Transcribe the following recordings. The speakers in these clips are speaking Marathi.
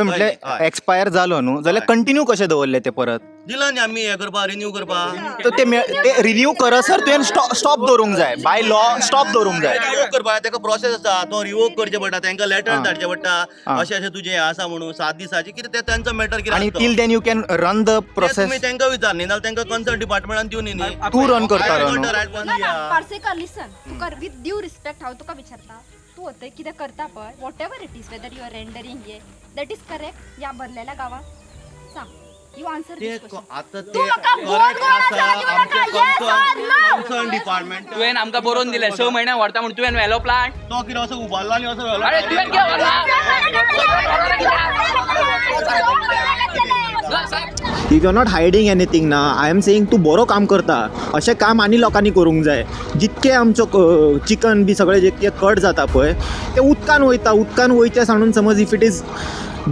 म्हटले एक्सपायर जालो न्हू जाल्यार कंटिन्यू कशें दवरले ते परत दिला न्ही आमी हें करपा रिन्यू करपा तर ते रिन्यू करसर तुवें स्टॉप दवरूंक जाय बाय लॉ स्टॉप दवरूंक जाय रिवोक करपा तेका प्रोसेस आसा तो रिवोक करचे पडटा तांकां लेटर धाडचे पडटा अशें अशें तुजें हें आसा म्हणून 7 दिसाची कितें तें तांचो मॅटर कितें आनी till then you can run the process तुमी तांकां विचारनी नाल्यार तांकां कन्सर्न डिपार्टमेंटान दिवनी न्ही तूं रन करता न्हू पार्सेकर लिसन तुका विथ ड्यू रिस्पेक्ट हांव तुका विचारता तूं होतय कितें करता पळय whatever it is whether you are rendering हे दॅट इज करेक्ट या भरलेल्या गावात सांग यू आन्सर दिस क्वेश्चन आतां ते करेक्ट आसा आमचे कन्सर्न डिपार्टमेंट तुवें आमकां बरोवन दिलें 6 म्हयने व्हरता म्हण तुवें व्हेलो प्लांट तो कितें असो उबारलो आनी असो व्हेलो अरे तुवें कितें यू आर नॉट हायडींग एनीथिंग ना आय एम सेईंग तूं बरो काम करता अशें काम आनी लोकांनी करूंक जाय जितके आमचो चिकन बी सगळें जितके कट जाता पळय ते उदकान वयचे सांडून समज if it is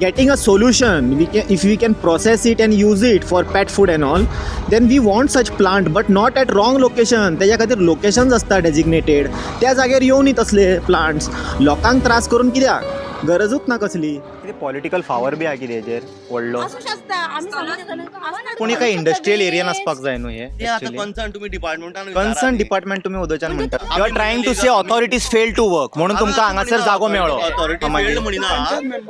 getting a solution if we can process it and use it for pet food and all then we want such plant but not at wrong location त्याच्या खातीर लोकेशन्स आसता डेजिग्नेटेड त्या जाग्यार येवन तसले प्लांट्स लोकांक त्रास करून कित्याक गरजूच ना कसली कितें पॉलिटिकल फावर बी आहा कितें हेजेर व्हडलो असू शकता आम्ही सांगू पूण एका इंडस्ट्रियल एरियान आसपाक जाय न्हू हे ते आतां कन्सर्न तुमी डिपार्टमेंटान कन्सर्न डिपार्टमेंट तुमी उदोवच्यान म्हणटा you are trying to say authorities fail to work म्हणून तुमकां हांगासर जागो मेळ्ळो ऑथॉरिटी फेल्ड म्हणिना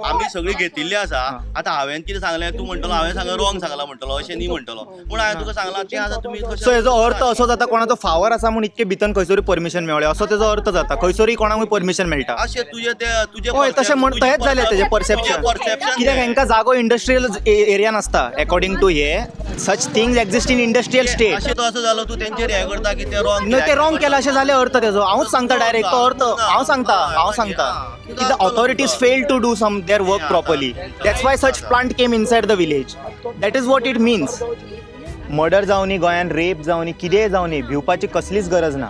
आमी सगळी घेतिल्ली आसा आतां हांवें कितें सांगलें तूं म्हणटलो हांवें सांगलें रॉंग सांगला म्हणटलो अशें न्ही म्हणटलो पूण हांवें तुका सांगलां तें आतां तुमी सो हेजो अर्थ असो जाता कोणाचो फावर आसा म्हूण इतके भितर खंयसरी परमिशन मेळ्ळें असो तेजो अर्थ जाता खंयसरी कोणाकूय परमिशन मेळटा अशें तुजें हय तशें म्हण तहेच जालें तेजें परसेप्शन कित्याक हांकां जागो इंडस्ट्रियल एरियान आसता अकॉर्डिंग टू हे such things exist in industrial state अशें तो असो जालो तूं तेंचेर हें करता की ते रॉंग न्हू ते रॉंग केला अशें जालें अर्थ तेजो हांवूच सांगता डायरेक्ट तो अर्थ हांव सांगता की the authorities fail to do some their work properly that's why such plant came inside the village that is what it means murder जावनी गोंयान रेप जावनी कितेंय जावनी भिवपाची कसलीच गरज ना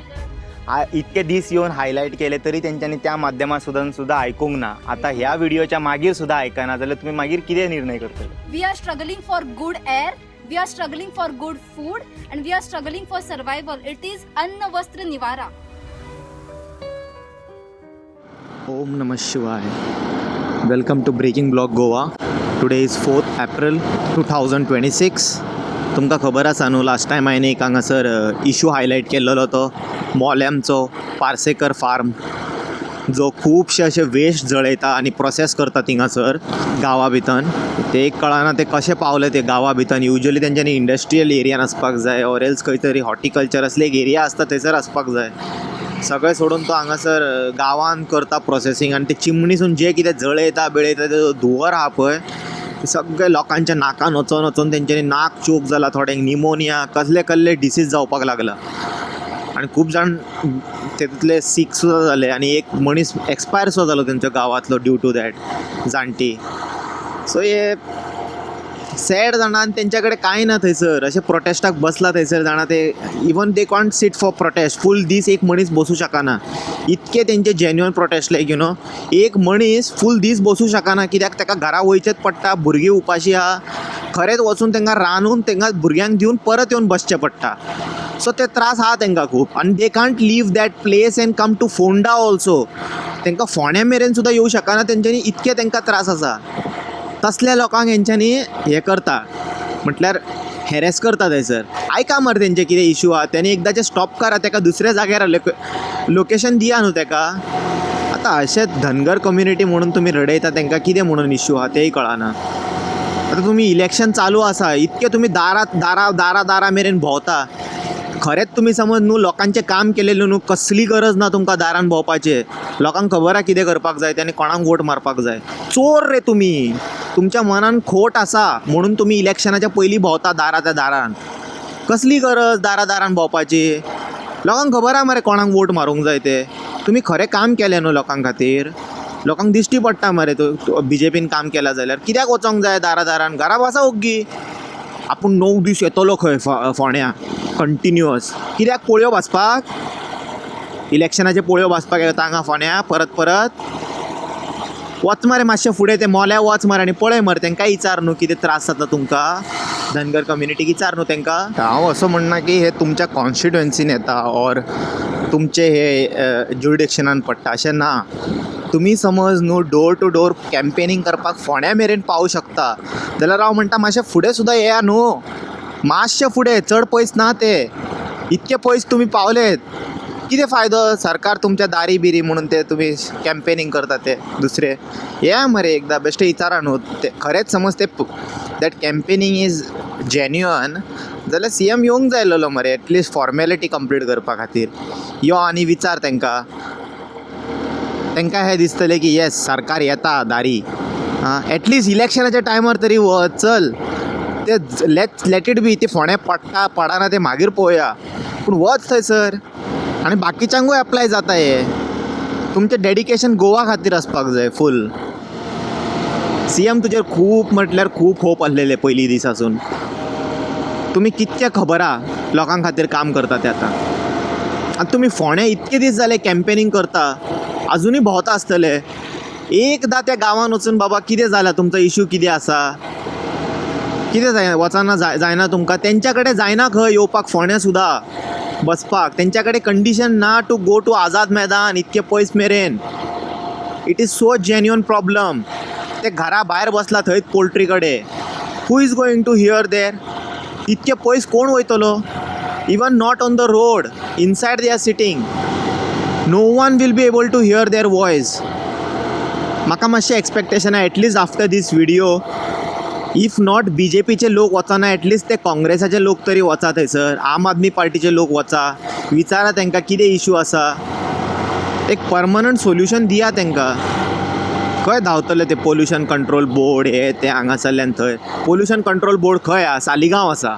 इतके दीस येवन हायलायट केले तरी तेंच्यांनी त्या माध्यमा सुद्धा आयकूंक ना आता ह्या व्हिडिओच्या मागीर सुद्धा आयकना जाल्यार तुमी मागीर कितें निर्णय करतले we are struggling for good air we are struggling for good food and we are struggling for survival it is अन्न वस्त्र निवारा ओम नमः शिवाय welcome to breaking blog Goa today is 4th April 2026 तुमकां खबर आसा न्हू लास्ट टायम हांवें एक हांगासर इशू हायलायट केल्लो तो मोल्यामचो पार्सेकर फार्म जो खुबशे अशे वेस्ट जळयता आनी प्रोसेस करता थिंगासर गांवा भितर ते एक कळना ते कशें पावले ते गांवा भितर युजली तेंच्यांनी इंडस्ट्रियल एरियान आसपाक जाय ऑर एल्स खंय तरी हॉर्टिकल्चर असले एक एरिया आसता थंयसर आसपाक जाय सगळें सोडून तो हांगासर गांवान करता प्रोसेसींग आनी ते चिमणीसून जे कितें जळयता बिळयता तेजो धुंवर आहा पळय सगळे लोकांच्या नाकान वचून तेंच्यांनी नाक चोक जाला थोड्यांक निमोनिया कसले डिसीज जावपाक लागला आनी खूब जाण तेतूंतले सीक सुद्दां जाले आनी एक मनीस एक्सपायर सुद्दां जालो तेंच्या गांवांतलो ड्यू टू दॅट जाणटी सो हे सॅड जाणा आनी तेंच्या कडेन कांय ना थंयसर अशें प्रोटेस्टाक बसला थंयसर जाणा ते even they can't sit for protest full दीस एक मनीस बसूं शकना इतके तेंचे genuine protest like you know एक मनीस फूल दीस बसूं शकना कित्याक ताका घरा वयचेंच पडटा भुरगीं उपाशी आहा खरेंच वचून तांकां रांदून तांकां भुरग्यांक दिवन परत येवन बसचें पडटा सो ते त्रास आहा तांकां खूब आनी they can't leave that place and come to Ponda also तांकां फोंड्या मेरेन सुद्दां येवं शकना तेंच्यांनी इतके तांकां त्रास आसा तसल्या लोकांक हेंच्यांनी हें करता म्हटल्यार हॅरेस करता थंयसर आयका मरे तेंचे कितें इशू आहा तेणी एकदांचें स्टॉप करा ताका दुसऱ्या जाग्यार लोकेशन दिया न्हू ताका आतां अशें धनगर कम्युनिटी म्हणून तुमी रडयता तांकां कितें म्हणून इशू आहा तेंय कळना आतां तुमी इलेक्शन चालू आसा इतके तुमी दारा मेरेन भोंवता खरेंच तुमी समज न्हू लोकांचें काम केलेलें न्हू कसली गरज ना तुमकां दारान भोंवपाचें लोकांक खबर आहा कितें करपाक जाय तेणी कोणाक वोट मारपाक जाय चोर रे तुमी तुमच्या मनान खोट आसा म्हणून तुमी इलेक्शनाच्या पयलीं भोंवता दारान कसली गरज दारान भोंवपाची लोकांक खबर आहा मरे कोणाक वोट मारूंक जाय ते तुमी खरें काम केलें न्हू लोकां खातीर लोकांक दिश्टी पडटा मरे BJPन काम केलां जाल्यार कित्याक वचोंक जाय दारान घरा बसा ओग्गी आपूण 9 दीस येतलो खंय फोंड्या कंटिन्युअस कित्याक पोळयो भाजपाक इलेक्शनाचे पोळयो भाजपाक येता हांगा फोंड्या परत वच मरे मातशें फुडें ते मोल्या वच मरे आनी पळय मरे तांकां विचार न्हू कितें त्रास जाता तुमकां धनगर कम्युनिटीक विचार न्हू तांकां. हांव असो म्हणना की हे तुमच्या कॉन्स्टिट्युएन्सीन येता ऑर तुमचे हे ज्युरिडिक्शनान पडटा अशें ना. तुमी समज न्हू डोर टू डोर कॅम्पेनींग करपाक फोंड्या मेरेन पावूं शकता जाल्यार हांव म्हणटा मातशें फुडें सुद्दां येया न्हू. मातशें फुडें चड पयस ना ते इतके पयस तुमी पावलेत कितें फायदो सरकार तुमच्या दारी बिरी म्हणून ते तुमी कॅम्पेनींग करता ते दुसरे. या मरे एकदां बेश्टे विचारा न्हू ते खरेंच समज ते दॅट कॅम्पेनींग इज जेन्युअन जाल्यार CM येवंक जाय आसलो मरे एटलिस्ट फॉर्मेलिटी कंप्लीट करपा खातीर. यो आनी विचार तांकां हें दिसतलें की येस सरकार येता दारी. एटलिस्ट इलेक्शनाच्या टायमार तरी वच चल ते लेट इट बी ते फोंड्या पडटा पडना ते मागीर पळोवया पूण वच थंयसर आनी बाकीच्यांकूय एप्लाय जाता हे. तुमचें डेडिकेशन गोवा खातीर आसपाक जाय फूल. CM तुजेर खूब म्हटल्यार खूब होप आसलेले पयलीं दीस आसून. तुमी कितके खबर आहा लोकां खातीर काम करता ते आतां तुमी फोंड्या इतके दीस जाले कॅम्पेनींग करता अजुनूय भोंवता आसतले. एकदां त्या गांवांत वचून बाबा कितें जालां तुमचो इश्यू कितें आसा कितें वचना जायना तुमकां तेंच्या कडेन जायना खंय येवपाक फोंड्या सुद्दां बसपाक. तेंच्या कडेन कंडिशन ना to go to Azad Maidan इतके पयस मेरेन. It is so genuine problem. ते घरा भायर बसला थंयच पोल्ट्री कडेन. Who is going to hear there इतके पयस कोण वयतलो. Even not on the road inside they are sitting. No one will be able to hear their voice. म्हाका मातशें एक्सपेक्टेशन आहा at least after this video if not BJPचे लोक वचना एटलिस्ट ते काँग्रेसाचे लोक तरी वचा थंयसर आम आदमी पार्टीचे लोक वचा विचारा तांकां कितें इश्यू आसा एक परमनंट सोल्युशन दिया तांकां. खंय धांवतले ते पोल्युशन कंट्रोल बोर्ड हे ते हांगासरल्यान थंय पोल्युशन कंट्रोल बोर्ड खंय आसा सालिगांव आसा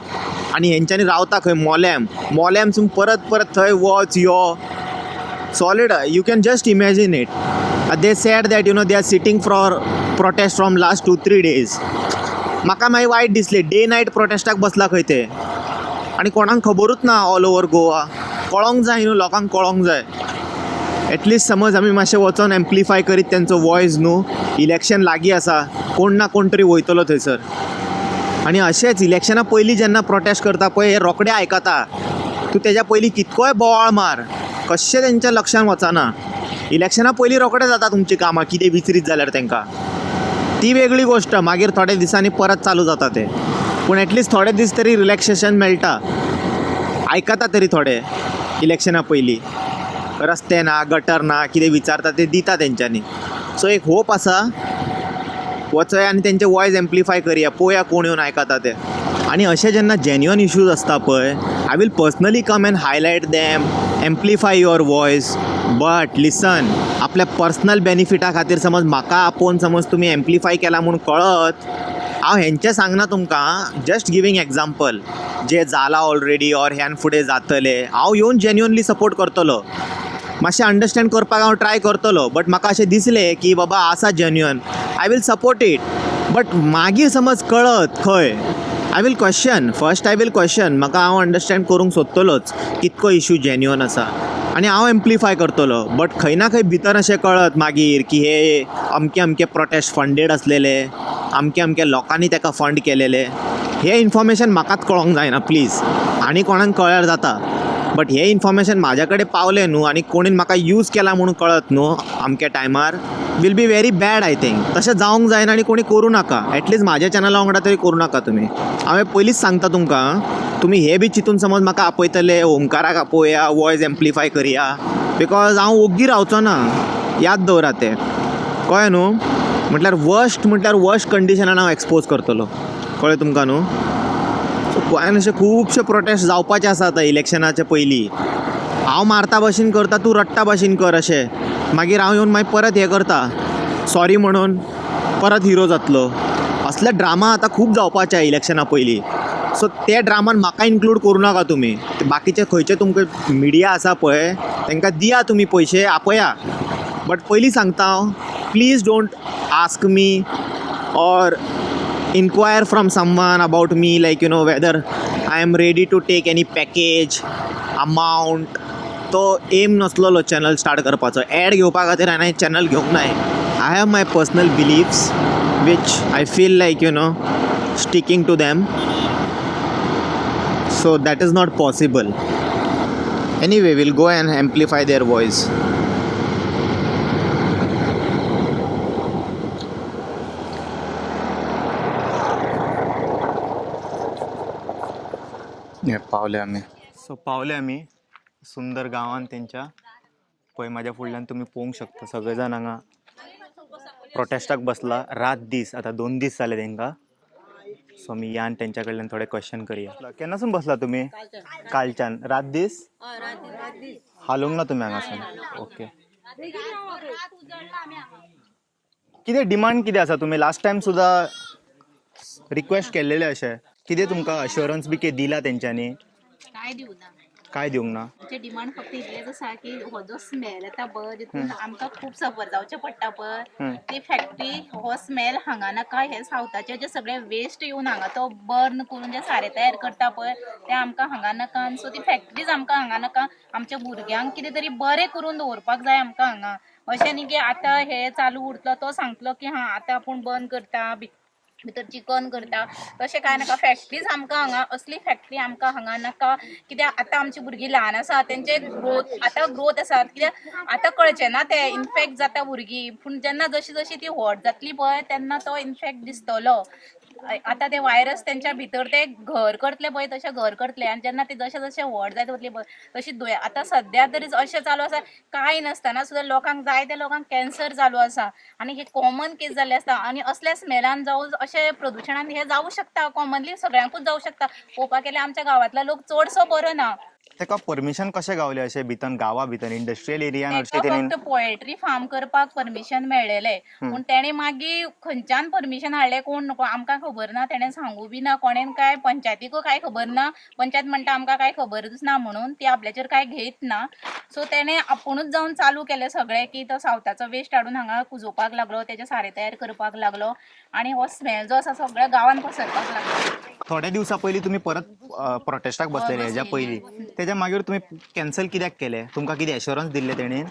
आनी हेंच्यांनी रावता खंय मोल्यामसून परत थंय वच यो solid. You can just imagine it. They said that they are sitting for protest from last 2-3 days. म्हाका मागीर वायट दिसलें डे नायट प्रोटेस्टाक बसला खंय ते आनी कोणाक खबरूच ना ऑल ओवर गोवा. कळोंक जाय न्हू लोकांक कळोंक जाय. एटलिस्ट समज आमी मातशें वचोन एम्प्लिफाय करीत तेंचो वॉयस न्हू. इलेक्शन लागीं आसा कोण ना कोण तरी वयतलो थंयसर आनी अशेंच इलेक्शना पयलीं जेन्ना प्रोटेस्ट करता पळय हे रोखडे आयकता. तूं तेज्या पयलीं कितकोय बोवाळ मार कशें तेंच्या लक्षान वचना. इलेक्शना पयलीं रोखडें जाता तुमचीं कामां कितें विचरीत जाल्यार तांकां ती वेगळी गोश्ट. मागीर थोड्या दिसांनी परत चालू जाता ते पूण एटलिस्ट थोडे दीस तरी रिलॅक्सेशन मेळटा. आयकता तरी थोडे इलेक्शना पयलीं रस्ते ना गटर ना कितें विचारता ते दिता तेंच्यांनी. सो एक होप आसा वचय आनी तेंचे वॉयस एम्प्लिफाय करया पळोवया कोण येवन आयकता ते. आनी अशें जेन्ना जेन्युअन इश्यूज आसता पळय I will personally come and highlight them amplify your voice. But listen आपल्या पर्सनल बेनिफिटा खातीर समज म्हाका आपोवन समज तुमी एम्प्लिफाय केला म्हणून कळत हांव हेंचें सांगना तुमकां. जस्ट गिवींग एग्जाम्पल जे जाला ऑलरेडी ऑर ह्यान फुडें जातले हांव येवन जेन्युअनली सपोर्ट करतलो. मातशें अंडरस्टँड करपाक हांव ट्राय करतलो बट म्हाका अशें दिसलें की बाबा आसा genuine I will support it. But मागीर समज कळत खंय आय वील क्वेश्चन म्हाका हांव अंडरस्टँड करूंक सोदतलोच कितको इश्यू जेन्युअन आसा आनी हांव एम्प्लिफाय करतलो. बट खंय ना खंय भितर अशें कळत मागीर की हे अमके प्रोटेस्ट फंडेड आसलेले अमके लोकांनी ताका फंड केलेले हे इन्फॉर्मेशन म्हाकाच कळोंक जायना प्लीज. आनी कोणाक कळ्यार जाता बट हे इन्फॉर्मेशन म्हाज्या कडेन पावलें न्हू आनी कोणीन म्हाका यूज केला म्हणून कळत न्हू अमके टायमार will be very bad. I think तशें जावंक जायना आनी कोणी करूं नाका. एटलिस्ट म्हाज्या चॅनला वांगडा तरी करूं नाका तुमी. हांवें पयलींच सांगता तुमकां तुमी हे बी चिंतून समज म्हाका आपयतले ओमकाराक आपोवया वॉयस एम्प्लिफाय करया बिकॉज हांव ओग्गी रावचो ना. याद दवरा ते कळ्ळें न्हू. म्हटल्यार वर्स्ट कंडिशनान हांव एक्सपोज करतलो कळ्ळें तुमकां न्हू. सो गोंयान अशे खुबशे प्रोटेस्ट जावपाचे आसात इलेक्शनाचे पयलीं. हांव मारता भाशेन करता तूं रडटा भाशेन कर अशें मागीर हांव येवन मागीर परत हें करता सॉरी म्हणून परत हिरो जातलो. असले ड्रामा आतां खूब जावपाचे इलेक्शना पयलीं. सो ते ड्रामान म्हाका इन्क्लूड करूं नाका तुमी. बाकीचे खंयचे तुमकां मिडिया आसा पळय तांकां दिया तुमी पयशे आपया. बट पयलीं सांगता हांव please don't ask me or inquire from someone about me like whether I am ready to take any package amount. तो एम नसलो चॅनल स्टार्ट करपाचो. एड घेवपा खातीर हांवें चॅनल घेवंक नाय. I have my personal beliefs which I feel like, sticking to them. So that is not possible. Anyway, we'll go and amplify their voice. पावले आम्ही सुंदर गावान त्यांच्या पळय माझ्या फुडल्यान तुम्ही पळोवंक शकता सगळेजण हांगा प्रोटेस्टाक बसला रात दीस आता 2 दीस जाले तांकां. सो मी यान त्यांच्या कडल्यान थोडे क्वेश्चन करूया. केन्नासून बसला तुम्ही? कालच्यान रात दीस हालूंक ना तुम्ही हांगासून? ओके. कितें डिमांड कितें आसा? तुम्ही लास्ट टायम सुद्धा रिक्वेस्ट केल्लेले अशें कितें तुमकां अश्युरन्स बी कितें दिला तेंच्यांनी? काय दिवंक ना? डिमांड फक्त इतलेच आसा की हो जो स्मेल येता पळय तितून आमकां खूब सफर जावचें पडटा पळय ती फॅक्टरी हो स्मेल हांगा नाका. हे सावथाचे जे सगळे वेस्ट येवन हांगा तो बर्न करून जे सारे तयार करता पळय ते आमकां हांगा नाका. सो ती फॅक्टरीज आमकां हांगा नाका. आमच्या भुरग्यांक कितें तरी बरें करून दवरपाक जाय आमकां हांगा. अशें न्ही की आतां हे चालू उरतलो तो सांगतलो की हा आतां आपूण बंद करता भितर चिकन करता तशें कांय नाका. फॅक्टरीज आमकां हांगा असली फॅक्टरी आमकां हांगा नाका. कित्याक आतां आमची भुरगीं ल्हान आसा तेंचे ग्रोथ आसा. कित्याक आतां कळचें ना ते इन्फेक्ट जाता भुरगीं पूण जेन्ना जशी जशी ती व्हड जातली पळय तेन्ना तो इन्फेक्ट दिसतलो. आतां ते व्हायरस तेंच्या भितर ते घर करतले पळय तशें घर करतले आनी जेन्ना ते जशें जशें व्हड जायत वतली पळय तशी आतां सद्या तरी अशें चालू आसा कांय नासतना सुद्दां लोकांक जायते लोकांक कॅन्सर चालू आसा आनी हे कॉमन केस जाल्ले आसता. आनी असल्या स्मेलान जावं अशें प्रदुशणान हे जावं शकता. कॉमनली सगळ्यांकूच जावं शकता. पळोवपाक गेल्यार आमच्या गांवांतलो लोक चडसो बरो ना. तेका परमिशन कशें गावलें अशें भितर गांवा भितर इंडस्ट्रियल एरियान अशें फक्त पोएट्री फार्म करपाक परमिशन मेळ्ळेलें पूण तेणे मागीर खंयच्यान परमिशन हाडलें कोण नको आमकां खबर ना. तेणें सांगू बी ना कोणेन काय पंचायतीकूय काय खबर ना. पंचायत म्हणटा आमकां काय खबरच ना म्हणून ती आपल्याचेर काय घेयत ना. सो तेणें आपुणूच जावन चालू केलें सगळें की तो सावथाचो वेस्ट हाडून हांगा कुजोवपाक लागलो तेजे सारे तयार करपाक लागलो आनी हो स्मेल जो आसा सगळ्या गांवांत पसरपाक लागलो. थोड्या दिवसा पयलीं तुमी परत प्रोटेस्टाक बसलेले हेज्या पयलीं तेज्या मागीर तुमी कॅन्सल कित्याक केलें? तुमकां कितें एश्युरन्स दिल्ले तेणेन?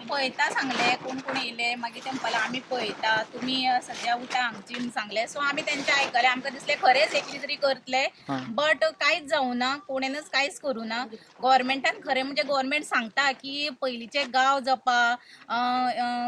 पळयता सांगले कोण कोण येयले मागीर तें म्हणपाक आमी पळयता तुमी सद्या उठा हांगची म्हूण सांगलें. सो आमी तेंचें आयकलें. आमकां दिसलें खरेंच एकली तरी करतले बट कांयच जावं ना. कोणेनच कांयच करूं ना. गव्हर्मेंटान खरें म्हणजे गव्हर्मेंट सांगता की पयलींचे गांव जपा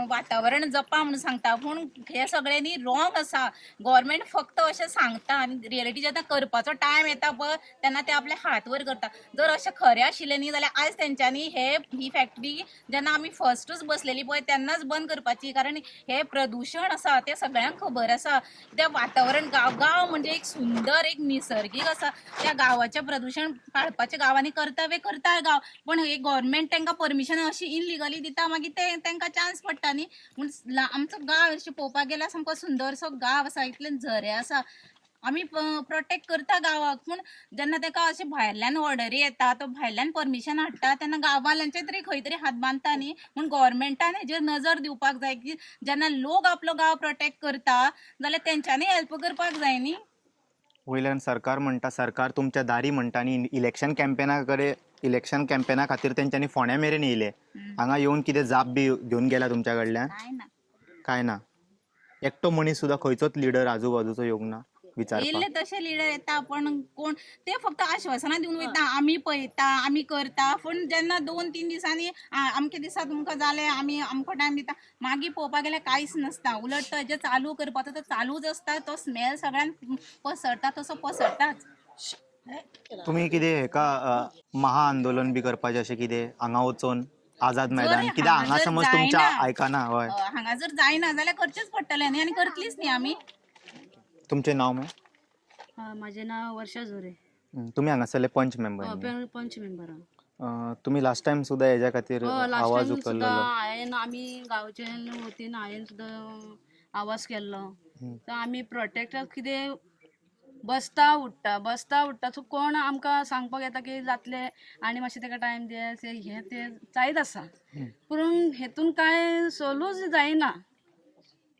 वातावरण जपा म्हणून सांगता पूण हे सगळें न्ही रॉंग आसा. गव्हर्मेंट फक्त अशें सांगता आनी रियलिटी जेन्ना करपाचो टायम येता पळय तेन्ना ते आपले हात वयर करता. जर अशें खरें आशिल्लें न्ही जाल्यार आयज तेंच्यांनी ही फॅक्टरी जेन्ना आमी फर्स्टूच बसलेली पळय तेन्नाच बंद करपाची. कारण हे प्रदूशण आसा तें सगळ्यांक खबर आसा. त्या वातावरण गांव म्हणजे एक सुंदर एक निसर्गीक आसा. त्या गांवाचें प्रदूशण काडपाचें गांवांनी कर्तव्य करता गांव पण हे गव्हर्मेंट तांकां परमिशन अशी इनलिगली दिता मागीर ते तांकां चान्स पडटा न्ही. पूण आमचो गांव अशें पळोवपाक गेल्यार सामको सुंदरसो गांव आसा. इतले झरे आसा. आमी प्रोटेक्ट करता गांवाक पूण जेन्ना ताका अशे भायल्यान ऑर्डरी येता तो भायल्यान परमिशन हाडटा तेन्ना गांववाल्यांचे तरी खंय तरी हात बांदता न्ही. म्हूण गव्हर्मेंटान हेजेर नजर दिवपाक जाय की जेन्ना लोक आपलो गांव प्रोटेक्ट करता जाल्यार तेंच्यांनी हेल्प करपाक जाय न्ही. वयल्यान सरकार म्हणटा सरकार तुमच्या दारी म्हणटा आनी इलेक्शन कॅम्पेना खातीर तेंच्यांनी फोंड्या मेरेन येयले. हांगा येवन कितें जाप बी घेवन गेला तुमच्या कडल्यान? काय ना. एकटो मनीस सुद्दां खंयचोच लिडर आजूबाजूचो येवंक ना विचारपाक? येयल्ले तशे लिडर येता पण कोण ते फक्त आश्वासनां दिवन वयता आमी पळयता आमी करता पूण जेन्ना 2-3 दिसांनी अमके दिसा तुमकां जालें आमी अमको टायम दिता मागीर पळोवपाक गेल्यार कांयच नासता. उलट तेजें चालू करपाचो तो चालूच आसता. तो स्मेल सगळ्यांक पसरता तसो पसरताच. तुमी कितें हेका महाआंदोलन बी करपाचें अशें कितें हांगा वचोन आझाद मैदान कित्याक हांगा समज तुमच्या आयकना? हय हांगा जर जायना जाल्यार करचेच पडटलें न्ही आनी करतलीच न्ही आमी. तुमचें नांव मॅम? माझे नाव वर्षा झोरे. तुमी हांगासरले पंच मेंबर? पंच मेंबर. तुमी लास्ट टायम सुद्धा हेज्या खातीर आवाज उखल्लो? हांवें आमी गांवचे वतीन हांवें सुद्दां आवाज केल्लो. तर आमी प्रोटेक्टाक कितें बसता उठता सो कोण आमकां सांगपाक येता की जातले आनी मातशें ताका टायम दे हें तें जायत आसा पूण हेतून कांय सोलूच जायना.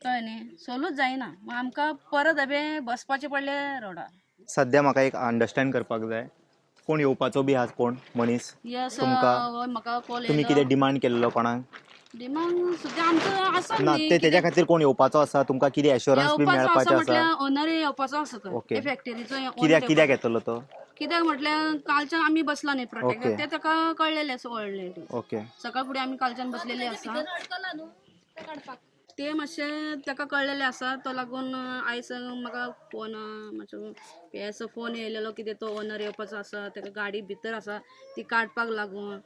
कळ्ळें न्ही. सोलूच जायना. आमकां परत हांवें बसपाचें पडलें रोडार. सद्या म्हाका एक अंडरस्टँड करपाक जाय कोण येवपाचो बी आसा कोण मनीस तुमकां? म्हाका कॉल तुमी कितें डिमांड केल्लो कोणाक? डिमांड सध्या आमचं असं ना ते तेच्या खातीर कोण येवपाचो आसा तुमकां कितें एश्युरन्स बी मेळपाचें आसा म्हटल्यार ओनर येवपाचो आसा ओके. फॅक्टरीचो कित्याक येतलो तो कित्याक म्हटल्यार कालच्यान आमी बसला न्ही ओके. प्रोटेक्ट ते ताका कळलेले ऑलरेडी ओके सकाळ फुडें आमी कालच्यान बसलेली आसा ते मातशें ताका कळलेले आसा तो लागून आयज म्हाका फोन मातसो पेसो फोन येयलेलो कितें तो ओनर येवपाचो आसा ताका गाडी भितर आसा ती काडपाक लागून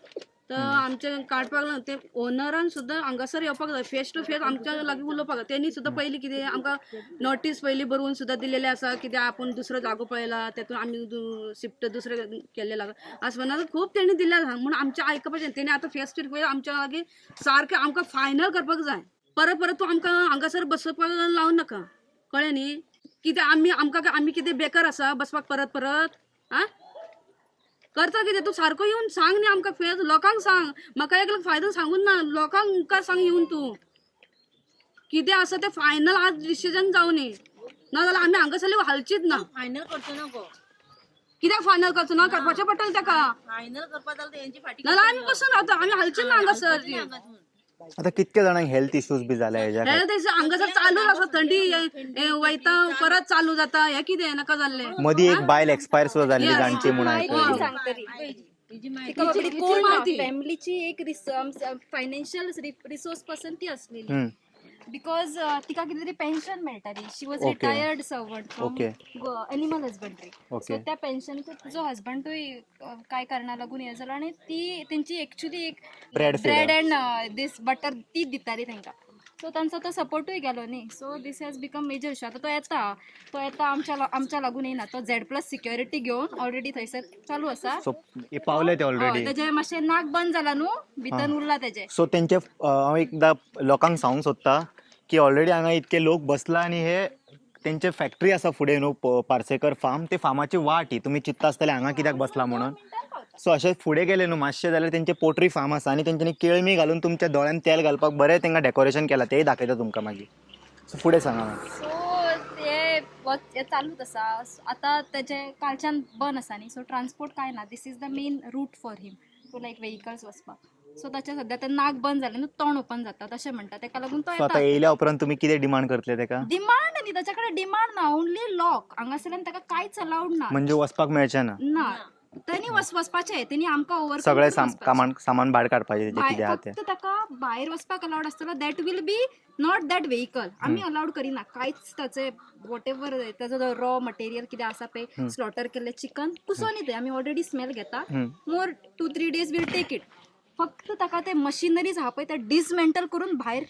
तर आमचे काडपाक लागून ते ओनरान सुद्दां हांगासर येवपाक जाय फेस टू फेस आमच्या लागीं उलोवपाक जाय तेणी सुद्दां पयलीं कितें आमकां नोटीस पयलीं बरोवन सुद्दां दिलेले आसा कित्याक आपूण दुसरो जागो पळयला तेतून आमी शिफ्ट दुसरें केल्लें अशें म्हणून खूब तेणी दिल्या म्हणून आमचें आयकपाचें तेणी आतां फेस टू फेस आमच्या लागीं सारकें आमकां फायनल करपाक जाय परत परत तूं आमकां हांगासर बसपाक लावं नाका कळ्ळें न्ही कित्याक आमी कितें बेकार आसा बसपाक परत परत आं करता कितें तूं सारको येवन सांग न्ही आमकां फेस लोकांक सांग म्हाका एकलो फायदो सांगून ना लोकांक मुखार सांग येवन तूं कितें आसा तें फायनल आज डिसिजन जावं न्ही नाजाल्यार आमी हांगासरली हालचीच ना फायनल करचो ना गो कित्याक फायनल करचो ना करपाचें पडटलें ताका फायनल करपा जाल्यार तेंची फाटी नाजाल्यार आमी बसून रावता आमी हालचीच ना हांगासर आता कितके जाणांक हेल्थ इश्यूज बी जाल्या हेज्या हे दिसा हांगासर चालू आसा थंडी वयता परत चालू जाता हे कितें नाका जाल्लें मदीं एक बायल एक्सपायर सुद्धा जाल्ली जाणटी म्हणून आयकली फॅमिलीची एक फायनान्शियल रिसोर्स पर्सन ती असलेली हम्म. बिकॉज तिका कितें तरी पेन्शन मेळटाली she was Okay. Retired servant Okay. From animal husbandry Okay. So त्या पेन्शनचो तिचो हजबंडूय काय कारणा लागून हे जाला आनी ती तेंची एक्चुली एक Bread ब्रेड अँड दीस बटर ती दिताली तांकां सो तांचो तो सपोर्टूय गेलो न्ही so this has become major issue आतां तो येता आमच्या लागून येना तो Z+ सिक्युरिटी घेवन ऑलरेडी थंयसर चालू आसा सो पावले ते ऑलरेडी तेजे मातशें नाक बंद जाला न्हू भितर उरला तेजे सो तेंचे हांव एकदां लोकांक सांगूंक सोदता की ऑलरेडी हांगा इतके लोक बसला आनी हे तेंचे फॅक्टरी आसा फुडें न्हू पार्सेकर फार्म ते फार्माची वाट ही तुमी चिंतता आसतले हांगा कित्याक बसला म्हणून सो अशें फुडें गेले न्हू मातशें जाल्यार तेंचे पोट्री फार्म आसा आनी तेंच्यांनी केळमी घालून तुमच्या दोळ्यान तेल घालपाक बरें तेंकां डेकोरेशन केलां तेंय दाखयता तुमकां मागीर सो फुडें सांगा सो हे चालूच आसा आतां तेजे कालच्यान बंद आसा न्ही सो ट्रान्सपोर्ट कांय ना this is the main route for him to like vehicles वचपाक सो ताचे सद्या तें नाक बंद जालें न्हू तोंड ओपन जाता तशें म्हणटा तेका लागून तो सो आतां येता येयल्या उपरांत तुमी कितें डिमांड करतले तेका डिमांड न्ही ताचे कडेन डिमांड ना ओन्ली लॉक हांगासरल्यान ताका कांयच अलाउड ना म्हणजे वचपाक मेळचें ना ना तेणी वचपाचें तेणी आमकां ओवर सगळें सामान भायर काडपाचें तेजें कितें आहा तें फक्त ताका भायर वचपाक अलाउड आसतलो that will be not that vehicle आमी अलाउड करिना कांयच ताचे वॉट एवर ताजो जो रॉ मटेरियल कितें आसा पळय स्लॉटर केल्लें चिकन कुसोनी तें आमी ऑलरेडी स्मेल घेता मोर 2-3 days वील टेक इट फक्त ताका ते मशिनरीज आहा पळय ते डिसमेंटल करून भायर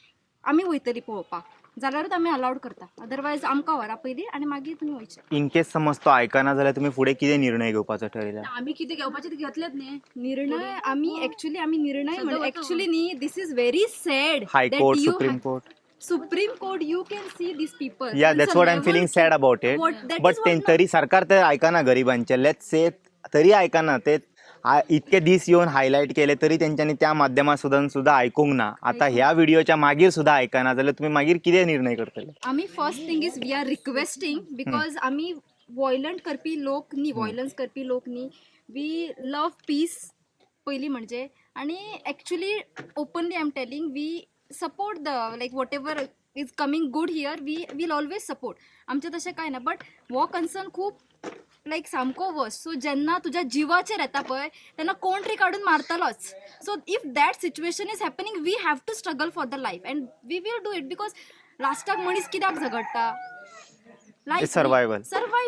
आमी वयतली पळोवपाक जाल्यारूच आमी अलाउड करता अदरवायज आमकां व्हरा पयलीं आनी मागीर तुमी वयचे इन केस समज तो आयकना जाल्यार तुमी फुडें कितें निर्णय घेवपाचो ठरयला आमी कितें घेवपाचें ते घेतलेच न्ही निर्णय आमी निर्णय म्हणजे एक्चुअली न्ही this is very sad high court supreme court Supreme Court, you can see these people. Yeah, that's what I'm feeling sad about it. But तरी सरकार ते आयकना गरिबांचे लेट्स से तरी आयकना ते इतके दीस येवन हायलायट केले तरी तेंच्यांनी त्या माध्यमांतसून सुद्धा आयकूंक ना आता ह्या व्हिडिओच्या मागीर सुद्धा आयकना जाल्यार तुम्ही मागीर कितें निर्णय करतले आमी first thing is we are requesting because आमी वॉयलंट करपी लोक न्ही वॉयलन्स करपी लोक न्ही वी लव पीस पयली म्हणजे आणि actually openly I am telling we support the like whatever is coming good here we will always support आमचें तशें कांय ना बट हो कन्सर्न खूब लायक सामको वर्स सो जेन्ना तुज्या जिवाचेर येता पळय तेन्ना कोण तरी काडून मारतलोच so if that situation is happening we have to struggle for the life and we will do it because लास्टाक मनीस कित्याक झगडटा सर्वायवल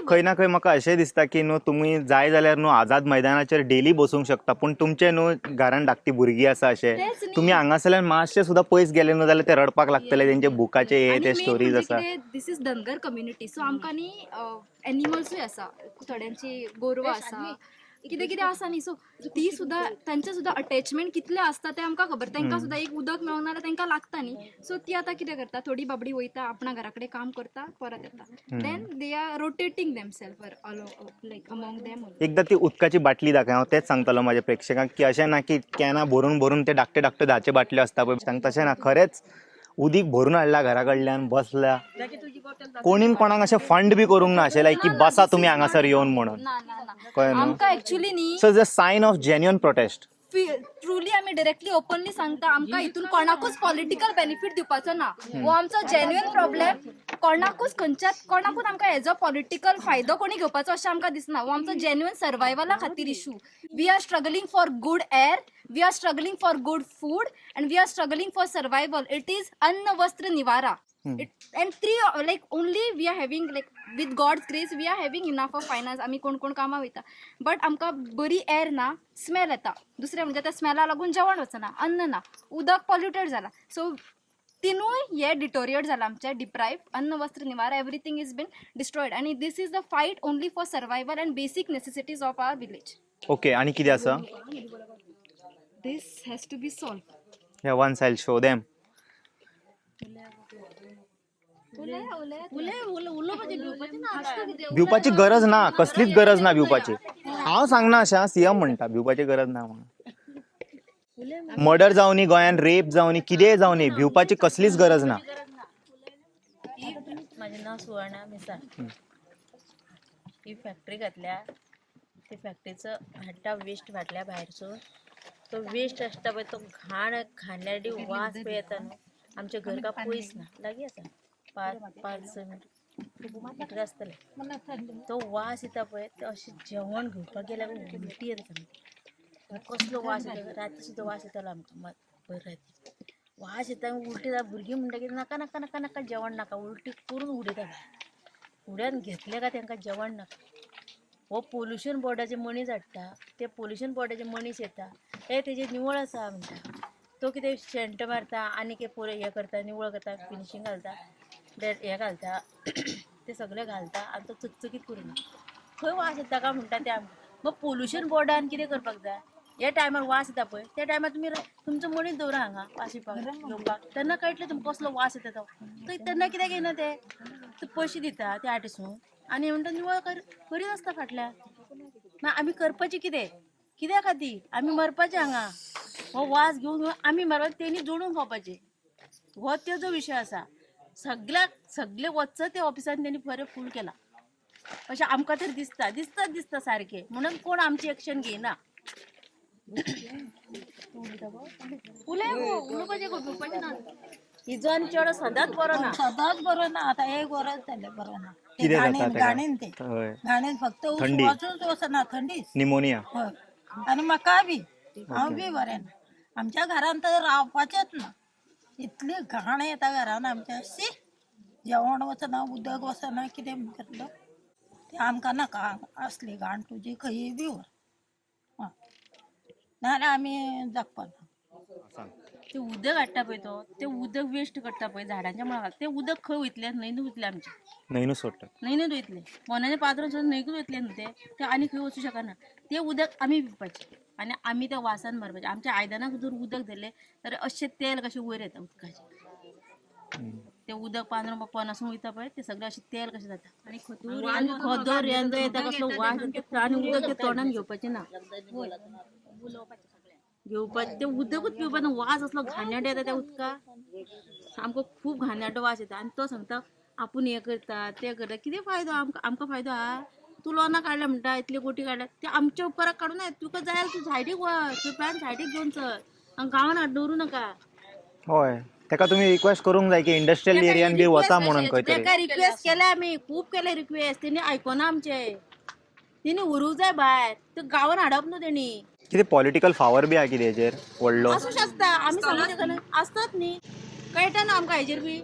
खंय ना खंय म्हाका अशें दिसता की न्हू तुमी जाय जाल्यार न्हू आझाद मैदानाचेर डेली बसूंक शकता पूण तुमचे न्हू घरान धाकटी भुरगीं आसा अशें तुमी हांगासरल्यान मातशें सुद्दां पयस गेले न्हू जाल्यार ते रडपाक लागतले तेंचे बुकाचे हे ते स्टोरीज आसा this is Dhangar community so आमकां न्ही एनिमल्सूय आसा थोड्यांची गोरवां आसा कितें कितें आसा न्ही सो ती सुद्दां तांचे सुद्दां अटॅचमेंट कितलें आसता तें आमकां खबर तांकां सुद्दां एक उदक मेळोंक ना जाल्यार तांकां लागता न्ही सो ती आतां कितें करता थोडी बाबडी वयता आपणा घरा कडेन काम करता परत येता then they are rotating themselves like among them एकदां ती उदकाची बाटली दाखय हांव तेच सांगतलो म्हाज्या प्रेक्षकांक की अशें ना की कॅनां भरून भरून ते धाकटे धाकटे धाचे बाटल्यो आसता पळय सांग तशें ना खरेंच उदीक भरून हाडला घरा कडल्यान बसल्या कोणीन कोणाक अशें फंड बी करूंक ना अशें लायक की बसा तुमी हांगासर येवन म्हणून ना ना ना कळ्ळें न्हू आमकां एक्चुअली न्ही so is a sign of genuine protest truly आम्ही डायरेक्टली ओपनली सांगता आमकां हितून कोणाकूच पॉलिटिकल बेनिफीट दिवपाचो ना हो आमचो जेन्युइन प्रॉब्लेम कोणाकूच आमकां हेजो पॉलिटिकल फायदो कोणी घेवपाचो अशें आमकां दिसना हो आमचो जेन्युइन सर्वायवला खातीर issue we are struggling for good air we are struggling for good food and we are struggling for survival it is अन्न वस्त्र निवारा and three like only we are having like with God's grace we are having enough of finance आम्ही कोण कोण कामां वयता बट आमकां बरी एअर ना स्मेल येता दुसरें म्हणजे त्या स्मेला लागून जेवण वचना अन्न ना उदक पॉल्युटेड जाला सो तिनूय हे डिटोरिएट जाला आमचे डिप्रायव अन्न वस्त्र निवारा एवरीथिंग इज बीन डिस्ट्रॉयड आणि this is the fight only for survival and basic necessities of our village okay आणि कितें आसा this has to be solve या वन्स आय शो देम भिवपाची गरज ना कसलीच गरज ना भिवपाची हांव सांगना अशें सीएम म्हणटा भिवपाची गरज ना म्हणून मर्डर जावनी गोंयान रेप जावनी कितेंय जावनी भिवपाची कसलीच गरज ना माझे नाव सुवर्णा मिसाळ ही फॅक्टरी घातल्या ते फॅक्टरीचं हाडटा वेस्ट फाटल्या भायरसून तो वेस्ट आसता पळय तो घाण खाण्याडी वास पळय येता न्हू आमच्या घर का पयस ना लागीं आसा 5-6 मिटर आसतले तो वास येता पळय तो अशें जेवण घेवपाक गेल्यार उलटी येता कसलो वास येता राती सुद्दां वास येतालो आमकां पयर राती वास येता उलटी जाता भुरगीं म्हणटा की नाका नाका नाका नाका जेवण नाका उलटी करून उडयता उड्यान घेतले काय तांकां जेवण नाका हो पोल्युशन बोर्डाचे मनीस हाडटा ते पोल्युशन बोर्डाचे मनीस येता तेजे निवळ आसा म्हणटा तो कितें शेंट मारता आनी कितें हें करता निवळ करता फिनिशींग घालता हें घालता ते सगळें घालता आनी तो चकचकीत करून खंय वास येता काय म्हणटा ते मग पोल्युशन बोर्डान कितें करपाक जाय हे टायमार वास येता पळय त्या टायमार तुमी तुमचो मनीस दवरा हांगा वासिपाक घेवपाक तेन्ना कळटलें तुमकां कसलो वास येता तो तेन्ना कित्याक येना ते पयशे दिता ते आर्टिसून आनी म्हणटा निवळ करीत आसता फाटल्यान ना आमी करपाचें कित्या खातीर आमी मरपाचें हांगा हो वास घेवन आमी मरपाक तेणी जोडून खावपाचें हो तेजो विशय आसा सगळे वचत ते ऑफिसान तेणी बरें फूल केला अशें आमकां तर दिसता सारकें म्हणून कोण आमची एक्शन घेयना हिजो आनी चेडो सदांच बरो ना आता एक वरस जालें बरो ना कितें जाता तेका? घाणेन ते हय घाणेन फक्त थंडी. वचूच वचना थंडीच निमोनिया हय आनी म्हाका बी हांव बी बरें ना आमच्या घरान तर रावपाचेंच ना इतली घाण येता घरान आमच्या शी जेवण वचना उदक वचना कितें करतलो ते आमकां नाका असली घाण तुजी खंय बी व्हर नाल्यार आमी जगपा ना ते उदक हाडटा पळय तो ते उदक वेस्ट करता पळय झाडांच्या मुळाक ते उदक खंय वयतले न्हंयनूच वयतले आमचे न्हंयनूच सोडटा न्हंयनूच वयतले मोनाच्या पात्रोन सुद्दां न्हंयकूच वयतले न्हू ते आनी खंय वचूं शकना ते उदक आमी पिवपाचें आनी आमी त्या वासान मरपाचें आमच्या आयदनाक जर उदक धरलें तर अशें तेल कशें वयर येता उदकाचें ते उदक पानासून वयता पळय ते सगळें अशें तेल कशें जाता आनी खदर येंदो येता कसलो वास येता आनी उदक ते तोंडान घेवपाचें ना घेवपाचें ते उदकूच पिवपाचें वास असलो घाणेरडो येता त्या उदकाक आमकां खूब घाणेरडो वास येता आनी तो सांगता आपूण हें करता तें करता कितें फायदो आमकां फायदो आहा तूं लॉनाक काडल्या म्हणटा इतले कोटी काडल्या ते आमच्या उपकाराक काडूं ना तुका जाय जाल्यार तूं सायडीक वच तूं प्लॅन सायडीक घेवन चल हांगा गांवान हाड दवरूं नाका हय तेका तुमी रिक्वेस्ट करूंक जाय की इंडस्ट्रियल एरियान बी वचा म्हणून खंय तरी तेका रिक्वेस्ट केल्या आमी खूब केले रिक्वेस्ट तेणी आयकोना आमचे तेणी व्हरूंक जाय भायर ते गांवान हाडप न्हू तेणी कितें पॉलिटिकल फावर बी आहा कितें हेजेर व्हडलो असू शकता आमी सांगूं शकना आसतात न्ही कळटा ना आमकां हेजेर बी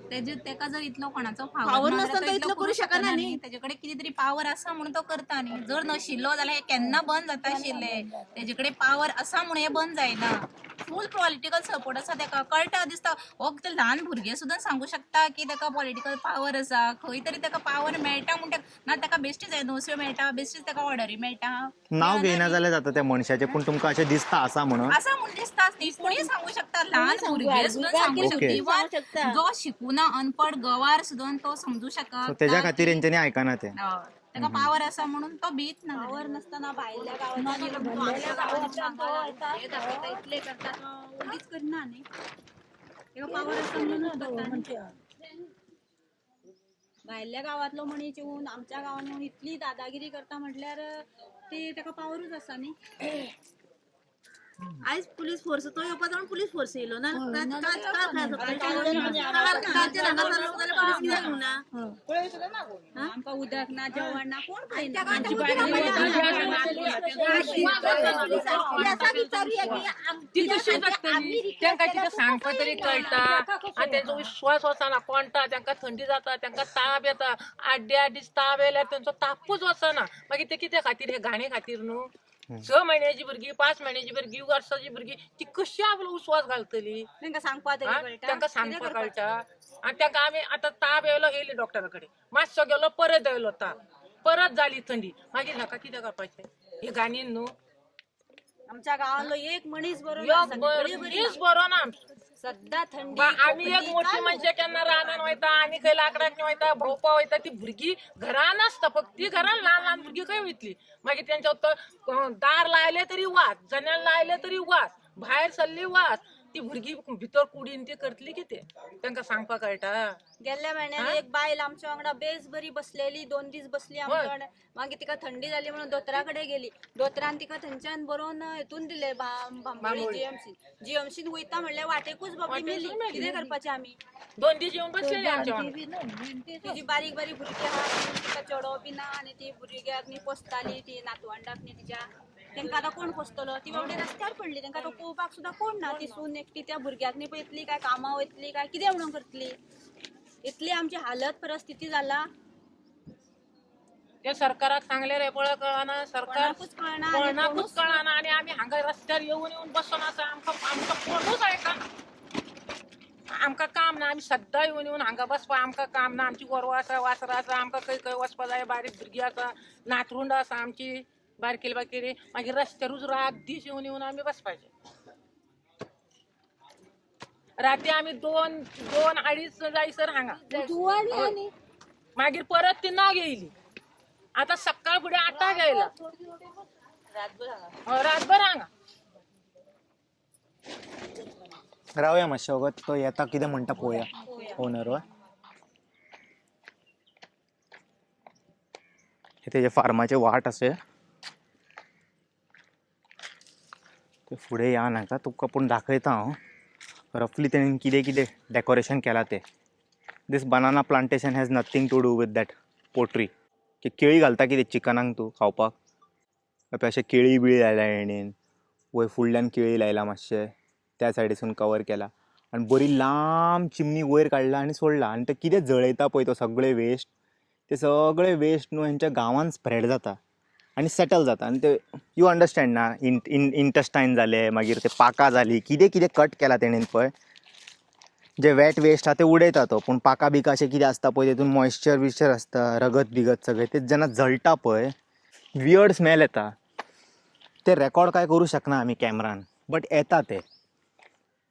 तेका जर इतलो कोणाचो पावर नसता तो इतलो करू शकना न्ही तेजे कडेन कितें तरी पावर आसा म्हणून तो करता न्ही जर नाशिल्लो जाल्यार हे केन्ना बंद जाता आशिल्ले तेजे कडेन पावर आसा म्हणून हे बंद जायना फूल पॉलिटिकल सपोर्ट आसा तेका कळटा दिसता हो ते ल्हान भुरगे सुद्दां सांगू शकता की तेका पॉलिटिकल पावर आसा खंय तरी तेका पावर मेळटा म्हणटा ना तेका बेश्टी जाय नोसऱ्यो मेळटा बेश्टीच तेका ऑर्डरी मेळटा नांव घेयना जाल्यार जाता त्या मनशाचें पूण तुमकां अशें दिसता आसा म्हणून असं म्हणून दिसताच न्ही कोणी सांगू शकता ल्हान भुरगे सुद्दां सांगू Okay. शकता जो शिकुना अनपड गवार सुद्दां तो समजू सो शकता तेज्या खातीर हेंच्यांनी आयकना ते तेका पावर आसा म्हणून तो भीत ना पावर नसताना भायल्या इतले करता उडीच करना न्ही तेका पावर आसा म्हणून भायल्या गावातलो मनीस येवन आमच्या गांवांत येवन इतली दादागिरी करता म्हटल्यार ती तेका पावरूच आसा न्ही आयज पुलीस फोर्स तो येवपा जावन पुलीस फोर्स येयलो ना आमकां उदक ना जेवण ना कोण ती कशी जगतली तांकां कितें सांगपा तरी कळटा आनी तेंचो विश्वास वचना कोणटा तांकां थंडी जाता तांकां ताप येता 8 दीस ताप येयल्यार तेंचो तापूच वचना मागीर ते कित्या खातीर हे घाणे खातीर न्हू 6 म्हयन्याची भुरगीं 5 म्हयन्याची भुरगीं वर्साची भुरगीं ती कशी आपलो विश्वास घालतली तांकां सांगपा तरी कळटा तांकां सांगपा कळटा आनी तांकां आमी आतां ताप येयलो येयली डॉक्टरा कडेन मातसो गेलो परत येयलो ताप परत जाली थंडी मागीर हाका कितें करपाचें हे घाणीन न्हू आमच्या गावांतलो एक मनीस बरो मनीस बरो ना सद्दां थंडी आमी एक मोठी मनशां केन्ना रानान वयता आनी खंय लाकडाक वयता भोंवपा वयता ती भुरगीं घरान आसता फक्त ती घरान ल्हान ल्हान भुरगीं खंय वयतली मागीर तेंच्या तो दार लायले तरी वास जनेल लायले तरी वास भायर सरली वास ती भुरगीं भितर कुडीन ती करतली कितें तांकां सांगपा कळटा गेल्ल्या म्हयन्यान एक बायल आमच्या वांगडा बेस बरी बसलेली 2 दीस बसली आमच्या वांगडा मागीर तिका थंडी जाली म्हणून दोतोरा कडेन गेली दोतोरान तिका थंयच्यान बरोवन हितून दिले बांबोळी जीएमसीन वयता म्हणल्यार वाटेकूच बाबडी मेली कितें करपाचें आमी 2 दीस येवन बसलेली आमच्या वांगडा तिजी बारीक बारीक भुरगीं आहा तिका चेडो बी ना आनी ती भुरग्याक न्ही पोसताली ती नातवंडाक न्ही तिच्या तांकां आतां कोण पोसतलो ती बाबडी रस्त्यार पडली तांकां तो पळोवपाक सुद्दां कोण ना ती सून एकटी त्या भुरग्याक न्ही पळयतली काय कामां वयतली काय कितें म्हणून करतली इतली आमची हालत परिस्थिती जाला ते सरकाराक सांगले रे पळय कळना सरकार कोणाकूच कळना आनी आमी हांगा रस्त्यार येवन बसून आसा आमकां कोणूच आयका आमकां काम ना आमी सद्दां येवन हांगा बसपा आमकां काम ना आमची गोरवां आसा वासरां आसा आमकां खंय खंय वचपा जाय बारीक भुरगीं आसा नातरुंड आसा आमची बारकेली बारकेली मागीर रस्त्यारूच रात दीस येवन आमी बसपाचें राती आमी 2-2:30 जायसर हांगा मागीर परत ती नाग येयली आता सकाळ फुडें 8 येयला रातभर हांगा रावया मातशें वगत तो येता कितें म्हणटा पळोवया ओनर वा हे तेजे फार्माचे वाट असे ते फुडें या नाका तुका पूण दाखयता हांव रफली तेणेन कितें कितें डेकोरेशन केलां तें this banana plantation has nothing to do with that poultry की केळी घालता कितें चिकनाक तूं खावपाक अशें केळी बिळी लायल्या हेणेन वयर फुडल्यान केळी लायला मातशें त्या सायडीसून कवर केला आनी बरी लांब चिमनी वयर काडला आनी सोडला आनी ते कितें जळयता पळय तो सगळे वेस्ट ते सगळे वेस्ट न्हू हेंच्या गांवांत स्प्रेड जाता आनी सेटल जाता आनी ते यू अंडरस्टँड ना इंटेस्टायन जाले मागीर ते पाकां जाली कितें कितें कट केला तेणेन पळय जे वेट वेस्ट आहा ते उडयता तो पूण पाकां बिका अशें कितें आसता पळय तेतून मॉइश्चर बिश्चर आसता रगत बिगत सगळें ते जेन्ना जळटा पळय वियर्ड स्मेल येता ते रेकॉर्ड काय करूं शकना आमी कॅमरान बट येता ते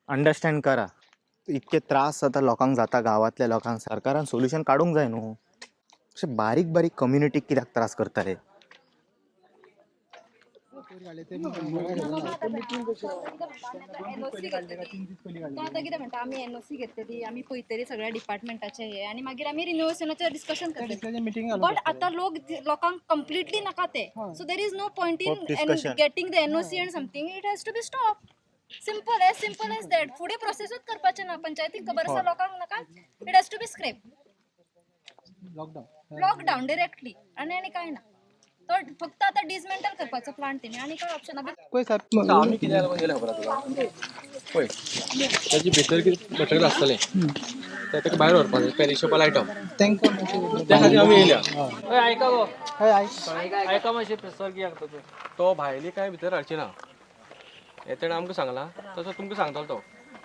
अंडरस्टँड करा इतके त्रास जाता लोकांक जाता गांवांतल्या लोकांक सरकारान सोल्युशन काडूंक जाय न्हू अशें बारीक बारीक कम्युनिटीक कित्याक त्रास करतले आता कितें म्हणटा आमी एनओसी घेतली आमी पळयतली सगळ्या डिपार्टमेंटाचे हे आनी मागीर आमी रिनोवेशनाचेर डिस्कशन करतली बट आतां लोकांक कंप्लिटली नाका ते so there is no point in getting the NOC and something it has to be stop simple as that फुडें प्रोसेसूच करपाचें ना पंचायतीक खबर आसा लोकांक नाका it has to be scrap lockdown directly आनी काय ना तो फक्त आता डिसमेंटल करपाचो प्लांट तेणी आनी काय ऑप्शन आमी कितें केलें खबर आसा तुका पळय ताची भितर कितें मटेरियल आसतलें तें ताका भायर व्हरपाक जाय पेरिशेबल आयटम त्या खातीर आमी येयल्या ऐका गो ऐका मातशें सर्गी तो भायली कांय भितर हाडची ना हे तेणें आमकां सांगलां तसो तुमकां सांगतलो तो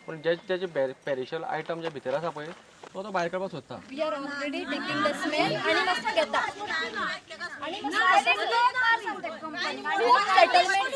पूण जे पेरिशेबल आयटम जे भितर आसा पळय तो भायर काडपाक सोदता we are already taking the smell आणि मस्त घेता आणि सेटलमेंट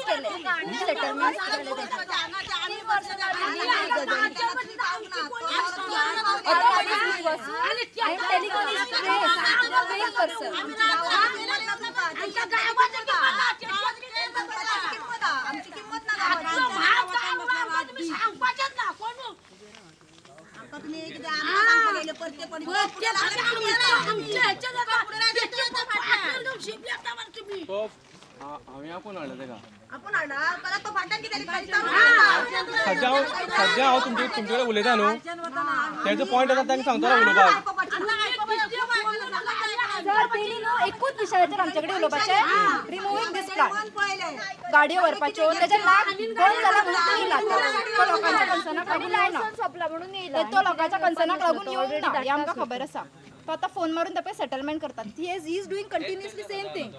हांवें आपूण हाडला तेका आपण हाडा परत तो फाटल्यान कितें सध्या हांव तुमचे कडेन उलयता न्हू तेजो पॉयंट आसा तांकां सांगता उलोवपाक जर तेणी न्हू एकूच विशयाचेर आमच्याकडे उलोवपाचें रिमुव्हिंग दिस प्लांट गाडयो व्हरपाच्यो तेजे नाक बंद जाला म्हणून तो येयला तो लोकांच्या कन्सर्नाक लागून येयना सोंपला म्हणून येयला तो लोकांच्या कन्सर्नाक लागून येवंक ना हें आमकां खबर आसा तो आतां फोन मारून ते पळय सेटलमेंट करतात he is doing continuously same thing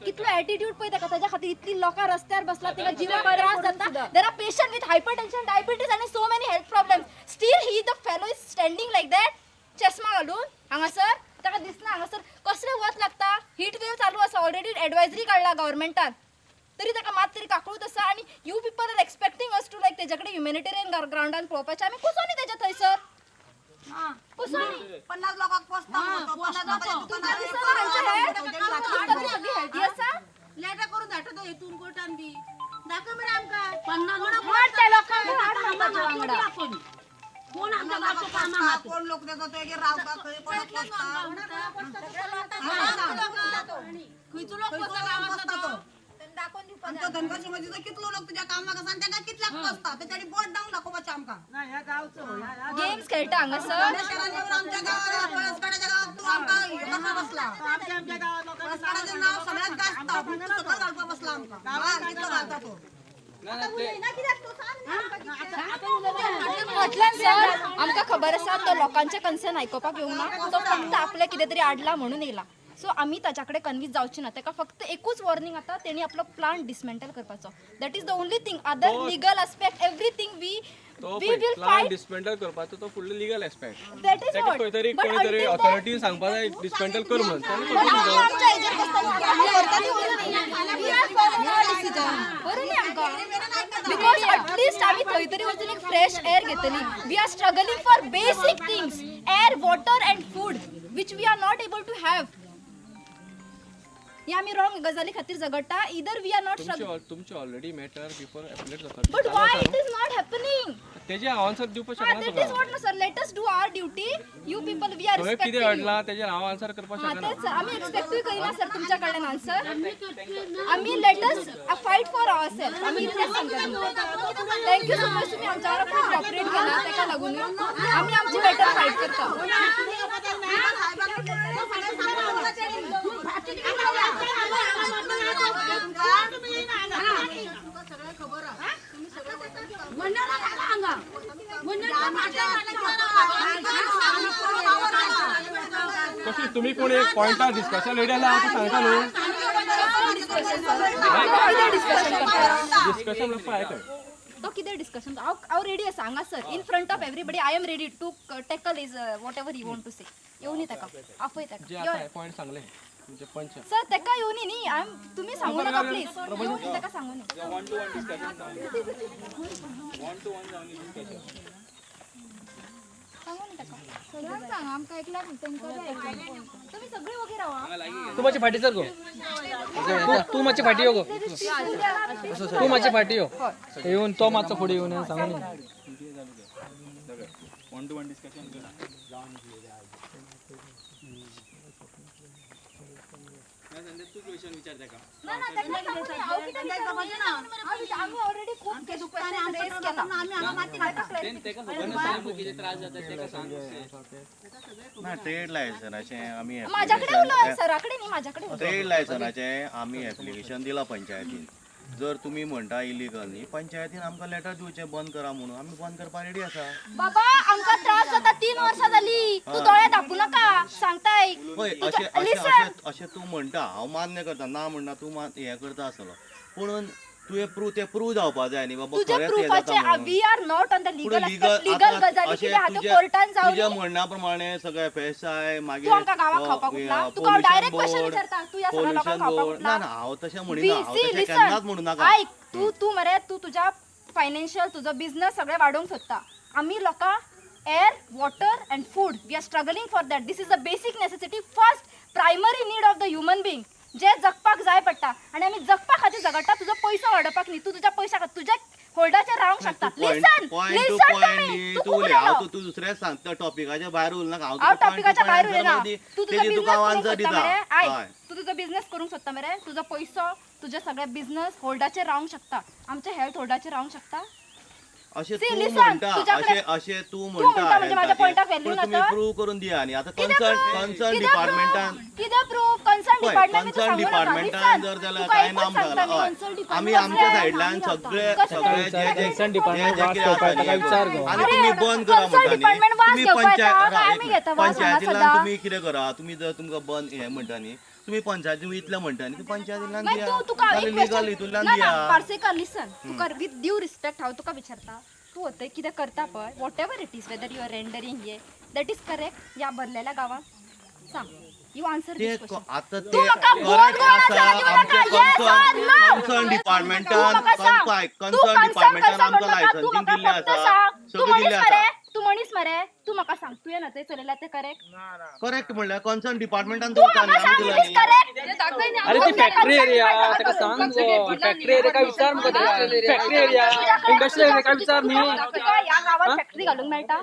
कितलो एटीट्यूड पळय ताका ताच्या खातीर इतली लोकां रस्त्यार बसला ताका जिवाक त्रास जाता there are patient with hypertension diabetes आनी so many health problems still he the fellow is standing like that चष्मा घालून हांगासर ताका दिसना हांगासर कसलें वत लागता हीट वेव चालू आसा ऑलरेडी एडवायजरी काडला गव्हर्मेंटान तरी ताका मात तरी काकळूत आसा आनी you people are expecting us to like तेजे कडेन ह्युमॅनिटेरियन ग्राउंडान पळोवपाचें आमी कुसोनी तेजे थंयसर कुसोनी 50 लोकांक पोसता सगळी हेल्दी आसा लेटर करून धाडटा हेतून कोर्टान बी दाखय मरे आमकां 50 त्या लोकांक हाड मारपाचें वांगडा कोण आमच्या गांवचो कामाक कोण लोक देतो तेगे रावता खंय कोणाक खंयचो लोक पोसता गांवांतलो तो दाखोवन दिवपाक तो धनगाची मध्ये कितलो लोक तुज्या कामाक आसा आनी ताका कितल्याक पोसता तेच्यानी बोट दावून दाखोवपाचें आमकां ना ह्या गांवचो गेम्स खेळटा हांगासर शहरान येवन आमच्या गांवांत पळसकाड्याच्या गांवांत तूं आमकां कसा बसला आमच्या गांवांत पळसकाड्याचें नांव सगळ्यात गाजता पूण तूं सकल घालपाक बसला आमकां भार कितलो घालता तो म्हटल्यार सर आमकां खबर आसा तो लोकांचे कन्सर्न आयकोपाक येवंक ना तो फक्त आपले कितें तरी आडला म्हणून येयला सो आमी ताच्या कडेन कन्विन्स जावची ना ताका फक्त एकूच वॉर्निंग आतां तेणी आपलो प्लांट डिसमेंटल करपाचो that is the only thing other legal aspect everything we will fight dismantle करपाचो तो फुडलो लिगल एस्पेक्ट दॅट इज खंय तरी कोणी तरी ऑथॉरिटीन सांगपा जाय डिसमेंटल कर म्हणून आमच्या हेजेर बिकॉज एटलीस्ट आमी थंय तरी वचून एक फ्रेश एअर घेतली we are struggling for basic things air water and food which we are not able to have हे आमी रॉंग गजाली खातीर झगडटा इदर वी आर नॉट तुमचे ऑलरेडी मॅटर बिफोर एप्लेट जाता but why it is not happening तेजे आन्सर दिवपाक शकना that is what no sir let us do our duty you people we are थंय respecting कितें अडला तेजे हांव आन्सर करपाक शकना तेच आम्ही एक्सपेक्टूय करिना सर तुमच्या कडल्यान आन्सर आम्ही let us fight for ourself आम्ही तेच सांगता थँक्यू सो मच तुम्ही आमच्या वांगडा खूप कॉपरेट केला ताका लागून आम्ही आमची बेटर फाईट करता कशी तुम्ही कोण एक पॉइंटार डिस्कशन लेडी आला आता सांगता न्हू डिस्कशन लागपा आहे काय तो कितें डिस्कशन हांव रेडी आसा हांगासर in front of everybody I am ready to tackle is whatever you want to say येवनी ताका आपय जे ताका आता पॉइंट सांगले तुमचे पंच सर ताका येवनी न्ही तुम्ही सांगू नका प्लीज येवनी ताका सांगू न्ही वन टू वन डिस्कशन सांगू न्ही ताका सगळ्यांक सांग आमकां एकल्याक तांकां तुम्ही सगळे वगैरे रावा तू माझी फाटी सर गो तू माझी फाटी यो गो तू माझी फाटी यो येऊन तो मातसो फुडें येऊन सांगू वन टू वन डिस्कशन तू क्वेश्चन विचार ताका ना ना ताका सांगू न्ही हांव कितें विचारू आम्ही ऑलरेडी खूप क्वेश्चन रेज केला ना ट्रेड लायसनाचें आमी माझ्याकडे उलय सराकडे न्ही माझ्याकडे उलय ट्रेड लायसनाचें आमी एप्लिकेशन दिलां पंचायतीन जर तुमी म्हणटा इलिगल न्ही पंचायतीन आमकां लेटर दिवचें बंद करा म्हणून आमी बंद करपा रेडी आसा बाबा आमकां त्रास जाता 3 वर्सां जाली तू दोळे धापू नका सांगताय पळय अशें तूं म्हणटा हांव मान्य करता ना म्हणटा तूं हें करता आसलो पूण तुवें ते प्रूव जावपा जाय न्ही बाबा तुझे खरेंच हें प्रूफाचे जाता म्हणून we are not on the legal legal गजाली कितें आहा त्यो कोर्टान तुज्या जावन म्हणणा प्रमाणे सगळे FSI तू मागीर आमकां गांवाक खावपाक उठला तुका डायरेक्ट क्वेश्चन विचारता तू ह्या सगळ्या लोकांक खावपाक ना उठला ना हांव तशें म्हणिना हांव तशें केन्नाच म्हणू नाका आयक तू मरे तू तुझ्या फायनान्शियल तुजो बिझनस सगळे वाडोवंक सोदता आमी लोकां air water and food we are struggling for that this is the basic necessity first primary need of the human being जे जगपाक जाय पडटा आनी आमी जगपा खातीर झगडटा तुजो पयसो वाडोवपाक न्ही तू तुज्या पयशा खातीर तुज्या होल्डाचेर रावंक शकता. लिसन पॉइंट टू लिसन पॉइंट तुम्ही तू उलय हांव तू दुसऱ्याच सांगता टॉपिकाच्या भायर उरला हांव टॉपिकाच्या भायर उलयना. तू तुजो तेजी तुका बिझनेस आन्सर करूंक सोदता मरे. दिता आयक, तू तुजो बिझनेस करूंक सोदता मरे. तुजो पैसो तुजे सगळे बिझनेस होल्डाचेर रावंक शकता. आमचे हेल्थ होल्डाचेर रावंक शकता. अशें See, तू listen, म्हणटा तुझ्याकडे- अशें तू म्हणटा म्हणटा म्हणजे माझ्या point of value पण ना तुम्ही तर? प्रूव्ह करून दिया न्ही आता कितें कन्सर्न proof? कन्सर्न कितें डिपार्टमेंटान proof? कितें प्रूफ कन्सर्न पळय, डिपार्टमेंट कन्सर्न डिपार्टमेंटान जर जाल्यार काय नाम घाला हय. आमी आमच्या सायडल्यान सगळे सगळे जे जे कन्सर्न डिपार्टमेंट जे वास कितें घेवपाक आसा ताका विचार गो. आणि तुम्ही बंद करा कन्सर्न म्हणटा डिपार्टमेंट वास न्ही घेवपाक येता, काय आमी घेता वास हांगा पंचायतींतल्यान सद्दां? तुम्ही कितें करा तुम्ही जर तुमकां बंद हे म्हणटा न्ही तुम्ही पंचायतीन इतलें म्हणटा न्ही पंचायतींतल्यान मागीर दिया तुका एक नाल्यार question- लिगल हितूंतल्यान ना, ना, दिया पार्सेकर लिसन तुका विथ ड्यू रिस्पेक्ट हांव तुका विचारता. तू होते कितें करता पळय whatever it is whether you are rendering हे दॅट इज करेक्ट या भरलेल्या गावात सांग. यू आन्सर ते दिस क्वेश्चन. आता ते तू म्हाका correct बोल आसा बोल आमच्या yes or no? कन्सर्न डिपार्टमेंटान तू म्हाका सांग. कन्सर्न तू डिपार्टमेंटान concern आमकां म्हणू नका. तू लायसन्सिंग म्हाका दिल्लें फक्त आसा सांग. तू सगळें मनीस दिल्लें मरे आसा तू मनीस मरे तू म्हाका सांग तुवें ना ते चलयला ते करेक्ट. करेक्ट म्हणल्यार कन्सर्न डिपार्टमेंटान तू म्हाका सांग इट इज करेक्ट. अरे ती फॅक्टरी एरिया ताका सांग गो. फॅक्टरी एरिया काय विचार मग फॅक्टरी एरिया इंडस्ट्रियल एरिया काय विचार न्ही. तुका या गावात फॅक्टरी घालूंक मेळटा.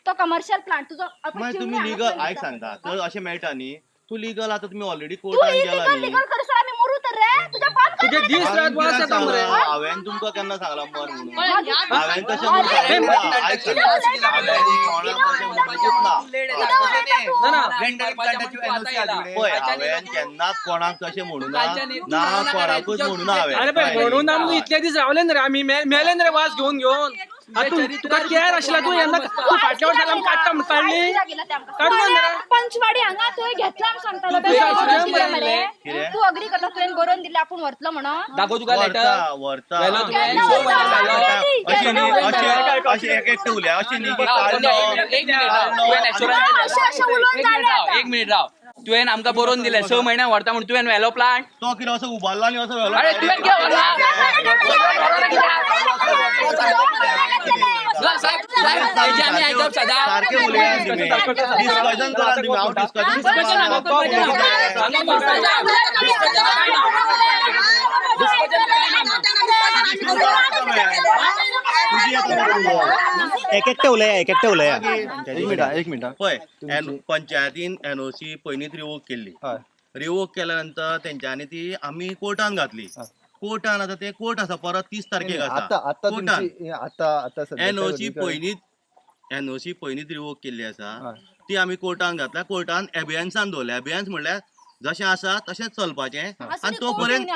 तो कमर्शियल प्लांट तुजो मागीर तुम्ही लिगल आयक सांगता तर अशें मेळटा न्ही तू लिगल आता तुम्ही ऑलरेडी तू कोर्टान गेला इलिगल न्ही लिगल करसर आमी मरू तर रे तुझ्या पाप तुझे दीस रात वास येता मरे. हांवें तुमकां केन्ना सांगला मर म्हणून हांवें तशें म्हणून सांगलें ना. आयक सांगता हांवें कोणाक तशें म्हणपाचेंच ना ना पळय हांवें केन्नाच कोणाक तशें म्हणून ना कोणाकूच म्हणून अरे हांवें पण म्हणून आमी इतले दीस रावले रे आमी मेले रे वास घेऊन घेऊन. तुका केअर आशिल्ला तू यांना तू फाटल्या वर्साक आमकां काडटा म्हण काडली काडून ना रे. पंचवाडी हांगा तुवें घेतला आमी सांगतालो तू ते कितें मरे. कितें? तू अग्री करता तुवें बरोवन दिले आपूण व्हरतलो म्हणून. दाखव तुका व्हरता लेटर व्हरता वेलो तुवें. अशें न्ही अशें एक एकटें उलया अशें न्ही की काडलो एक मिनिट राव तुवें आमकां बरोवन दिले 6 म्हयने व्हरता म्हणून तुवें व्हेलो प्लांट. तो कितें असो उबारला आनी असो व्हेलो अरे तुवें कितें आमी आयकप सदां सारकें उलया तुमी डिस्कशन करा तुम्ही हांव एक एकटे उलया एक मिनिट पळय पंचायतीन एनओसी पयलींच रिवोक केल्ली रिवोक केल्या नंतर तेंच्यांनी ती आमी कोर्टान घातली कोर्टान आतां ते कोर्ट आसा परत 30 तारखेक आसा कोर्टान एनओसी पयलींच रिवोक केल्ली आसा ती आमी कोर्टान घातल्या कोर्टान एबियन्सान दवरल्या एबियन्स म्हणल्यार जशें आसा तशेंच चलपाचें आनी तो पर्यंत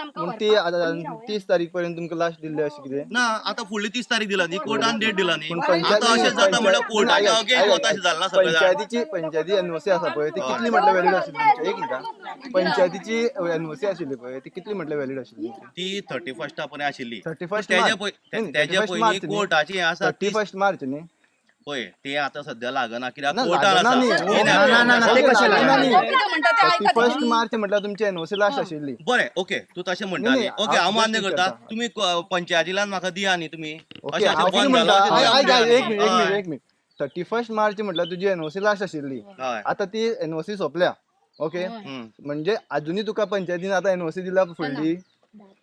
30 तारीख पर्यंत तुमकां लास्ट दिल्ले अशें कितें ना आता फुडली 30 तारीख दिला न्ही कोर्टान डेट दिला न्ही आता अशें जाता म्हणल्यार कोर्टाच्या अगेन्स्ट वता अशें जालें ना सगळें पंचायती एनओसी आसा पळय ती कितली म्हटल्यार व्हॅलिड आशिल्ली तुमची? एक मिनिट पंचायतीची एनओसी आशिल्ली पळय ती कितली म्हटल्यार व्हॅलिड आशिल्ली ती 31 पर्यंत आशिल्ली 31 तेज्या पयलीं कोर्टाची आसा 31 मार्च न्ही पळय ते आतां सध्या लागना कित्याक ना, कोर्टान लागना न्ही. आसा ते कशें लागना न्ही. म्हणटा ते 31 मार्च म्हटल्यार तुमची एनओसी लास्ट आशिल्ली बरें ओके तू तशें म्हणटा नाही, न्ही नाही, ओके हांव हांव मान्य just करता विचारता. तुमी पंचायतीलान म्हाका दिया न्ही तुमी ओके हांव कितें बंद म्हणटा जालो एक मिनिट 31 मार्च म्हटल्यार तुजी एनओसी लास्ट आशिल्ली हय आता ती एनओसी सोंपल्या ओके म्हणजे अजूनही तुका पंचायतीन आता एनओसी दिला फुडली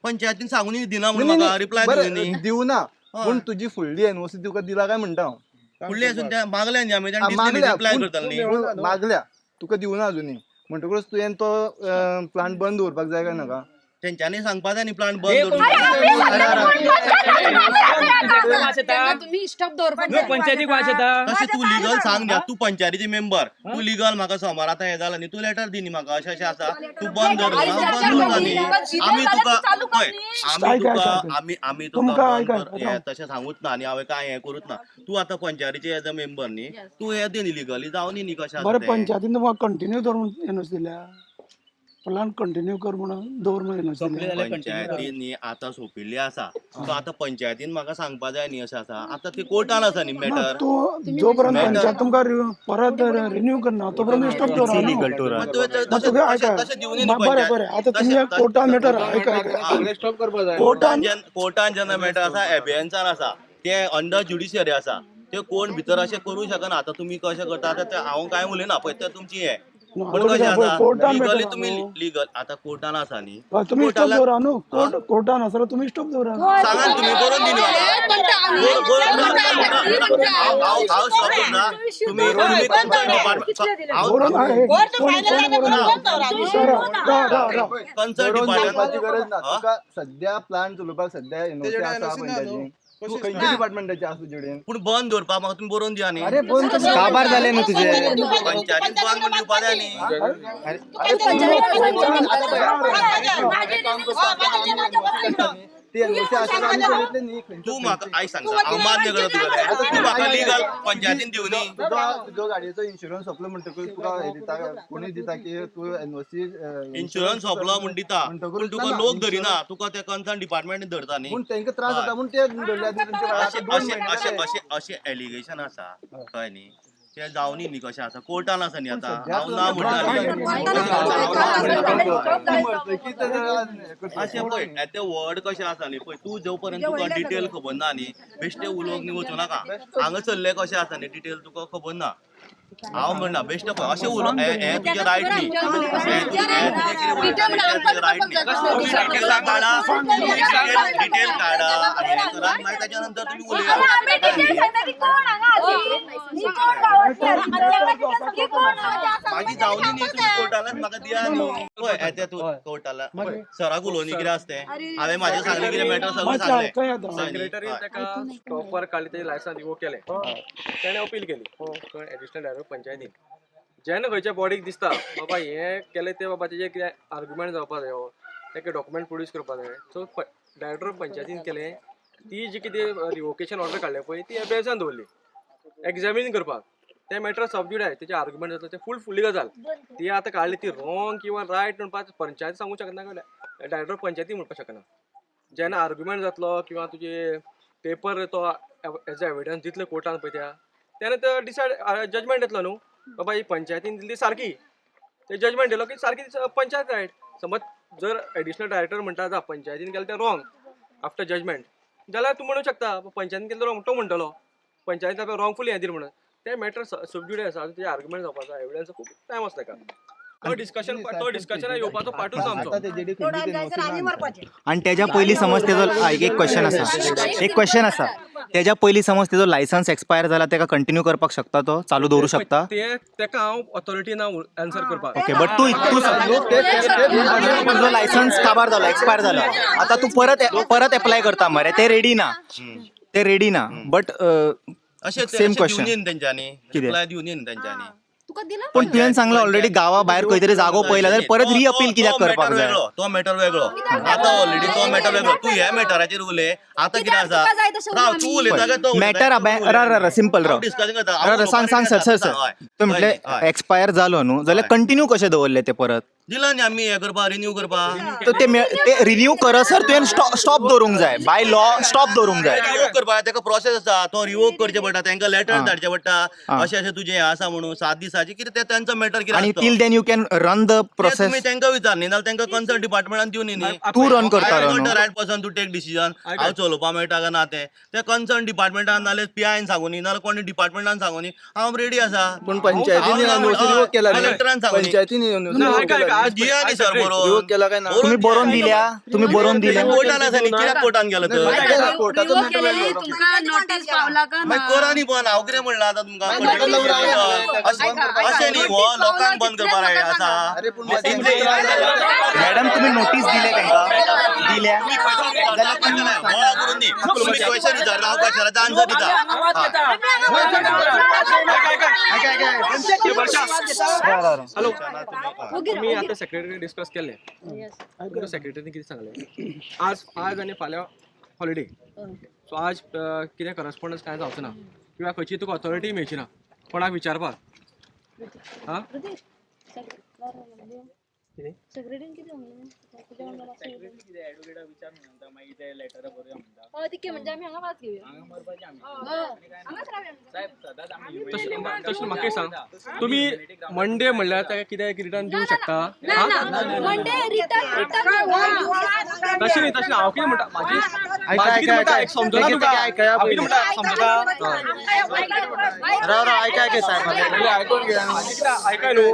पंचायतीन सांगून दिना म्हणून म्हाका रिप्लाय दिली न्ही दिवू ना पूण तुजी फुडली एनओसी तुका दिला काय म्हणटा हांव फुडली असून त्या मागल्या न्ही आमी मागल्या रिप्लाय करतले न्ही पूण मागल्या तुका दिवना अजुनी म्हणटकूच तुवें तो प्लांट बंद दवरपाक जाय काय नाका तेंच्यांनी सांगपा जाय न्ही प्लांट बंद करून तुम्ही स्टॉप दवरपाक पंचायतीक वास येता. तशें तू लिगल सांग न्ही तू पंचायतीचे मेंबर तू लिगल म्हाका सोमार आतां हें जालां न्ही तू लेटर दी न्ही म्हाका अशें अशें आसा तू बंद धर बंद उरला न्ही आमी तुका पळय आमी तुका हें तशें सांगूच ना आनी हांवें काय हें करूच ना तू आतां पंचायतीचे एज अ मेंबर न्ही तू हें दी न्ही लिगली जावं न्ही कशें आसा तें. पंचायतीन तुमकां कंटिन्यू धरून एनओसी दिल्या प्लान कंटिन्यू कर म्हणून दवर म्हणून पंचायतीन न्ही आतां सोंपिल्ली आसा सो आतां पंचायतीन म्हाका सांगपा जाय न्ही अशें आसा आतां ती कोर्टान आसा न्ही मॅटर तो जोपर्यंत पंचायत तुमकां परत रिन्यू करना तोपर्यंत स्टॉप दवरा तशें दिवनी न्ही बरें बरें आतां तुमी कोर्टान मॅटर ऐका स्टॉप करपा जाय कोर्टान जेन्ना मॅटर आसा एबियन्सान आसा ते अंडर ज्युडिशियरी आसा ते कोण भितर अशें करूं शकना आतां तुमी कशें करता आतां हांव कांय उलयना पळय तें तुमची हें पण कशें आसा कोर्टान लिगली मेळटलो तुम्ही न्हू. लिगल आता कोर्टान आसा न्ही तुम्ही स्टॉप कोर्टाला- दवरा न्हू कोर्टान आसा तुम्ही स्टॉप दवरा. सांगा ना तुम्ही बरोवन दिली म्हाका हांव स्टॉप करना तुम्ही कन्सर्न डिपार्टमेंट कन्सर्न डिपार्टमेंट गरज ना तुका सध्या प्लान चलोवपाक सध्या एनओसी आसा पंचायतीन तू खंयच्या डिपार्टमेंटाचे आसा तुजे कडेन पूण बंद दवरपाक म्हाका तुम्ही बरोवन दिया न्ही अरे बंद काबार जाले न्हू तुझे. पंचायतीन बंद म्हण दिवपा जाय न्ही ते एनओसी आसा आमी पळयतले न्ही तू म्हाका आयज सांगता हांव मान्य करता तुगेलें तू म्हाका लिगल पंचायतीन दिवनी तुजो गाडयेचो इन्शुरन्स सोंपलो म्हणटकूच तुका हे दिता कोणी दिता की तू एनओसी इन्शुरन्स सोंपलो म्हण दिता पूण तुका लोक धरिना तुका ते कन्सर्न डिपार्टमेंट धरता न्ही पूण तांकां त्रास जाता म्हूण ते धरल्या अशें एलिगेशन आसा कळ्ळें न्ही ते जावनी न्ही कशें आसा कोर्टान आसा न्ही आतां हांव ना म्हणटा अशें पळय ते वर्ड कशें आसा न्ही पळय तूं जो पर्यंत तुका डिटेल खबर ना न्ही बेश्टे उलोवंक न्ही वचूं नाका हांगा सरले कशें आसा न्ही डिटेल तुका खबर ना हांव म्हणना बेश्टे पळय अशें उलोव हें तुजें रायट न्ही रायट न्ही तुम्ही डिटेलां काडा डिटेल काडा आनी हें करा मागीर ताच्या नंतर तुमी उलया माझी जावनी न्ही तुम्ही कोर्टालाच म्हाका दिया न्ही पळय येते तूं कोर्टाला सराक उलोवनी कितें आसतें हांवें म्हाजें सांगलें कितें मॅटर सगळें सांगलें सेक्रेटरीन ताका स्टॉपर काडले तेजें लायसन रिवोक केलें तेणें अपील केली एडिशनल डायरेक्टर पंचायतीन जेन्ना खंयच्या बॉडीक दिसता बाबा हें केलें तें बाबा तेजें कितें आर्ग्युमेंट जावपा जाय तेका डॉक्युमेंट प्रोड्यूस करपा जाय सो डायरेक्टर पंचायतीन केलें ती जी कितें रिवोकेशन ऑर्डर काडल्या पळय ती एबेजान दवरली एग्जामीन करपाक ते मॅटर सबज्युडाय तेजे आर्ग्युमेंट जाता ते फुल्ली गजाल ती आतां काडली ती रॉंग किंवा रायट म्हणपाक पंचायत सांगूं शकना डायरेक्टर पंचायती म्हणपाक शकना जेन्ना आर्ग्युमेंट जातलो किंवा तुजे पेपर तो एज एविडन्स दितले कोर्टान पळय त्या तेन्ना तो डिसायड जजमेंट येतलो न्हू बाबा ही पंचायतीन दिल्ली सारकी ते जजमेंट दिलो की सारकी पंचायत रायट समज जर एडिशनल डायरेक्टर म्हणटा जा पंचायतीन केलें तें रॉंग आफ्टर जजमेंट जाल्यार तूं म्हणूं शकता पंचायतीन केलें रॉंग तो म्हणटलो पंचायतीन रॉंगफुली हें दिलें म्हणून ते मॅटर सबज्युडे आसा ते आर्ग्युमेंट जावपाचो एविडन्स खूब टायम आसता ताका तो डिस्कशन येवपाचो पार्टूच आमचो आणि त्याच्या पयलीं समज तेजो एक क्वेश्चन आसा त्याच्या पयलीं समज तेजो लायसन्स एक्सपायर जाला तेका कंटिन्यू करपाक शकता तो चालू दवरूं शकता तेका हांव ऑथॉरिटी ना आन्सर करपाक ओके बट तू तुजो लायसन्स काबार जालो एक्सपायर जालो आता तू परत एप्लाय करता मरे ते रेडी ना बट अशें सेम क्वेश्चन दिवनी तेंच्यांनी रिप्लाय दिवनी तेंच्यांनी तुका दिला पण तुवें सांगला ऑलरेडी गावा भायर खंय तरी जागो पयला जाल्यार परत रिअपील कित्याक करपाक जाय तो मॅटर वेगळो आता ऑलरेडी तो मॅटर वेगळो तू ह्या मॅटराचेर उलय आता कितें आसा राव तू उलयता काय तो मॅटर सिंपल राव डिस्कशन करता सांग सर तूं म्हटलें एक्सपायर जालो न्हू जाल्यार कंटिन्यू कशें दवरले ते परत दिला न्ही आमी हें करपा रिन्यू करपा तर ते रिन्यू करसर तुवें स्टॉप दवरूंक जाय बाय लॉ स्टॉप दवरूंक जाय रिवोक करपा तेका प्रोसेस आसा तो रिवोक करचे पडटा तांकां लेटर धाडचे पडटा अशें तुजें हें आसा म्हणून 7 दिसाची कितें ते तांचो मॅटर कितें आणि till then you can run the process तुमी तांकां विचारनी नाल्यार तांकां कन्सर्न डिपार्टमेंटान दिवनी न्ही तू रन करता right person to take decision हांव चलोवपा मेळटा काय ना ते कन्सर्न डिपार्टमेंटान नाल्यार पीआयन सांगूनी नाल्यार कोणी डिपार्टमेंटान सांगूनी हांव रेडी आसा पण पंचायतीन रिवोक केला कलेक्टरान सांगूनी पंचायतीन दिया न्ही सर रिवोक केला काय ना तुम्ही बरोवन दिल्या कोर्टान आसा न्ही कित्याक कोर्टान गेलो तर कोर्टाचो मॅटर वेगळो तुमका नोटीस पावला का मागीर कोरा न्ही पण हांव कितें म्हणलां आतां तुमकां अशें न्ही हो लोकांक बंद करपा रायट आसा मॅडम तुम्ही नोटीस दिले तांकां दिल्या गोळा करून न्ही तुम्ही क्वेश्चन विचारता हांव क्वेश्चनाचा आन्सर हॅलो तुम्ही आता सेक्रेटरी डिस्कस केले सेक्रेटरीने कितें सांगलें आज आनी फाल्यां हॉलिडे सो आज कितें करस्पॉन्डन्स कांय जावचो ना किंवा खंयची तुका ऑथॉरिटी मेळची ना कोणाक विचारपाक हां सेक्रेटरीन किती म्हणलं तिके म्हणजे आम्ही हांगा वाज घेऊया तशें म्हाका एक सांग तुम्ही मंडे म्हणल्यार ताका कितें रिटर्न दिवं शकता मंडे रिटर्न तशें न्ही हांव कितें म्हणटा म्हाजी कितें म्हणटा एक समजना तुका हांव कितें म्हणटा समजता ऐकाय न्हू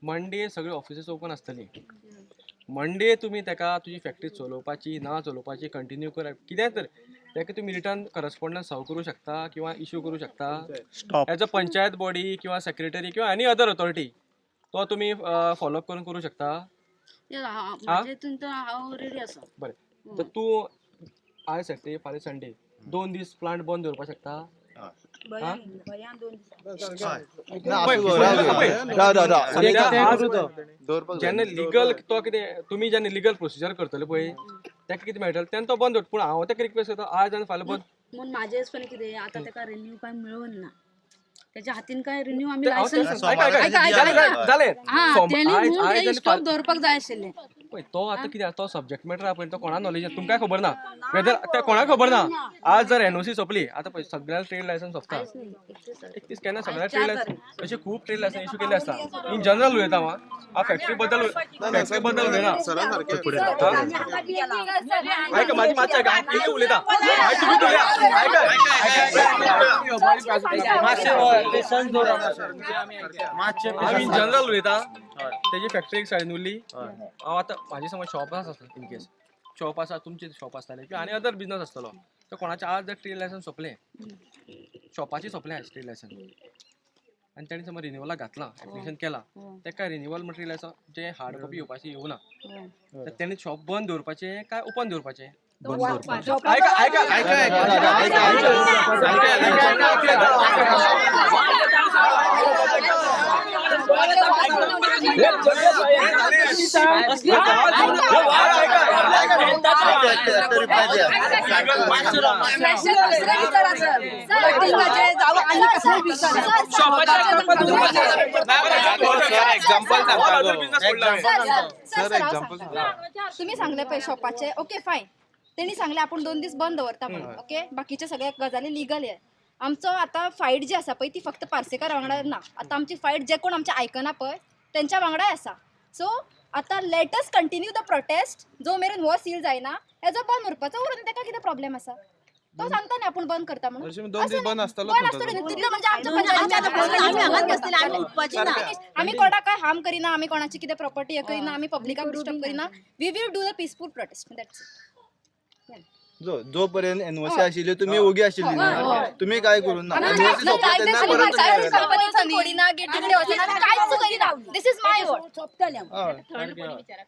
मंडे सगळे ऑफिसीस ओपन आसतली मंडे तुम्ही ताका तुजी फॅक्टरी चलोवपाची ना चलोवपाची कंटिन्यू कर कितें तर ताका तुम्ही रिटर्न करस्पॉन्डन्स सर्व करूं शकता किंवा इश्यू करूं शकता एज अ पंचायत बॉडी किंवा सेक्रेटरी किंवा एनी अदर ऑथॉरिटी तो तुम्ही फॉलोअप करूं शकता हांव रेडी आसा बरें तर तूं आयज सॅटर्डे फाल्यां संडे 2 दीस प्लांट बंद दवरपाक शकता जेन्ना लिगल तो कितें तुमी जेन्ना लिगल प्रोसिजर करतले पळय ताका कितें मेळटलें तेन्ना तो बंद दवर पूण हांव ताका रिक्वेस्ट करता आज आनी फाल्यां बंद म्हणून माझ्या हिसपाने कितें आतां ताका रिन्यू काय मेळून ना त्याच्या हातीन काय रिन्यू आमी लायसन्स स्टॉप दवरपाक जाय आशिल्लें पळय तो आतां कितें तो सब्जेक्ट मॅटर पळय तो कोणा नॉलेज तुमकां खबर ना वेदर ते कोणाक खबर ना आज जर एनओसी सोंपली आतां पळय सगळ्या ट्रेड लायसन्स सोंपता 31 केन्ना सगळ्या ट्रेड लायसन्स अशे खूब ट्रेड लायसन्स इश्यू केले आसता इन जनरल उलयता हांव फॅक्टरी बद्दल उलयना ऐका म्हाजी मातशें ऐका हांव उलयता हांव इन जनरल उलयता तेजी फॅक्टरी एक सायडीन उरली हांव आतां म्हाजी समज शॉप आसा इन केस शॉप आसा तुमचे शॉप आसताले किंवा आनी अदर बिजनस आसतलो तर कोणाचे आज जर ट्रेड लायसन्स सोंपलें शॉपाची सोंपलें आज ट्रेड लायसन्स आनी ताणें समज रिन्युवलाक घातलां एप्लिकेशन केलां ताका रिन्युवल मटेरियल जे हार्ड कॉपी येवपाची येवना तर तेणें शॉप बंद दवरपाचें काय ओपन दवरपाचें तुम्ही सांगले पळय शॉपाचे ओके फायन तेणी सांगले आपण 2 दीस बंद दवरता म्हणून ओके बाकीचे सगळे गजाली लिगल आहे आमचो आता फायट जी आसा पळय ती फक्त पार्सेकार वांगडा ना आता आमची फायट जे कोण आमचे आयकना पळय त्यांच्या वांगडाय आसा सो आता let us continue the prostate जो मेरेन हो सील जायना हेजो बंद उरपाचो उरून ताका कितें प्रॉब्लेम आसा तो सांगता न्ही आपण बंद करता म्हणून 2 दीस बंद आसतलो तितलो म्हणजे आमच्या आम्ही कोणाक काय हार्म करिना आम्ही कोणाची कितें प्रॉपर्टी हे करिना आम्ही पब्लिकाक डिस्टर्ब करिना we will do the peaceful protest that's जोपर्यंत एनओसी आशिल्ली तुम्ही ओगी आशिल्ली ना तुम्ही काय करून ना दिस इज माय वर्ड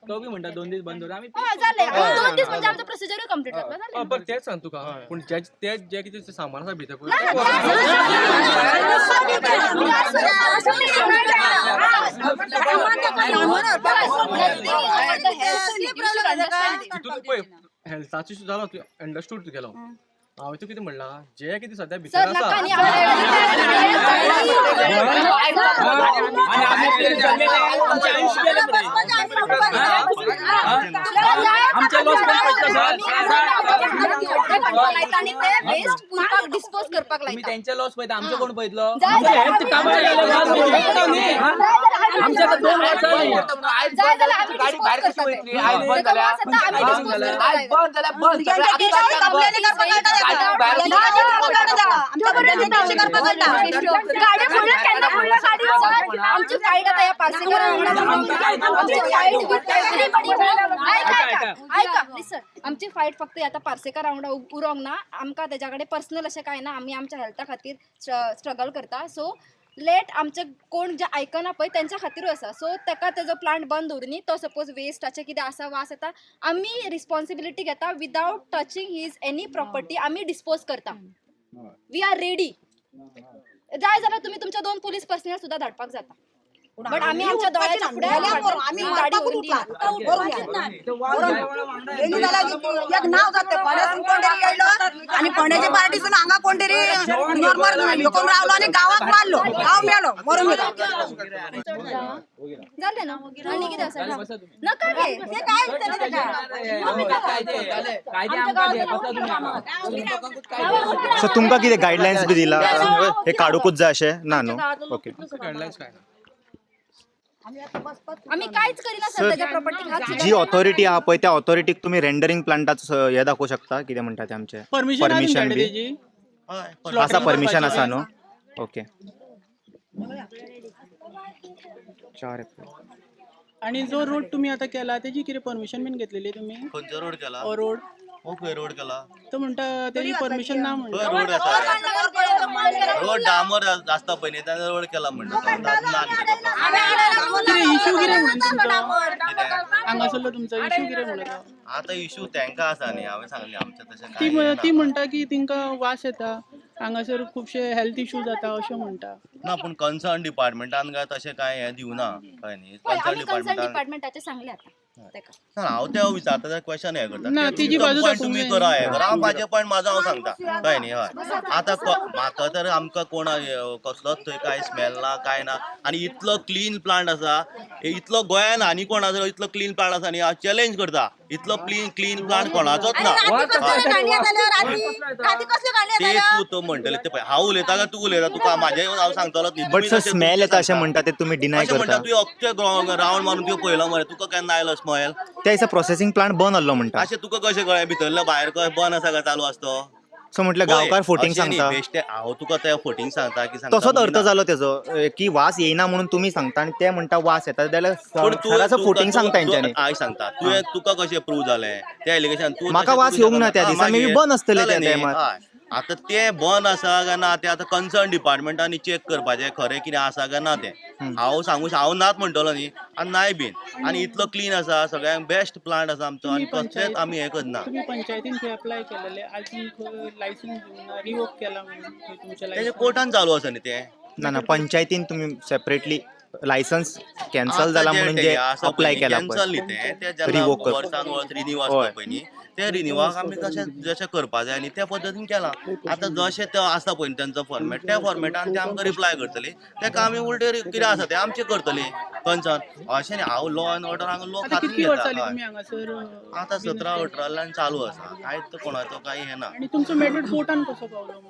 तो बी म्हणटा 2 दीस बंद दवर आमी जाले 2 दीस म्हणजे आमचं प्रोसिजर कंप्लीट जातलो बरं तेच सांग तुका पूण ते जे कितें सामान आसा भितर पळय हेल्थाचो इशू जालो अंडरस्टूड केलो हांवें तूं कितें म्हणलां जे कितें सद्या भितर आसा डिस्पोज करपाक लायता त्यांचे लॉस पळयता आमचे कोण पळयतलो आमच्या 2 वर्सां गाडी भायर कशी वयतली आज बंद जाल्या आज बंद जाल्या बंद आमची फाईट आता या आमची फाईट फक्त आता पार्सेकार वांगडा उरोंक ना आमकां तेच्या कडेन पर्सनल अशें कांय ना आमी आमच्या हेल्था खातीर स्ट्रगल करता सो लेट आमचे कोण जे आयकना पळय त्यांच्या खातीरूच आसा सो ताका तेजो प्लांट बंद दवरनी तो सपोज वेस्टाचे कितें आसा वास येता आमी रिस्पॉन्सिबिलिटी घेता without touching his any property आमी डिस्पोज करता वी आर रेडी जाय जाल्यार तुमी तुमच्या 2 पुलीस पर्सनल सुद्धा धाडपाक जाता बट आम्ही आमच्या डोळ्याच्या पुढे आम्ही मारताकून उठला एक नाव जाते पण्यासून कोणतरी यायलो आणि पण्याच्या पार्टीसून हांगा कोणतरी नॉर्मल लोकून रावलो आणि गावात मारलो गाव मेलो मरून गेलो झाले ना आणि किती असं नका घे ते काय विचारलं सो तुमकां कितें गायडलायन्स बी दिला हे काडूकूच जाय अशें ना न्हू ओके आम्ही काहीच करीना सर त्याच्या प्रॉपर्टी जी ऑथॉरिटी आहा पळय त्या ऑथॉरिटीक तुम्ही रेंडरिंग प्लांटाचो हे दाखवू शकता कितें म्हणटा ते आमचे परमिशन बी आसा परमिशन आसा न्हू ओके 4 एप्रिल आणि जो रोड तुम्ही आता केला त्याची किती परमिशन बीन घेतलेली तुम्ही खंयचो रोड केला रोड खंय रोड केला तो म्हणता त्याची परमिशन ना म्हणता रोड आसा रोड डांबर आसता पळय न्ही त्याने रोड केला म्हणटा इश्यू कितें म्हणून हांगासरलो तुमचो इश्यू कितें म्हणून आता इश्यू तांकां आसा न्ही हांवें सांगलें आमचें तशें ती म्हणटा की तिंका वास येता हांगासर खुबशे हेल्थ इश्यू जाता अशें म्हणटा ना पूण कन्सर्न डिपार्टमेंटान काय तशें काय हें दिवना कळ्ळें न्ही कन्सर्न डिपार्टमेंटान डिपार्टमेंटाचे सांगले आता तेका हांव त्या विचारता त्या क्वेश्चन हे करता ना, तिची बाजू point दाखोवंक तुम्ही जाय. करा हे करा हांव म्हाजे पॉयंट म्हाजो हांव सांगता कळ्ळें न्ही हय आतां म्हाका तर आमकां कोण कसलोच थंय काय स्मेल ना काय ना आनी इतलो क्लीन प्लांट आसा इतलो गोंयान आनी कोणाचो इतलो क्लीन प्लांट आसा न्ही हांव चॅलेंज करता इतलो क्लीन प्लांट कोणाचोच ना ते तूं म्हणटलें ते पळय हांव उलयता काय तूं उलयता तुका म्हाजे हांव सांगतलो न्ही बट सर स्मेल येता अशें म्हणटा ते तुम्ही डिनाय अशें म्हणटा करता तुवें अख्खे रावंड मारून तुवें पळयलो मरे तुका केन्ना आयलो स्मेल त्या दिसा प्रोसेसिंग प्लांट बंद आसलो म्हणटा अशें तुका कशें कळ्ळें भितरलो भायर खंय बंद आसा काय चालू आसता सो म्हटल्यार गांवकार फोटींग सांगता हांव तुका ते फोटींग सांगता की सांगता तसोच अर्थ जालो तेजो की वास येयना म्हणून तुम्ही सांगता आणि ते म्हणटा वास येता जाल्यार सरासो फोटींग सांगता तेंच्यांनी हांव सांगता तुवें तुका कशें प्रूव जालें तें एलिगेशन तूं म्हाका वास येवंक ना त्या दिसा मे बी बंद आसतले त्या टायमार आतां ते बंद आसा काय ना तें आतां कन्सर्न डिपार्टमेंटांनी चॅक करपाचें खरें कितें आसा काय ना तें हांव नात म्हणटलो न्ही आनी नाय बीन आनी इतलो क्लीन आसा सगळ्यांक बेस्ट प्लांट आसा आमचो आनी कसलेंच आमी हें करना तुम्ही पंचायतीन खंय अप्लाय केलेले अजून लायसन्स घेऊन रिवोक केला म्हणून तुमच्या तेजें कोर्टान चालू आसा न्ही तें ना पंचायतीन तुम्ही सेपरेटली लायसन्स कॅन्सल जाला म्हणून जे अप्लाय केला कॅन्सल न्ही तें Revoke जेन्ना करप. वर्सान वर्स रिन्यू आसता पळय न्ही ते रिन्यूवाक आमी जशें करपा जाय न्ही त्या पद्दतीन केलां आतां जशें तो आसता पळय तेंचो फॉर्मेट त्या फॉर्मेटान ते आमकां रिप्लाय करतली तेका आमी उलटे कितें आसा तें आमचें करतली कन्सर्न अशें न्ही हांव लॉ एंड ऑर्डर हांगा लॉ आता किती खातीर वर्स जाली घेता तुम्ही हांगासर आतां 17-18 चालू आसा कांयच कोणाचो कांय हें ना आणि तुमचो मॅटर कोर्टान कसो पावलो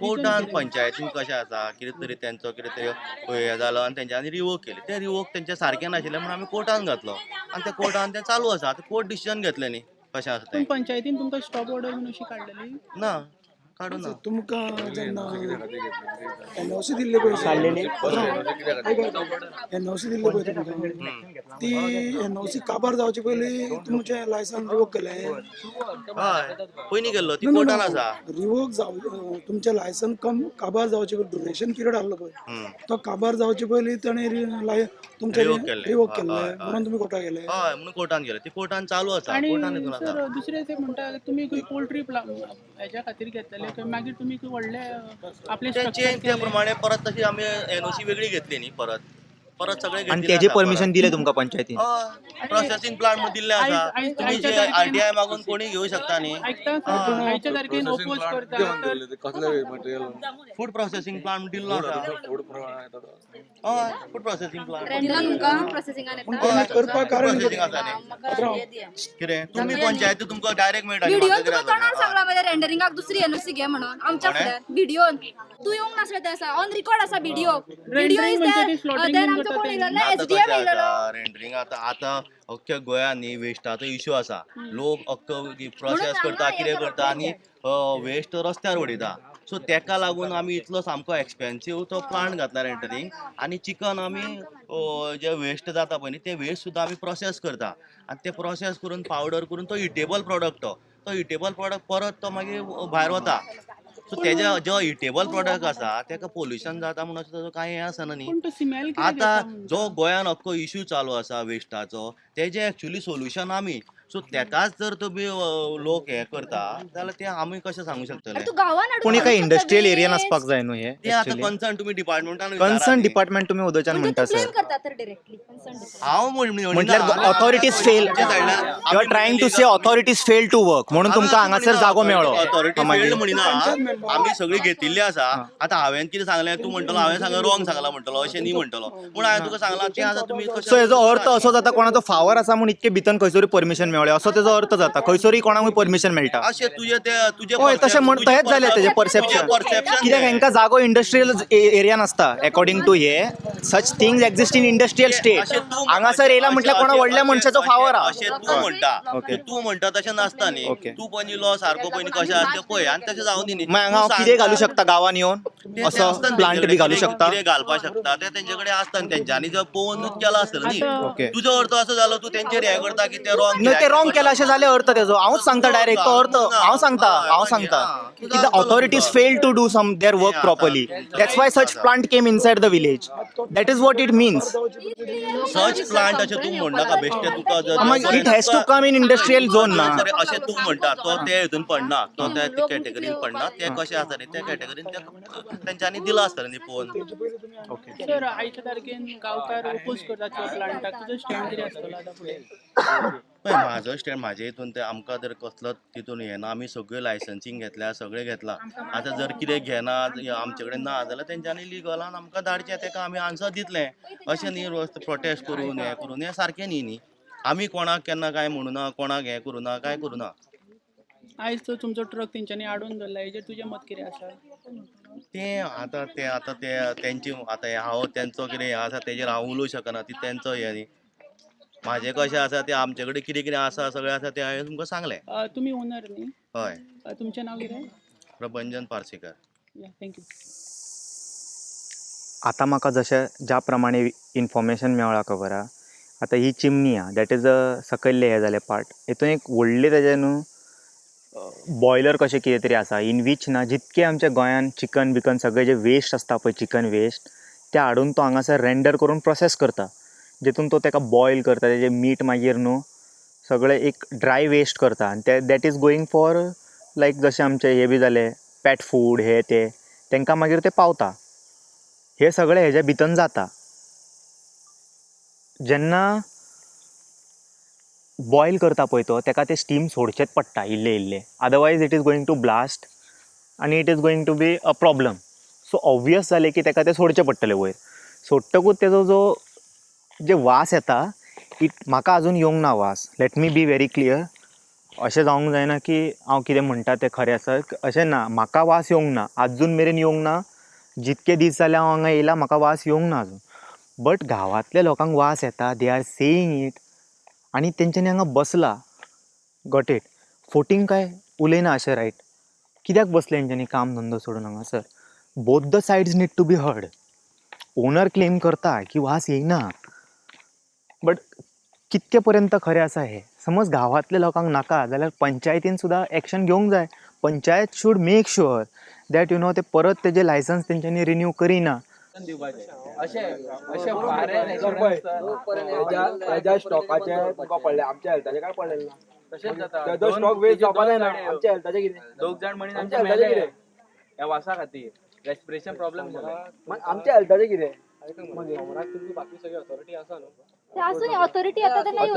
कोर्टान पंचायतीन कशें आसा कितें तरी तेंचो कितें तरी हें जालो आनी तेंच्यांनी रिवोक केली तें रिवोक तेंचें सारकें नाशिल्लें म्हणून आमी कोर्टान घातलो आनी त्या कोर्टान तें चालू आसा आतां कोर्ट डिसिजन घेतलें न्ही कशें आसा तें पंचायतीन तुमकां स्टॉप ऑर्डर बीन अशी काडलेली ना काडूं ना तुमकां जेन्ना एनओसी दिल्ले पळय एनओसी दिल्ले पळय तुमकां ती एनओसी काबार जावचे पयलीं तुमचें लायसन्स रिवोक केलें हय पयलीं गेल्लो ती कोर्टान आसा रिवोक जाव तुमचें लायसन्स काबार जावचे पयलीं ड्युरेशन पिरियड आसलो पळय तो काबार जावचे पयलीं ताणें तुमचें रिवोक केल्लें म्हणून तुमी कोर्टाक गेले हय म्हणून कोर्टान गेले ती कोर्टान चालू आसा आणि कोर्टान हितून आसा सर दुसरे ते म्हणटा तुम्ही पोल्ट्री हेच्या खातीर घेतलेले तर मागीर तुम्ही व्हडले आपले ते चेंज त्या प्रमाणे परत तशी आमी एनओसी वेगळी घेतली न्ही परत सगळे आणि घेतलेले त्याची आसा परमिशन दिले तुमकां पंचायतीन परत. प्रोसेसिंग प्लांट म्हणून दिल्ले आसा तुम्ही जे आरटीआय मागून कोणी घेऊ शकता न्ही आयच्या तारखेन ओपोज करता फूड प्रोसेसिंग प्लांट दिल्लो आसा हय फूड प्रोसेसिंग प्लांट करपाक कारण प्रोसेसिंग आसा न्ही कितें तुमी पंचायती तुमकां डायरेक्ट मेळटा न्ही, व्हिडिओ म्हाका तुका कितें तोंडार सांगला मध्ये रेंडरिंगाक दुसरी एनओसी घे म्हणून आमच्या फुड्यान व्हिडिओन तू येवंक नासले ते आसा ऑन रेकॉर्ड आसा व्हिडिओ व्हिडिओ इज देर आमचो कोण येयलो ना एसडीएम येयलो रेंडरिंग आता अख्ख्या गोंयांत न्ही वेस्टाचो इश्यू आसा लोक अख्खो प्रोसेस करता कितें करता आनी वेस्ट रस्त्यार उडयता सो तेका लागून आमी इतलो सामको एक्सपेन्सीव तो प्लांट घातला रेंडरिंग आनी चिकन आमी जे वेस्ट जाता पळय न्ही ते वेस्ट सुद्दां आमी प्रोसेस करता आनी ते प्रोसेस करून पावडर करून तो इटेबल प्रॉडक्ट तो इटेबल प्रॉडक्ट परत तो मागीर भायर वता सो तेजे जो इटेबल प्रॉडक्ट आसा तेका पोल्युशन जाता म्हणून ताजो कांय हें आसना न्ही आतां जो गोंयान अख्खो इश्यू चालू आसा वेस्टाचो तेजे एक्चुली सोल्युशन आमी सो तेकाच जर तुम्ही लोक हे करता जाल्यार ते आमी कशें सांगू शकतले तू गावान हाडून पूण एका घालू शकता इंडस्ट्रियल बे. एरियान आसपाक जाय न्हू हे ते आता कन्सर्न तुम्ही डिपार्टमेंटान कन्सर्न डिपार्टमेंट तुम्ही उदयच्यान म्हणजे म्हणटा तू सर blame करता तर directly concerned department. हांव म्हटल्यार authorities fail you are trying to say authorities fail to work म्हणून तुमकां हांगासर जागो मेळ्ळो ऑथॉरिटी मागीर फेल्ड म्हणिना आमी सगळी घेतिल्ली आसा आता हांवें कितें सांगलें तूं म्हणटलो हांवें सांगलें रॉंग सांगला म्हणटलो अशें न्ही म्हणटलो पूण हांवें तुका सांगलां तें आतां तुमी सो हेजो अर्थ असो जाता कोणाचो फावर आसा म्हूण इतके भितन खंयसरी परमिशन मेळ्ळें असो तेजो अर्थ जाता खंयसरी कोणाकूय परमिशन मेळटा अशें तुजें हय तशें म्हण तशेंच जालें तेजें परसेप्शन कित्याक हांकां जागो इंडस्ट्रियल एरियान आसता अकॉर्डिंग टू हे such things exist in industrial state हांगासर येयला म्हटल्यार कोणा व्हडल्या मनशाचो फावर आहा अशें तू म्हणटा तशें नासता न्ही तूं पयलीं लॉ सारको पयलीं कशें आसा तें पळय आनी तशें जावं दी न्ही मागीर हांगा हांव कितें घालूं शकता गांवान येवन असो प्लांट बी घालूं शकता कितें घालपाक शकता तें तेंचे कडेन आसता न्ही तेंच्यांनी जर पळोवनूच केला आसतलें न्ही ओके तुजो अर्थ असो जालो तूं तेंचेर हें करता की ते रॉंग ते रॉंग केला अशें जालें अर्थ तेजो हांवूच सांगता डायरेक्ट तो अर्थ हांव सांगता की the authorities fail to do some their work properly that's why such plant came inside the village that is what it means such plant अशें तूं म्हणटा का बेश्टे तुका जर it has to come in industrial zone ना अशें तू म्हणटा तो ते हितून पडना तो त्या कॅटेगरीन पडना ते कशें आसा न्ही त्या कॅटेगरीन तेंच्यांनी दिला आसतलें न्ही पळोवन सर आयच्या तारखेन गांवकार ओपोज करतात किंवा प्लांटाक तुजो स्टँड कितें आसतलो आतां फुडें पळय म्हाजो स्टँड म्हाजे हितून ते आमकां जर कसलोच तितून हें ना आमी सगळें लायसन्सींग घेतल्या सगळें घेतलां आतां जर कितें घेनात आमचे कडेन ना जाल्यार तेंच्यांनी लिगलान आमकां धाडचें तेका आमी आन्सर दितलें अशें न्ही प्रोटेस्ट करून हें सारकें न्ही आमी कोणाक केन्ना काय म्हणू ना कोणाक हें करूं ना काय करूं ना आयज तो तुमचो ट्रक तेंच्यांनी आडून धरला हेजेर तुजें मत कितें आसा ते तेंची आतां हांव तेंचो कितें हें आसा तेजेर हांव उलोवं शकना ती तेंचो हें न्ही म्हाजें कशें आसा तें आमचे कडेन कितें कितें आसा सगळें आसा तें हांवें तुमकां सांगलें तुमी ओनर न्ही हय तुमचें नांव कितें प्रभंजन पार्सेकर थँक्यू आतां म्हाका जशें ज्या प्रमाणे इन्फॉर्मेशन मेळ्ळां खबर आहा आतां ही चिमनी आहा दॅट इज अ सकयल्ले हे जाले पार्ट हितून एक व्हडले तेजे न्हू बॉयलर कशें कितें तरी आसा इन वीच ना जितके आमच्या गोंयान चिकन बिकन सगळे जे वेस्ट आसता पळय चिकन वेस्ट ते हाडून तो हांगासर रेंडर करून प्रोसेस करता जितून तो तेका बॉयल करता तेजें मीठ मागीर न्हू सगळें एक ड्राय वेस्ट करता आनी ते दॅट इज गोईंग फॉर लायक जशें आमचे हे बी जाले पॅट फूड हे ते तांकां मागीर ते पावता हे सगळें हेजे भितन जाता जेन्ना बॉयल करता पळय तो तेका ते स्टीम सोडचेच पडटा इल्ले इल्ले otherwise it is going to blast आनी it is going to be a problem so obvious जालें की तेका ते सोडचें पडटलें वयर सोडटकूच तेजो जो जे वास येता म्हाका अजून येवंक ना वास let me be very clear अशें जावंक जायना की हांव कितें म्हणटा तें खरें आसा अशें ना म्हाका वास येवंक ना आजून मेरेन येवंक ना जितके दीस जाले हांव हांगा येयला म्हाका वास येवंक ना अजून बट गांवांतल्या लोकांक वास येता दे आर सेयींग इट आनी तेंच्यांनी हांगा बसला गॉट इट फोटींग काय उलयना अशें रायट कित्याक बसले तेंच्यांनी काम धंदो सोडून हांगासर both the sides need to be heard owner claim करता की वास येयना बट कितके पर्यंत खरें आसा हे समज गांवांतल्या लोकांक नाका जाल्यार पंचायतीन सुद्दां एक्शन घेवंक जाय panchayat should make sure that ते परत तेजे लायसन्स तेंच्यांनी रिन्यू करिना त्याच्या स्टॉकाचे तुका पडले आमच्या हेल्थाचे काय पडलेले ना तशेंच जाता तो स्टॉक वेस्ट जावपा जायना आमच्या हेल्थाचे कितें दोग जाण म्हणून आमच्या हेल्थाचे कितें ह्या वासा खातीर रेस्पिरेशन प्रॉब्लेम जाला आमच्या हेल्थाचे कितें तुमची बाकी सगळी ऑथॉरिटी आसा न्हू ते असून ऑथॉरिटी आता तर नाही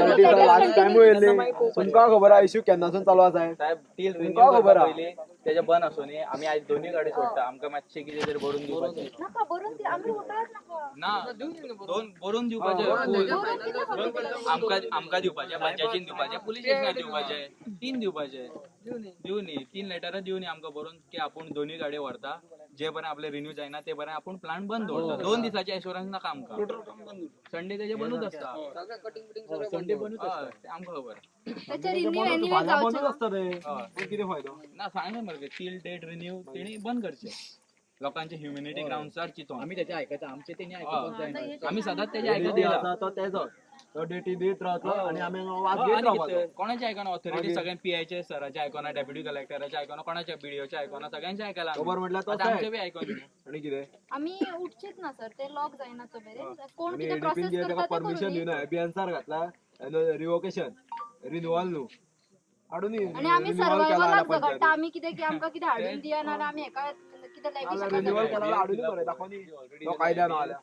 लास्ट टाइम येयले तुमकां खबर आहा इश्यू केन्नासून चालू आसा साहेब टील रिन्यू करपा पयलीं तेजे बंद आसूं न्ही आमी आयज दोनूय गाडी सोडटा आमकां मातशें कितें तरी बरोवन दिवपाचें नका बरोवन ती आमी उठोवच नका ना दोन बरोवन दिवपाचें आमकां दिवपाचें पंचायतीन दिवपाचें पुलीस स्टेशनार दिवपाचें 3 दिवपाचें दिवनी 3 लेटरां दिवनी आमकां बरोवन की आपूण दोनूय गाडी व्हरता जे बरें आपले रिन्यू जायना ते बरें आपूण प्लांट बंद दवरता 2 दिसाचे एश्योरन्स नाका आमकां संडे तेजे बंदूच आसता संडे बंदूच आसता ते आमकां खबर त्याचे रिन्यू एनीवे जावचे आसता ते कितें फायदो ना सांगले मरे टील डेट रिन्यू तेणी बंद करचे लोकांचे ह्युमॅनिटी ग्राउंड्सार चिंतून आमी तेचे आयकता आमचे तेणी आयकपाक जायना आमी सदांच तेजे आयकत येयला तो तेजो तो डेटी देत रावतलो आनी आमी वाज घेत रावपाचो कोणाचे आयकना ऑथॉरिटी सगळ्यांक पीआयचे सराचे आयकना डेप्युटी कलेक्टराचे आयकना कोणाच्या बीडीओचे आयकना सगळ्यांचे आयकला खबर म्हटल्यार तो आमचे बी आयकना आनी कितें आमी उठचेच ना सर ते लॉक जायना तो मेरेन कोण आनी कितें एडीपीन प्रोसेस जे करता ताका ते परमिशन करून दिवना एबीएनसार घातला रिवोकेशन रिन्युअल न्हू हाडून आणि आम्ही सर्वायवलाक झगडटा आम्ही कितें की आमकां कितें हाडून दियना आमी एका कितें रिन्युअल केला हाडून बरें दाखोनी तो कायद्यान आल्या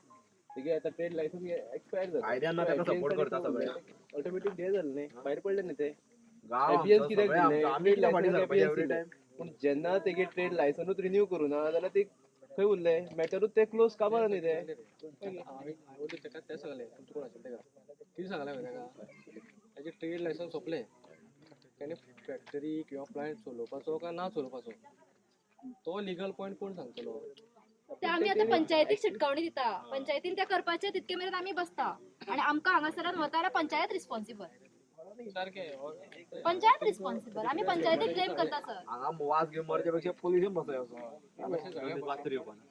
ट्रेड लायसन्स एक्सपायर झालं कायद्यान ताका सपोर्ट करता सगळे ऑटोमॅटिक हे झालं नाही भायर पडले न्ही ते गांव ABS कित्याक सगळे दिले? आमी कित्याक फाटीं ABS सरपाचें एवरी दिले. टायम पूण जेन्ना तेगे ट्रेड लायसनूच रिन्यू करूना जाल्यार ते खंय उरले मॅटरूच ते क्लोज काबार न्ही ते तेका ते सांगले तुमचे कोण आशिल्ले तेका कितें सांगले तेका ताजे ट्रेड लायसन्स सोंपले ताणें फॅक्टरी किंवा प्लांट चलोवपाचो काय ना चलोवपाचो तो लिगल पॉयंट कोण सांगतलो ते आमी आतां पंचायतीक शिटकावणी दिता पंचायतीन ते करपाचे तितके मेरेन आमी बसता आणि आमकां हांगासरान वता जाल्यार पंचायत रिस्पॉन्सिबल पंचायत रिस्पॉन्सिबल आमी पंचायतीक ब्लेम करता सर हांगा वास घेवन मरच्या पेक्षा पोलिशन बसय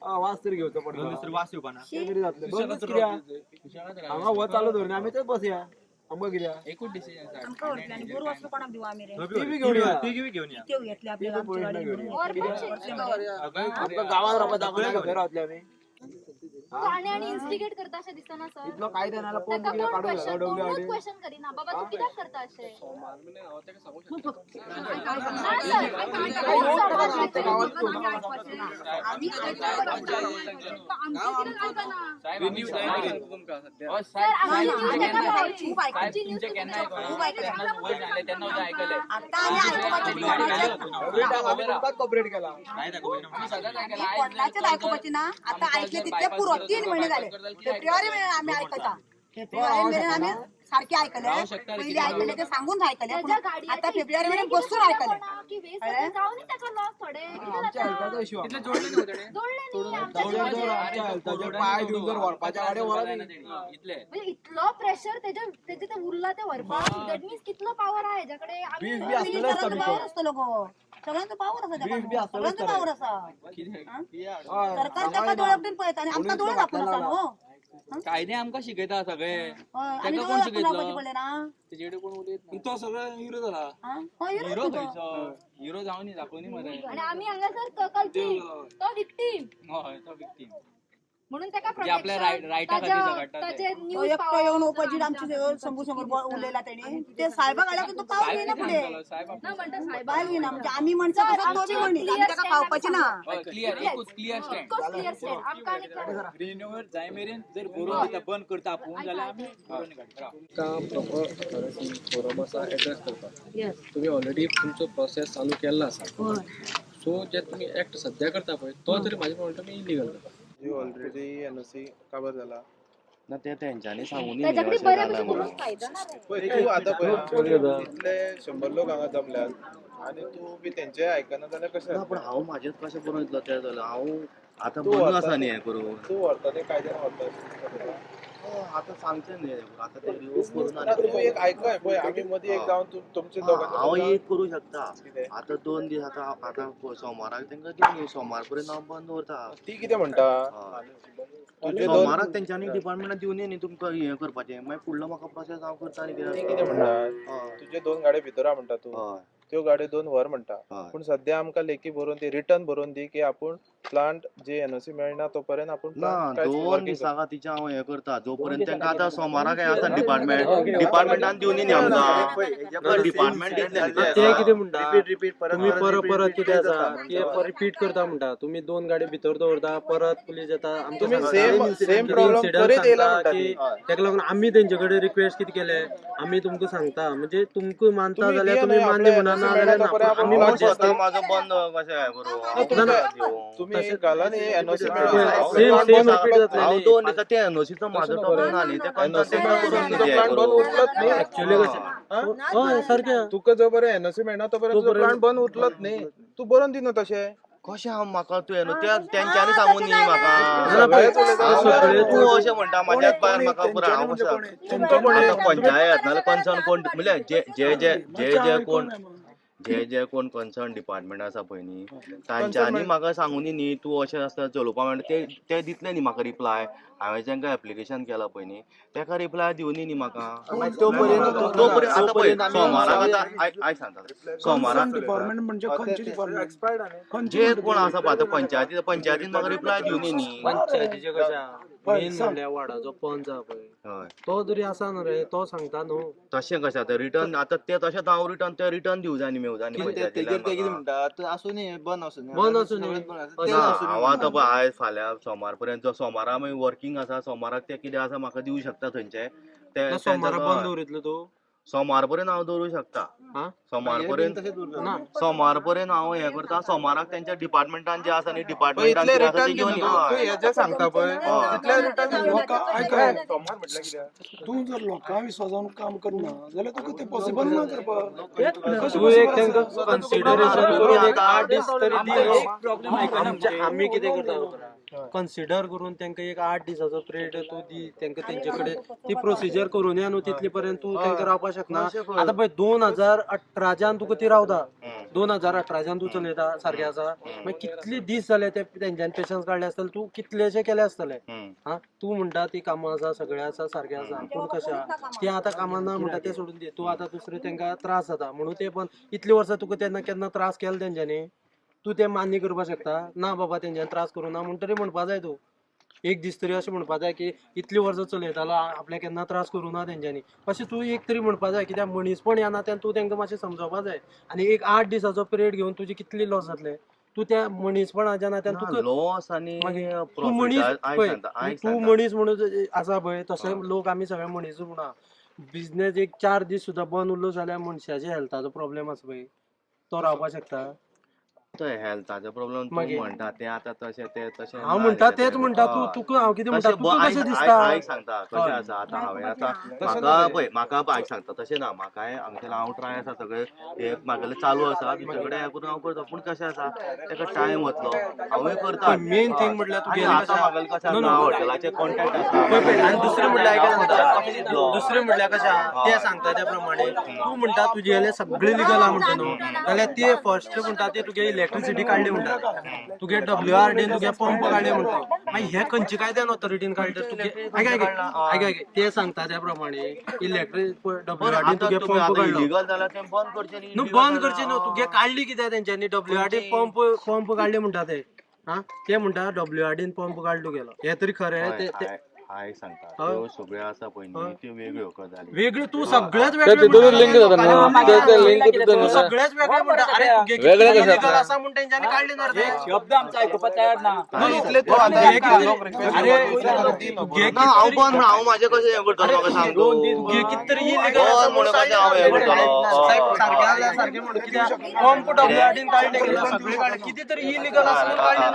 वास तरी घेवचो पडटा वास येवपाना कितें जातलें बंदूच कित्याक हांगा हो चालू धरून आमी थंय बसया आमकां कित्याक एकूच डिसिजन आमकां व्हरतले गोर वस्तू कोणाक दिवं आमी रे ती बी घेवन या ती घेवन या त्यो घेतले आपल्याला आमची गाडी घेवन आमकां गांवांत रावपाक दाखोवया खंय रावतले आमी आणि इन्स्टिगेट करता अशें दिसना सर इतलो कायदो नाल्यार पोवन ताका कित्याक कोण काडूंक क्वेश्चन डब्ल्यू कोणूच क्वेश्चन करिना बाबा तूं कित्याक करता अशें कॉपरेट केला वडिलांचेच आयकुपाची ना आता ऐकले तितके पुरो 3 महिने झाले फेब्रुवारी महिन्यात आम्ही ऐकता फेब्रुवारी महिन्यात आम्ही सारखे ऐकले पहिले ऐकले ते सांगून ऐकले आता फेब्रुवारी महिन्यात बसून ऐकले पाय देऊन जर व्हरपाच्या गाड्यो इतलो प्रेशर तेजे ते उरला ते व्हरपाक दॅट मीन्स कितलो पावर आहे हेच्याकडे पावर असतो लोक सगळ्यांचा पावर असा सगळ्यांचा पावर असा सरकार ताका डोळ्याकडून पळयता आणि आमकां डोळे दाखवून असा न्हू कायदे आमकां शिकयता सगळे आनी ताका डोळे कोण दाखवून शिकयतलो रावपाचें पडलें ना तेजेकडे कोण उलयत तो सगळं हिरो झाला हिरो खंयचो हिरो जावन दाखोवनी मरे आणि आम्ही हांगासर कल्प्रीट तो विक्टीम हय तो विक्टीम म्हणून ताका आपल्या रायटा खातीर झगडटा ते. ताचे तो न्यूज एकटो येऊन ओपोजीट आमची समोर समोर उलयला तेणी ते साहेबा गाड्या तो पावल घेयना पुढे ना म्हणटा साहेब बायल घेयना म्हणजे आम्ही म्हणता तसं तो बी म्हणी आमी ताका पावपाची ना क्लियर एकूच क्लियर स्टँड क्लियर स्टेट आमकां आनी रिन्यूअल जाय मेरेन जर बरोवन दिता बंद करता आपूण जाल्यार आमी बरोवन काडटा काम प्रॉपर फोरम आसा एड्रेस करता तुम्ही ऑलरेडी तुमचो प्रोसेस चालू केल्लो आसा सो जे तुम्ही एक्ट सध्या करता पळय तो तरी म्हाजे पॉयंट मी इलिगल करता ऑलरेडी एनओसी काबार झाला ना ते तेंच्यांनी सांगून त्याच्याकडे बऱ्या पैकी करून फायदा ना रे. पळय तूं आतां पळय इतले 100 लोक हांगा जमल्यात आनी तूं बी तेंचे आयकना जाल्यार कशें पूण हांव म्हाजेच कशें बरोवन दितलो ते जाल्यार हांव आतां तूं बंद व्हरता आसा न्ही हें करून तूं व्हरता ते कायद्यान व्हरता आतां सांगचें न्ही आतां ते रिवोक करून ना तूं एक आयकय पळय आमी मदीं एक जावन तुमचे दोगांचे हांव एक करूं शकता आतां 2 दीस आतां सोमाराक तेंकां दिवन सोमार पर्यंत हांव बंद दवरता ती कितें म्हणटा सोमाराक तेंच्यांनी डिपार्टमेंटान दिवन न्ही तुमकां हें करपाचें मागीर फुडलो म्हाका प्रोसेस हांव करता न्ही ती कितें म्हणटा तुजे 2 गाड्यो भितर आहा म्हणटा तूं त्यो गाड्यो 2 व्हर म्हणटा पूण सध्या आमकां लेखी बरोवन दी रिटर्न बरोवन दी की आपूण प्लांट जे एनओसी मेळना तो पर्यंत आपूण ना 2 दिसां खातीरचें हांव हें करता जो पर्यंत तेंकां आतां सोमाराक हें आसा डिपार्टमेंटान दिवन न्ही आमकां डिपार्टमेंट ते कितें म्हणटा रिपीट तुम्ही परत कितें आसा ते रिपीट करता म्हणटा तुम्ही 2 गाडी भितर दवरता परत पुलीस येता तुम्ही सेम प्रॉब्लेम करीत येयला म्हणटा ती ताका लागून आम्ही तेंचे कडेन रिक्वेस्ट कितें केले आम्ही तुमकां सांगता म्हणजे तुमकां मानता जाल्यार तुमी मान्य म्हणा ना जाल्यार आमी म्हाजो बंद कशें करूं तुम्ही घाला न्ही एनओसी सेम रिपीट जातलें हांव 2 दिसां ते एनओसीचो म्हाजो टॉपिक ना न्ही ते प्लांट बंद उरलत न्ही एक्चुअली कशें हय सारकें तुका जो पर्यंत एनओसी मेळना तो पर्यंत तुजो प्लांट बंद उरलत न्ही तूं बरोवन दी न्हू तशें कशें हांव म्हाका तुवें न्हू तेंच्यांनी सांगून न्ही म्हाका तूं अशें म्हणटा म्हाज्याच भायर म्हाका पुरो हांव कशें पंचायत नाल्यार कन्सर्न कोण म्हणल्यार जे कोण कन्सर्न डिपार्टमेंट आसा पळय न्ही तांच्यांनी म्हाका सांगून न्ही तूं अशें आसता चलोवपा मेळटा ते दितले न्ही म्हाका रिप्लाय हांवें जेंका एप्लिकेशन केला पळय न्ही तेका रिप्लाय दिवनी न्ही म्हाका तो पर्यंत आतां पळय सोमाराक आतां आयक सांगता सोमाराक डिपार्टमेंट म्हणजे खंयचे डिपार्टमेंट जे कोण आसा पळय आतां पंचायतीन म्हाका रिप्लाय दिवनी न्ही पंचायतीचे कशा मेन म्हणल्यार वार्डाचो पंच आहा पळय हय तो जरी आसा न्हू रे तो सांगता न्हू तशें कशें आतां रिटर्न आतां ते तशें हांव रिटर्न दिवं जाय न्ही मेवूं जाय न्ही तेजेर ते कितें म्हणटात आसूं न्ही बंद आसूं बंद आसूं न्ही. हांव आतां पळय आयज फाल्यां सोमार पर्यंत सोमारा मागीर वर्किंग आसा सोमाराक ते कितें आसा म्हाका दिवं शकता थंयचे ते सोमारा बंद दवरितलो तूं सोमार पर्यंत हांव दवरूं शकता हा सोमार पर्यंत ना सोमार पर्यंत हांव हें करता सोमाराक तेंच्या डिपार्टमेंटान जे आसा न्ही डिपार्टमेंटान कितें आसा ते घेवन हे सांगता पळय तितले रिटर्न तूं जर लोकां विश्वासान काम करना जाल्यार तुका ते पॉसिबल ना करपाक तूं एक तांकां कन्सिडरेशन करून एक 8 दीस तरी दी आमी कितें करता कन्सिडर करून तांकां एक 8 दिसाचो पिरियड तूं दी तांकां तेंचे कडेन ती प्रोसिजर करून या न्हू तितले पर्यंत तूं तांकां रावपाक शकना आतां पळय 2018च्यान तुका ती रावता 2018च्यान तूं चलयता सारकें आसा मागीर कितले दीस जाले ते तेंच्यान पेशन्स काडले आसतले तूं कितलेशे केले आसतले हा तूं म्हणटा ती कामां आसा सगळें आसा सारकें आसा पूण कशें आहा ती आतां कामां ना म्हणटा ते सोडून दी तूं आतां दुसरे तांकां त्रास जाता म्हणून ते पण इतली वर्सां तुका तेन्ना केन्ना त्रास केलो तेंच्यांनी तूं तें मान्य करपाक शकता ना बाबा तेंच्यानी त्रास करूं ना म्हणून तरी म्हणपा जाय तूं एक दीस तरी अशें म्हणपा जाय की इतली वर्सां चलयतालो आपल्याक केन्ना त्रास करूं ना तेंच्यांनी अशें तूं एक तरी म्हणपा जाय कित्याक मनीसपण येना तें तूं तांकां मातशें समजोवपा जाय आनी एक 8 दिसाचो पिरियड घेवन तुजी कितली लॉस जातले तूं त्या मनीसपणाच्या नात्यान तुका लॉस आनी तूं मनीस पळय तूं मनीस म्हणून आसा पळय तशे लोक आमी सगळे मनीस म्हणा बिझनेस एक 4 दीस सुद्दां बंद उरलो जाल्यार मनशाच्या हेल्थाचो प्रॉब्लेम आसा पळय तो रावपाक शकता हेल्थाचो प्रॉब्लेम तूं म्हणटा ते आतां तशें ते तशें हांव म्हणटा तेच म्हणटा तूं तुका हांव कितें म्हणटा तुका कशें दिसता आयक सांगता कशें आसा आतां हांवें आतां म्हाका पळय म्हाका आयक सांगता तशें ना म्हाकाय हांगच्यान हांव ट्राय आसा सगळें हे म्हागेलें चालू आसा दुसरे कडेन हें करून हांव करता पूण कशें आसा ताका टायम वतलो हांवूय करता मेन थिंग म्हटल्यार तुगे आतां म्हागेलें कशें आसा हॉटेलाचे कॉन्टॅक्ट आसा आनी दुसरें म्हटल्यार दुसरें म्हटल्यार कशें आहा ते सांगता त्या प्रमाणे तूं म्हणटा तुगेलें सगळें लिगल आहा म्हणटा न्हू जाल्यार ते फर्स्ट म्हणटा ते तुगे इलेक्ट्रिसिटी काडली म्हणटा तुगे WRDन तुगे पंप काडले म्हणटा मागीर हे खंयचे कायद्यान ऑथॉरिटीन काडले तुगे आयक ते सांगता त्या प्रमाणे इलेक्ट्रीक WRDन तुगे पंप काडलो इलिगल जाल्यार तें बंद करचें न्ही न्हू बंद करचें न्हू तुगे काडली कित्याक तेंच्यांनी WRDन पंप काडले म्हणटा ते हा ते म्हणटा WRDन पंप काडलो गेलो हे तरी खरें ते आयक सांगता त्यो सगळ्यो आसा पळय न्ही त्यो वेगळ्यो गजाली वेगळी तू सगळेच वेगळे लिंक जाता सगळेच वेगळे म्हणटा अरे वेगळे कशे आसा म्हणून तेंच्यांनी काढले ना रे शब्द आमचा ऐकूपाक तयार ना इतले तू अरे हांव पण हांव माझे कशें हें करतलो म्हाका सांग कितें तरी इलिगल म्हणून कशें हांव हें करतलो सारकें म्हणून कित्याक पंप WRDन काडले गेले सगळे काडले कितें तरी इलिगल आसलें काडले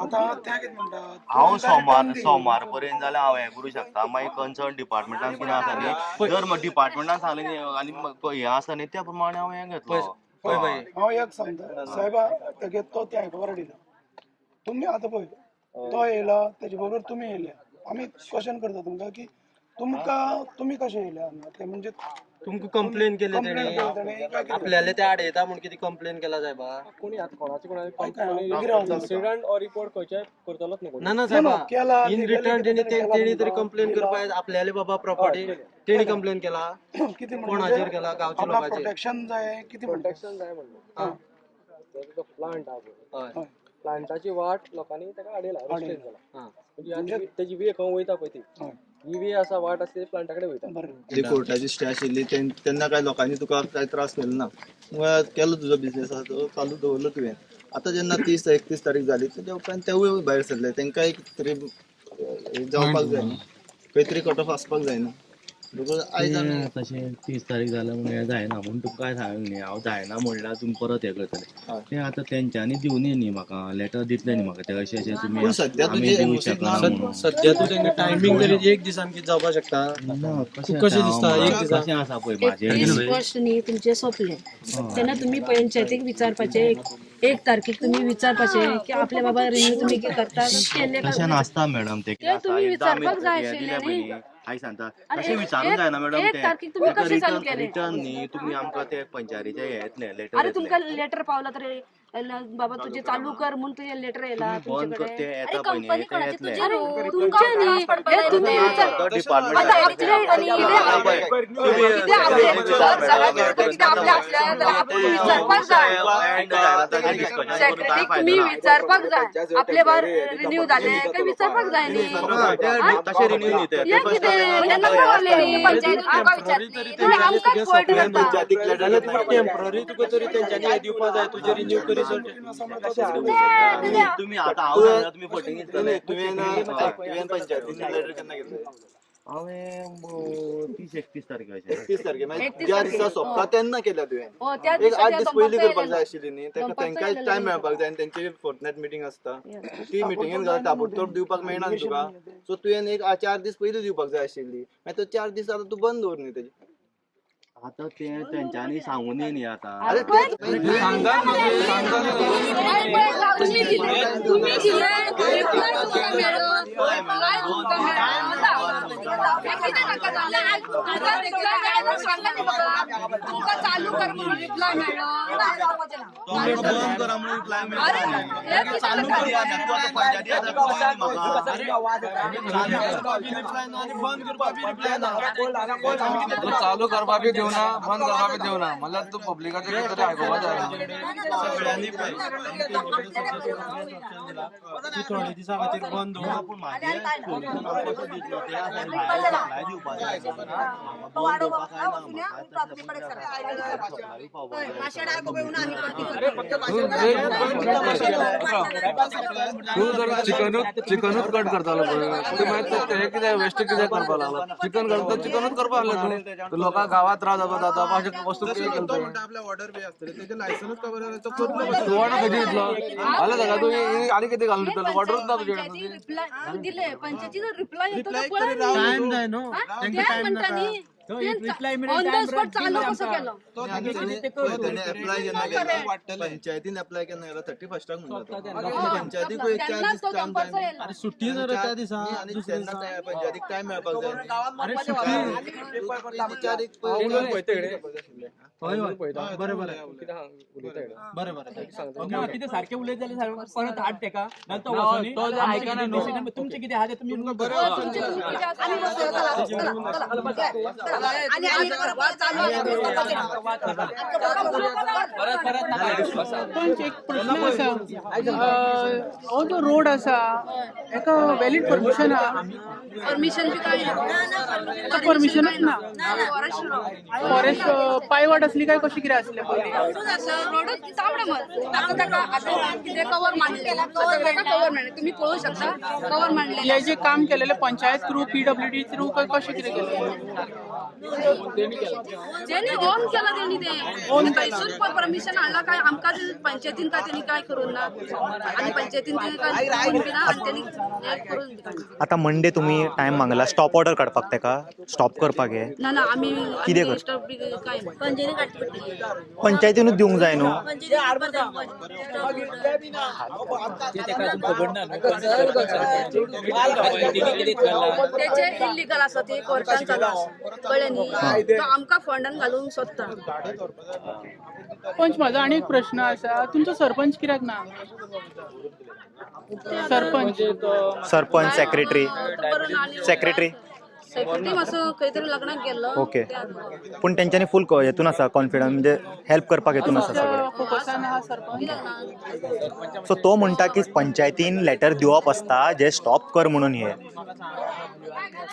आता त्या कितें म्हणटात हांव सोमार पर्यंत जाल्यार हांव हें करूं शकता मागीर कन्सर्न डिपार्टमेंटान कितें आसा न्ही जर डिपार्टमेंटान सांगलें न्ही आनी हें आसा न्ही त्या प्रमाणे हांव हें घेतलो हांव एक सांगता साहेबा तेगे तो त्या खबर दिला तुम्ही आता पळय तो येयला तेजे बरोबर तुमी येयले आमी क्वेश्चन करता तुमकां की तुम्ही कशे येयले हांगा ते म्हणजे तुमकां कंप्लेन केले तेणी आपल्याला ते आडयता म्हणून कितें कंप्लेन केला साहेबा कोणी आता कोणाचे कोणाचे इन्सिडेंट ऑर रिपोर्ट खंयचे करतलोच न्हू ना साहेबा इन रिटर्न तेणी तरी कंप्लेन करपाक आपल्याले बाबा प्रॉपर्टी तेणी कंप्लेन केला कोणाचेर केला गांवच्या लोकांचेर प्रोटेक्शन जाय किती प्रोटेक्शन जाय म्हणून तो प्लांट आहा प्लांटाची वाट लोकांनी ताका आडयला रेस्ट्रिक्ट केला म्हणजे तेजी वे खंय वयता पळय ती ही वे आसा वाट आसा ती प्लांटा कडेन वयता जी कोर्टाची स्टे आशिल्ली तेन्ना काय लोकांनी तुका काय त्रास केलो ना केलो तुजो बिझनेस आसा तो चालू दवरलो तुवें आतां जेन्ना 30-31 तारीख जाली तेच्या उपरांत तेवूय भायर सरले तेंकां एक तरी जावपाक जाय न्ही खंय तरी कट ऑफ आसपाक जाय न्ही आयज आमी तशें 30 तारीख जाल्यार म्हणून हें जायना म्हणून तुका काय सांगलें न्ही हांव जायना म्हणल्यार तुमी परत हें करतले तें आतां तेंच्यांनी दिवनी न्ही म्हाका लेटर दितलें न्ही म्हाका ते अशें अशें तुमी आमी दिवंक शकना म्हणून सद्या तू तेंका टायमिंग तरी एक दिसान कितें जावपाक शकता कशें दिसता एक दिसा कशें आसा पळय म्हाजें 30 वर्ष न्ही तुमचे सोंपले तेन्ना तुम्ही पंचायतीक विचारपाचे 1 तारखेक तुम्ही विचारपाचे की आपले बाबा रिन्यू तुम्ही करता तशें नासता मॅडम ते तुम्ही विचारपाक जाय आशिल्लें न्ही हाय सांगता तशें विचारूंक जायना मॅडम एक तारखेक तुम्ही कशें चालू केलें रिटर्न न्ही तुमी आमकां ते पंचायतीचे हे येतले अरे लेटर तुमकां लेटर पावला तरी बाबा तुझे चालू कर म्हणून तुझे लेटर येला बंद तुमच्याकडे करते येता अरे पण कंपनी येते कोणाची येतले. तुझी न्हू. तुमच्या नाही हे तुम्ही आता डिपार्टमेंट आता आपल्या इथे आपल्या असल्या तर आपण विचारपाक जाय सेक्रेटरी तुम्ही विचारपाक जाय आपले बार रिन्यू झाले काही विचारपाक जाय न्ही तसे रिन्यू नाही ते. या कितें तेन्ना काय जालें पंचायतीन आमकां विचारतली तुमी आमकांच फॉल्ट करता टेम्पररी तुका तरी तेंच्यांनी हे दिवपाक जाय तुझे रिन्यू करी तुम्ही आता हांव सांगता तुम्ही फटींग घेतले तुवें पंचायतीन लेटर केन्ना घेतलें? हांवें 30-31 तारखेचे 31 तारखे म्हणजे ज्या दिसा सोंपता तेन्ना केल्या तुवें. हो त्या एक 8 दीस पयलीं दिसा करपाक जाय आशिल्ली न्ही. तांकां टायम मेळपाक जाय आनी तेंची फोर्टनायट मिटींग आसता ती मिटींगेन घाल ताबडतोब दिवपाक मेळना न्ही तुका. सो तुवें एक 4 दीस पयलीं दिवपाक जाय आशिल्ली. मागीर तो 4 दीस आतां तूं बंद दवर न्ही तेजी. आता ते त्यांच्यानी सांगूनय न्ही आता चालू कर म्हणून रिप्लाय मेळ्ळो बंद करा म्हणून रिप्लाय मेळटा. चालू करूया तू आता पंचायती आता चालू करपा बी दिवना बंद करपा बी दिवना म्हणल्यार तू पब्लिकाचे कितें तरी आयकोपा जाय. थोडे दिसा खातीर बंद पूण म्हाजे सोल्यूशन हांव कसो दितलो ते आसा भायर सप्लाय दिवपाक जाय. बंद करपाक तू जर चिकनूच कट करतालो पळय तू मागीर हे कितें वेस्ट कितें करपा लागलो चिकन करता चिकनूच करपा लागले तू लोकांक गांवांत त्रास जाता अशें वस्तू कितें केल्यो आपल्या ऑर्डर बी आसतले तेजे लायसन्स कवर तू ऑर्डर कधी दितलो जालें ताका तू आनी कितें घालून दितलो ऑर्डरच ना तुजे कडेन रिप्लाय दिले पंचायतीन रिप्लाय येतो का टाइम जाय न्हू तेंका टाइम म्हणटा न्ही ऑन द स्पॉट चालू कसो केलो एप्लाय जेन्ना केला पंचायतीन एप्लाय केन्ना केला 31 म्हणटा पंचायतीक एक 4 दीस टाइम अरे सुट्टी जर त्या दिसा आणि तेन्ना काय पंचायतीक टाइम मेळपाक जाय. अरे बरें कितें सारखें उलयत जाल्यार परत हाड तेका तो जर आयकना न्हू तुमचें कितें आहा तें तुमी पण एक प्रश्न आसा हो जो रोड आसा एका वॅलिड परमिशन आहा परमिशन बी काय परमिशनच ना फॉरेस्ट पायवाट असली काय कशी कितें आसलें पयलीं रोड तावडे मत आता कितें कवर मांडलेला कवर मांडले तुम्ही पळोवं शकता कवर मांडले हे जे काम केलेले पंचायत थ्रू PWD थ्रू काय कशें कितें केलें जेणे ऑन केला त्यांनी ते थंयसून परमिशन हाडला काय आमकां पंचायतीन काय त्यांनी काय करून ना आणि पंचायतीन काय करून बी ना आणि त्यांनी हे करून दिला. आता मंडे तुम्ही टाइम मागला स्टॉप ऑर्डर काडपाक तेका स्टॉप करपाक हे ना ना आम्ही कितें कर? स्टॉप बी काय पंचायतीन काडची पडटली पंचायतीनूच दिवंक जाय न्हू. त्याचे इल्लीगल आसा ते कोर्टान चालू आसा कळ्ळें न्ही तो आमकां फंडान घालूंक सोदता. पंच माझा आणि एक प्रश्न आसा तुमचो सरपंच कित्याक ना सरपंच सेक्रेटरी सेक्रेटरी सेक्रेटरी मातसो खंय तरी लग्नाक गेल्लो ओके पूण तेंच्यांनी फूल हेतून आसा कॉन्फिडन्स म्हणजे हेल्प करपाक हेतून आसा सगळें. फोकसान आहा सरपंच सो तो म्हणटा की पंचायतीन लेटर दिवप आसता जे स्टॉप कर म्हणून हे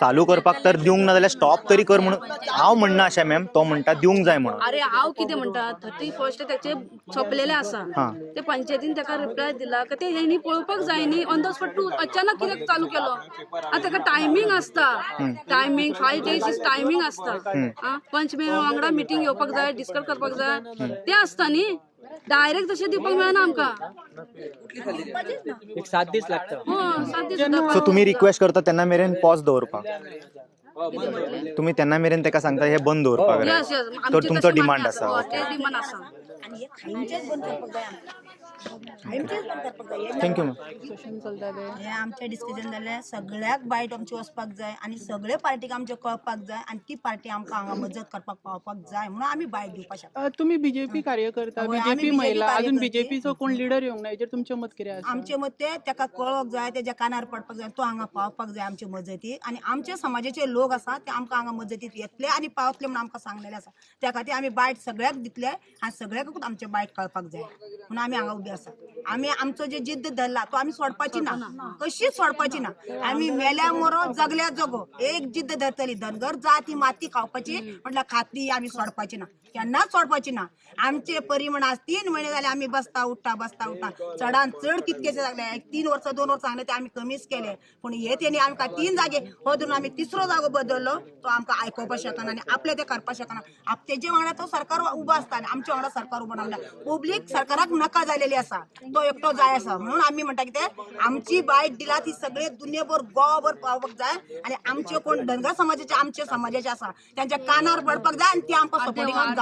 चालू करपाक तर दिवंक ना जाल्यार स्टॉप तरी कर म्हणून हांव म्हणना अशें मॅम तो म्हणटा दिवंक जाय म्हणून. अरे हांव कितें म्हणटा 31 त्याचे सोंपलेले आसा ते पंचायतीन ताका रिप्लाय दिला का ते हेणी पळोवपाक जाय न्ही ऑन द स्पॉट तूं अचानक कित्याक चालू केलो आतां ताका टायमींग आसता टायमींग 5 days टायमींग आसता पंच वांगडा मिटींग घेवपाक जाय डिस्कस करपाक जाय ते आसता न्ही डायरेक्ट तशें दिवपाक मेळना आमकां एक 7 दीस लागता. हो 7 दीस सो तुमी रिक्वेस्ट करता तेन्ना मेरेन पॉज दवरपाक तुम्ही तेन्ना मेरेन ताका सांगता हे बंद दवरपाक यस यस तर तुमचो डिमांड आसा. ते डिमांड आसा आणि हे खाईंचेच बंद करपाक जाय आमकां. Thank you ma'am. हे आमचे डिस्कशन जाले सगळ्याक बायट आमची वचपाक जाय आणि सगळे पार्टीक आमचे कळपाक जाय आणि ती पार्टी आमकां हांगा मजत करपाक पावपाक जाय म्हणून आमी बायट दिवपाक शकता. तुम्ही बीजेपी कार्यकर्ता, होय, आम्ही बीजेपी BJP महिला, अजून कार्यकर्ते. बीजेपीचो कोण लिडर येवंक ना, हेचेर तुमचें मत कितें आसा? आमचे मत ते तेका कळोवक जाय, तेच्या कानार पडपाक जाय, तो हांगा पावपाक जाय आमचे मजतीक आणि आमचे समाजाचे लोक आसा ते आमकां हांगा मजतीक येतले आणि पावतले म्हणून आमकां सांगलेले आसा. त्या खातीर आमी बायट सगळ्याक दितले आणि सगळ्याकूच आमचे बायट कळपाक जाय म्हणून आमी हांगा उबे आसा. आमी आमचो जे जिद्द धरला तो आमी सोडपाची ना, कशीच सोडपाची ना. आमी मेल्या मरो जगल्या जगो एक जिद्द धरतली. धनगर जाती माती खावपाची म्हटल्यार खात्री आमी सोडपाची ना, केन्नाच सोडपाची ना. आमचे परिमाण आज 3 महिने जाले आमी बसता उठता चडान चड कितकेशे जाले. 3 वर्स 2 वर्स सांगले ते आमी कमीच केले, पण हे तेणी आमकां 3 जागे हो धरून आमी 3रो जागो बदललो. तो आमकां आयकोवपाक शकना आणि आपले ते करपाक शकना. तेजे वांगडा तो सरकार उबो आसता आनी आमच्या वांगडा सरकार उबो ना. पब्लीक सरकाराक नाका जालेली आसा, तो एकटो जाय आसा म्हणून आमी म्हणटा कितें आमची बायट दिला ती सगळे दुनियाभर गोवाभर पावपाक जाय आणि आमचे कोण धनगर समाजाचे आमचे समाजाचे आसा त्यांच्या कानार पडपाक जाय आणि ते आमकां सपोर्टिंगाक जावपाक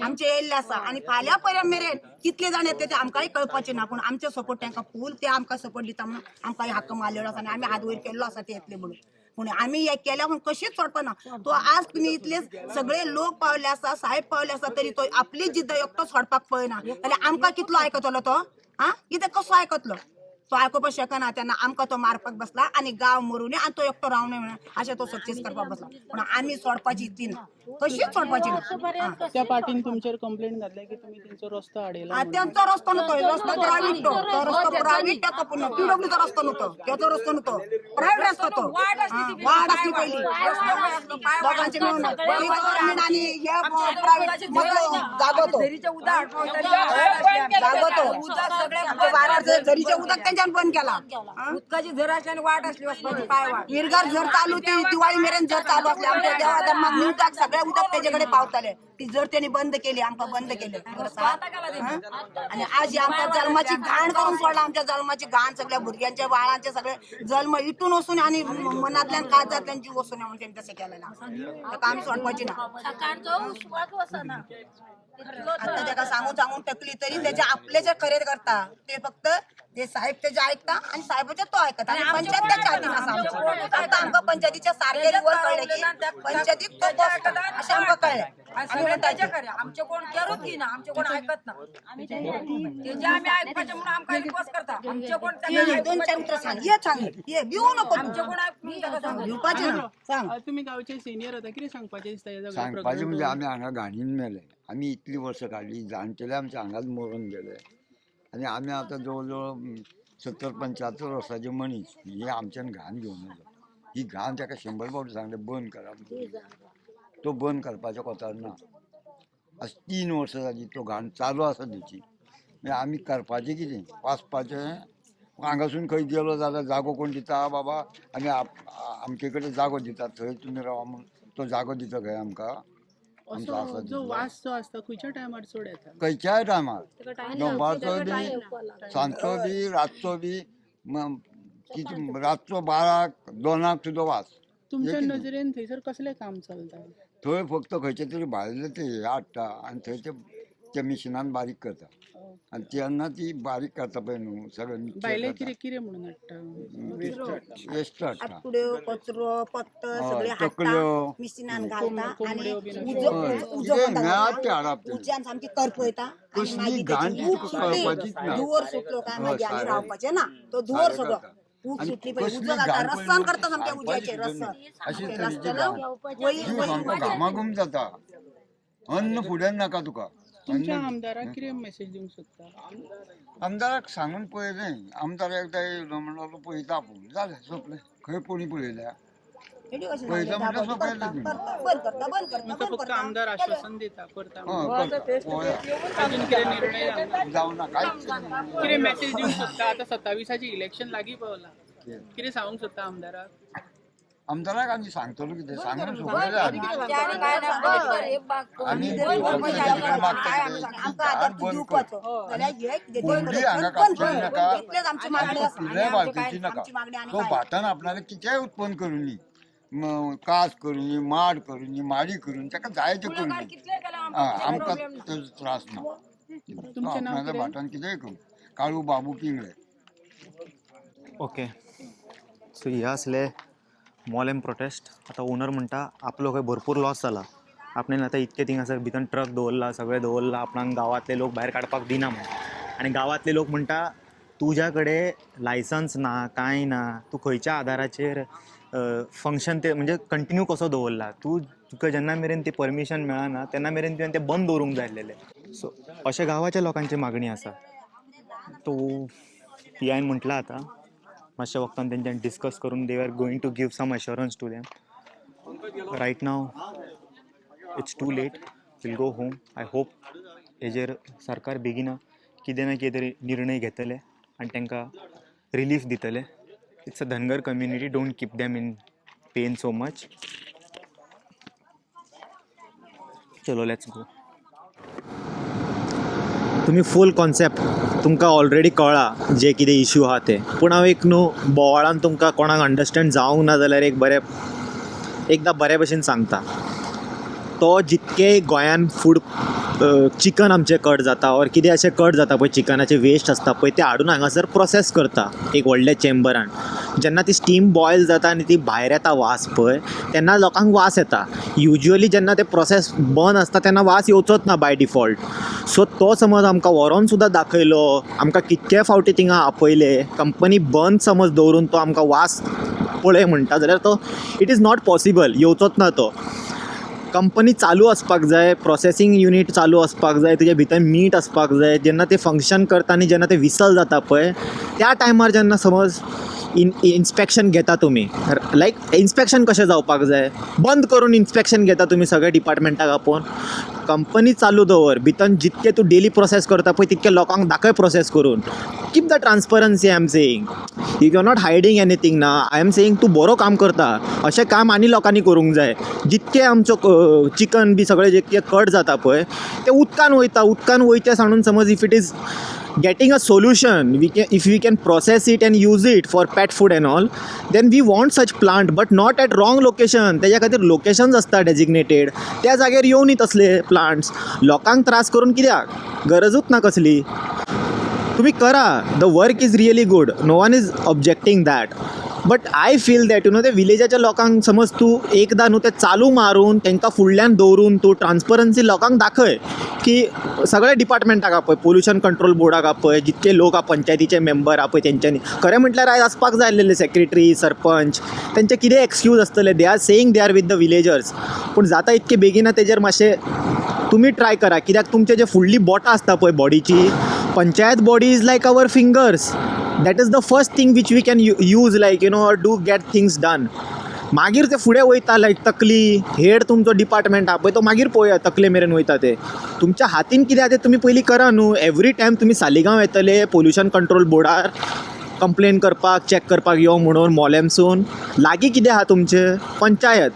आमचे येयल्ले आसा. आणि फाल्यां पर्यंत मेरेन कितले जाण येते ते आमकांय कळपाचे ना, पण आमचे सपोर्ट तांकां फूल ते आमकां सपोर्ट दिता म्हणून आमकां हक्क मारलेलो आसा आणि आमी हात वयर केल्लो आसा ते येतले म्हणून. पूण आमी हे केल्या म्हणून कशीच सोडपना. तो आज तुम्ही इतले सगळे लोक पावले आसा, साहेब पावले आसा, तरी तो आपली जिद्द एकटो सोडपाक पळयना जाल्यार आमकां कितलो आयकतलो तो? कितें कसो आयकतलो? तो आयकोवपाक शकना. तेन्ना आमकां तो मारपाक बसला आणि गांव मरून आणि तो एकटो रावना म्हणून अशें तो सक्सेस करपाक बसला. पूण आमी सोडपाची ती ना, कशीच सोडपाची ना. त्या पार्टीन तुमचेर कंप्लेंट घातल्या की तुम्ही त्यांचो रस्तो आडयला. त्यांचा रस्तो न्हू तो, रस्तो प्रायव्हेट तो रस्तो प्रायव्हेट ताका पूर्ण पीडब्ल्यूचा रस्तो न्हू तो, त्याचो रस्तो न्हू तो, प्रायव्हेट रस्तो तो. वार्ड असली पहिली दोघांचे मिळून गव्हर्नमेंट आणि हे प्रायव्हेट जागो तो झरीचे उदक त्यांच्यान बंद केला. उदकाची झर असली आणि वाट असली हिरगार झर चालू ती दिवाळी मेरेन झर चालू असली. आमच्या देवा धर्माक निवडाक सगळे उदक त्याच्याकडे पावताले. ती जर त्यांनी बंद केली आमकां बंद केले आणि आज आमकां जल्माची घाण करून सोडला. आमच्या जल्माची घाण सगळ्या भुरग्यांच्या बाळांचे सगळे जल्म इटून वचून आणि मनातल्यान काळजातल्यान जीव वचून म्हणून त्यांनी तशें केलें. ताका आमी सोडपाची ना. आता ताका सांगून सांगून टकली तरी त्याचे आपले जे खरे करता ते फक्त ते साहेब त्याचे ऐकता आणि साहेबाचे तो ऐकता आणि पंचायत त्याच्या हातीन आसा आमची. आता आमकां पंचायतीच्या सारखे वर कळले की पंचायतीत तो बसता अशें आमकां कळलें. आमी म्हणटा आमचे कोण करूच ना, आमचे कोण ऐकत ना, तेजे आम्ही ऐकपाचे म्हणून आमकां रिक्वेस्ट करता. आमचे कोण 2-4 उतर सांग, ये सांग, ये भिवू नको. आमचे कोण ऐकून भिवपाचे ना. सांग तुम्ही गावचे सिनियर होता, कितें सांगपाचें दिसता ह्या सांगपाचें म्हणजे आमी हांगा घाणीन मेले. आमी इतली वर्सां काडली, जाणटेले आमच्या हांगाच मरून गेले आनी आमी आतां जवळ जवळ 70-75 वर्सांचे मनीस हे आमच्यान घाण घेवन येयलो. ही घाण ताका 100 फावटी सांगले बंद करा, तो बंद करपाचो कोतार ना. आज 3 वर्सां जाली तो घाण चालू आसा तेची. मागीर आमी करपाचें कितें? वाचपाचें. हांगासून खंय गेलो जाल्यार जागो कोण दिता? बाबा आमी आमचे कडेन जागो दितात, थंय तुमी रावा म्हणून तो जागो दिता खंय आमकां? जो वास जो असता खंयच्या टायमार चड येता? खंयच्याय टायमार, दनपारचो बी, सांजचो बी, रातचो बी, रातचो 12-2 सुद्दां वास. तुमच्या नजरेन थंयसर कसलें काम चलता? थंय फक्त खंयचे तरी भायले ते हे हाडटा आनी थंय ते मिशिनान बारीक करता आनी तेन्ना ती बारीक करता पळय न्हू सगळें भायले कितें म्हणून हाडटा? वेस्ट हाडटा, आटकुड्यो कचरो पत्त सगळे तकल्यो, हाडटा मिशिनान घालता आणि ते हाडप. उज्यान सामकी करपयता. कसली घाण ती कळपाचीच ना. धुवर सुटलो काय मागीर आमी रावपाचें ना. तो धुवर सगळो उज सुटली पळय उजो जाता रस्सान करता सामकें उज्याचें रस्सान. अशी जीव सामको घामाघूम जाता. अन्न फुड्यान नाका तुका. तुमच्या आमदाराक कितें मेसेज दिवंक सोदता? आमदाराक सांगून पळयलें. आमदार एकदां येयलो म्हणलो पळयता आपूण जालें सोंपलें. खंय कोणी पळयल्या पळयता म्हणल्यार सोंपयलें तुमी. फक्त आमदार आश्वासन दिता करता. अजून कितें निर्णय जावना? जावना कांयच. कितें मेसेज दिवंक सोदता? आतां 27 इलेक्शन लागीं पावला, कितें सांगूंक सोदता आमदाराक? आमदाराक आमी सांगतलो कितें सांगून सोंपयलें आमी. आनी कोंडी हांगा कापची नाका, कुत्रे बाळगुची नाका. तो भाटान आपणालें कितेंय उत्पन्न करूनी, कास करूनी, माड करूनी, माडी करून ताका जाय तें करूनी आमकां त्रास ना. तुमचें नांव आपणाच्या कितें? भाटान कितेंय करूं. काळू बाबू पिंगळे. ओके सो हे असले मॉल एम प्रोटेस्ट. आता ओनर म्हणटा आपलो खंय भरपूर लॉस जाला, आपणें आतां इतके थिंगासर भितर ट्रक दवरला, सगळें दवरला, आपणाक गांवांतले लोक भायर काडपाक दिना म्हणून. आनी गांवांतले लोक म्हणटा तुज्या कडेन लायसन्स ना, कांय ना, तूं खंयच्या आदाराचेर फंक्शन ते म्हणजे कंटिन्यू कसो दवरला, तुका जेन्ना मेरेन ती परमिशन मेळना तेन्ना मेरेन तुवें तें बंद दवरूंक जाय आसलेलें. सो अशें गांवाच्या लोकांची मागणी आसा. तो पी आयन म्हटलां आतां मातशें वक्तान तेंच्यान डिस्कस करून they are going to give some assurance to them. Right now it's too late. Will go home. I hope हेजेर सरकार बेगिना कितें ना कितें तरी निर्णय घेतले आनी तांकां रिलीफ दितले. It's a Dhangar community. Don't keep them in pen so much. चलो लेट्स गो. तुम्ही फूल कॉन्सेप्ट तुमकां ऑलरेडी कळ्ळा जे कितें इश्यू आहा ते. पूण हांव एक न्हू बोवाळान तुमकां कोणाक अंडरस्टँड जावंक ना जाल्यार एकदां बरे भशेन सांगता. तो जितके गोंयान फूड चिकन आमचें कट जाता ऑर कितें अशें कट जाता पळय, चिकनाचें वेस्ट आसता पळय, तें हाडून हांगासर प्रोसेस करता एक व्हडल्या चेंबरान. जेन्ना ती स्टीम बॉयल जाता आनी ती भायर येता वास पळय, तेन्ना लोकांक वास येता. युज्युअली जेन्ना ते प्रोसेस बंद आसता तेन्ना वास येवचोच ना बाय डिफॉल्ट. सो तो समज आमकां व्हरोन सुद्दां दाखयलो, आमकां कितके फावटी थिंगा आपयले, कंपनी बंद समज दवरून तो आमकां वास पळय म्हणटा जाल्यार तो इट इज नॉट पॉसिबल. येवचोच ना तो. कंपनी चालू आसपाक जाय, प्रोसेसींग युनीट चालू आसपाक जाय, तुजे भितर मीठ आसपाक जाय. जेन्ना ते फंक्शन करता आनी जेन्ना ते विसल जाता पळय त्या टायमार जेन्ना समज इन्स्पेक्शन घेता तुमी, लायक इन्स्पेक्शन कशें जावपाक जाय, बंद करून इन्स्पेक्शन घेता तुमी सगळ्या डिपार्टमेंटाक आपोवन. कंपनी चालू दवर, भितर जितके तूं डेली प्रोसेस करता पळय तितके लोकांक दाखय प्रोसेस करून. Keep the transparency. I am saying you are not hiding anything ना. आय एम सेयींग तूं बरो काम करता, अशें काम आनी लोकांनी करूंक जाय. जितके आमचो चिकन बी सगळें जितके कट जाता पळय ते उदकान वयता. उदकान वयचे सांडून समज if it is getting a solution, if we can process it and use it for pet food and all, then we want such plant, but not at wrong location. त्याच्या खातीर लोकेशन्स आसता डेजिग्नेटेड, त्या जाग्यार येवन तसले प्लांट्स. लोकांक त्रास करून कित्याक, गरजूच ना कसली. तुम्ही करा. The work is really good. No one is objecting that. But I feel that त्या विलेजाच्या लोकांक समज तूं एकदां न्हू ते चालू मारून तांकां फुडल्यान दवरून तूं ट्रान्सपरन्सी लोकांक दाखय की सगळे डिपार्टमेंटाक आपय, पोल्युशन कंट्रोल बोर्डाक आपय, जितके लोक आहा पंचायतीचे मेंबर आपय तेंच्यांनी खरें म्हटल्यार आयज आसपाक जाय आसलेले सेक्रेटरी, सरपंच, तेंचे कितें एक्सक्यूज आसतले. They are saying they are with the villagers. पूण जाता इतके बेगिना तेजेर मातशें तुमी ट्राय करा. कित्याक तुमचे जे फुडली बोटां आसता पळय बॉडीची, panchayat body is like our fingers. That is the first thing which we can use like do get things done. मागीर ते फुडें वयता लायक तकली, हेड तुमचो डिपार्टमेंट आहा पळय तो मागीर पळोवया तकले मेरेन वयता ते. तुमच्या हातीन कितें आहा तें तुमी पयलीं करा न्हू. एवरी टायम तुमी सालिगांव येतले पोल्युशन कंट्रोल बोर्डार कंप्लेन करपाक, चॅक करपाक यो म्हणून मोलेमसून. लागीं कितें आहा तुमचें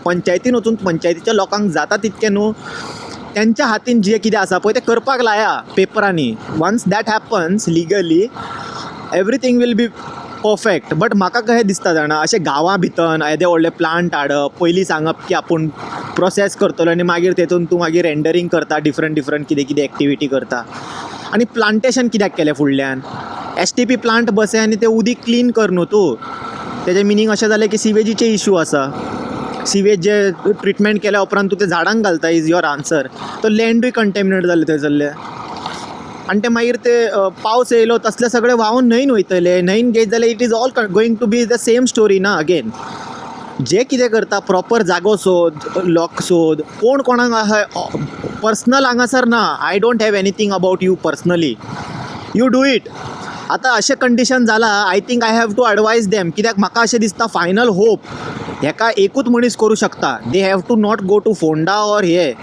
पंचायतीन वचून पंचायतीच्या लोकांक जाता तितकें न्हू त्यांच्या हातीन जे कितें आसा पळय तें करपाक लाया पेपरांनी. Once that happens legally everything will be perfect. But म्हाका कशें दिसता जाणा, अशें गांवां भितर येदे व्हडले प्लांट हाडप, पयलीं सांगप की आपूण प्रोसेस करतलो आनी मागीर तेतून तूं मागीर रेंडरींग करता, डिफरंट कितें कितें एक्टिविटी करता. आनी प्लांटेशन कित्याक केलें फुडल्यान. STP प्लांट बसय आनी तें उदीक क्लीन कर न्हू तूं. तेजें मिनींग अशें जालें की सिवेजीचे इश्यू आसा. सिवेज जे ट्रिटमेंट केल्या उपरांत तूं तें झाडांक घालता इज युअर आन्सर. तो लँडूय कंटेमिनेट जालें थंयसरलें. आनी ते मागीर ते पावस येयलो तसले सगळे व्हांवून न्हंयन वयतले. न्हंयन घेत जाल्यार it is all going to be the same story ना अगेन. जे कितें करता प्रॉपर जागो सोद, लॉक सोद, कोण कोणाक पर्सनल हांगासर ना. I don't have anything about you personally. You do it. आतां अशें कंडिशन जाला, I think I have to advise them. कित्याक म्हाका अशें दिसता फायनल होप हेका एकूच मनीस करूं शकता. They have to not go to Ponda or हे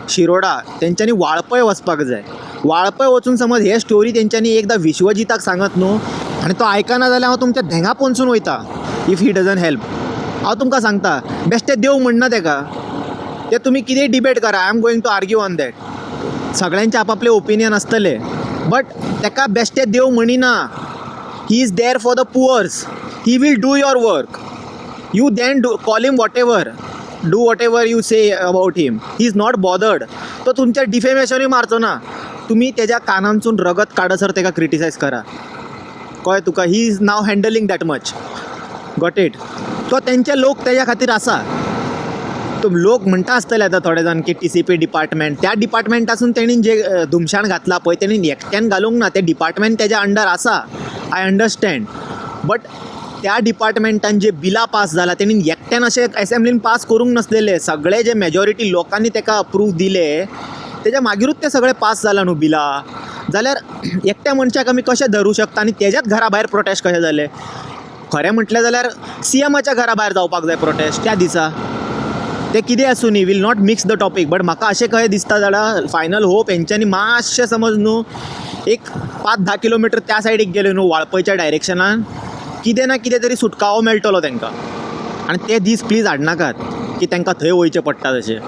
शिरोडा. तेंच्यांनी वाळपय वचपाक जाय. वाळपय वचून समज हे स्टोरी तेंच्यांनी एकदां विश्वजिताक सांगत न्हू आनी तो आयकना जाल्यार हांव तुमच्या धेंगा पोंदसून वयता इफ ही डजंट हेल्प. हांव तुमकां सांगता बेश्टे देव म्हणना तेका. ते तुमी कितेंय डिबेट करा, I am going to argue on that. सगळ्यांचे आपआपले ओपिनियन आसतले बट तेका बेश्टे देव म्हणिना. He is there for the poors. He will do your work. You then do call him whatever. Do whatever you say about him, he is not bothered. तो तुमच्या डिफेमेशनूय मारचो ना. तुम्ही त्याच्या कानांसून रगत काडसर ताका क्रिटिसायज करा. कळ्ळें तुका. He is now handling that much. Got it. तो तेंचे लोक तेज्या खातीर आसा. तो लोक म्हणटा आसतले आतां थोडे जाण की TCP डिपार्टमेंट, त्या डिपार्टमेंटासून तेणी जे धुमशाण घातला पळय तेणी एकट्यान घालूंक ना. ते डिपार्टमेंट तेज्या अंडर आसा. I understand. बट त्या डिपार्टमेंटान जे बिलां पास जालां तेणी एकट्यान अशें एसेंब्लीन पास करूंक नासलेले. सगळे जे मेजॉरिटी लोकांनी ताका अप्रूव दिले तेज्या मागीरूच ते सगळे पास जालां न्हू बिलां. जाल्यार एकट्या मनशाक आमी कशें धरूं शकता आनी तेज्याच घरा भायर प्रोटेस्ट कशें जाले. खरें म्हटलें जाल्यार CMच्या घरा भायर जावपाक जाय प्रोटेस्ट त्या दिसा. ते कितें आसूं न्ही, will not mix the topic. But म्हाका अशें कशें दिसता जाल्यार फायनल होप हेंच्यांनी मातशें समज न्हू एक 5-10 किलोमिटर त्या सायडीक गेले न्हू वाळपयच्या डायरेक्शनान, कितें ना कितें तरी सुटकावो मेळटलो तांकां. आनी ते दीस प्लीज हाडनाकात की तांकां थंय वयचें पडटा तशें.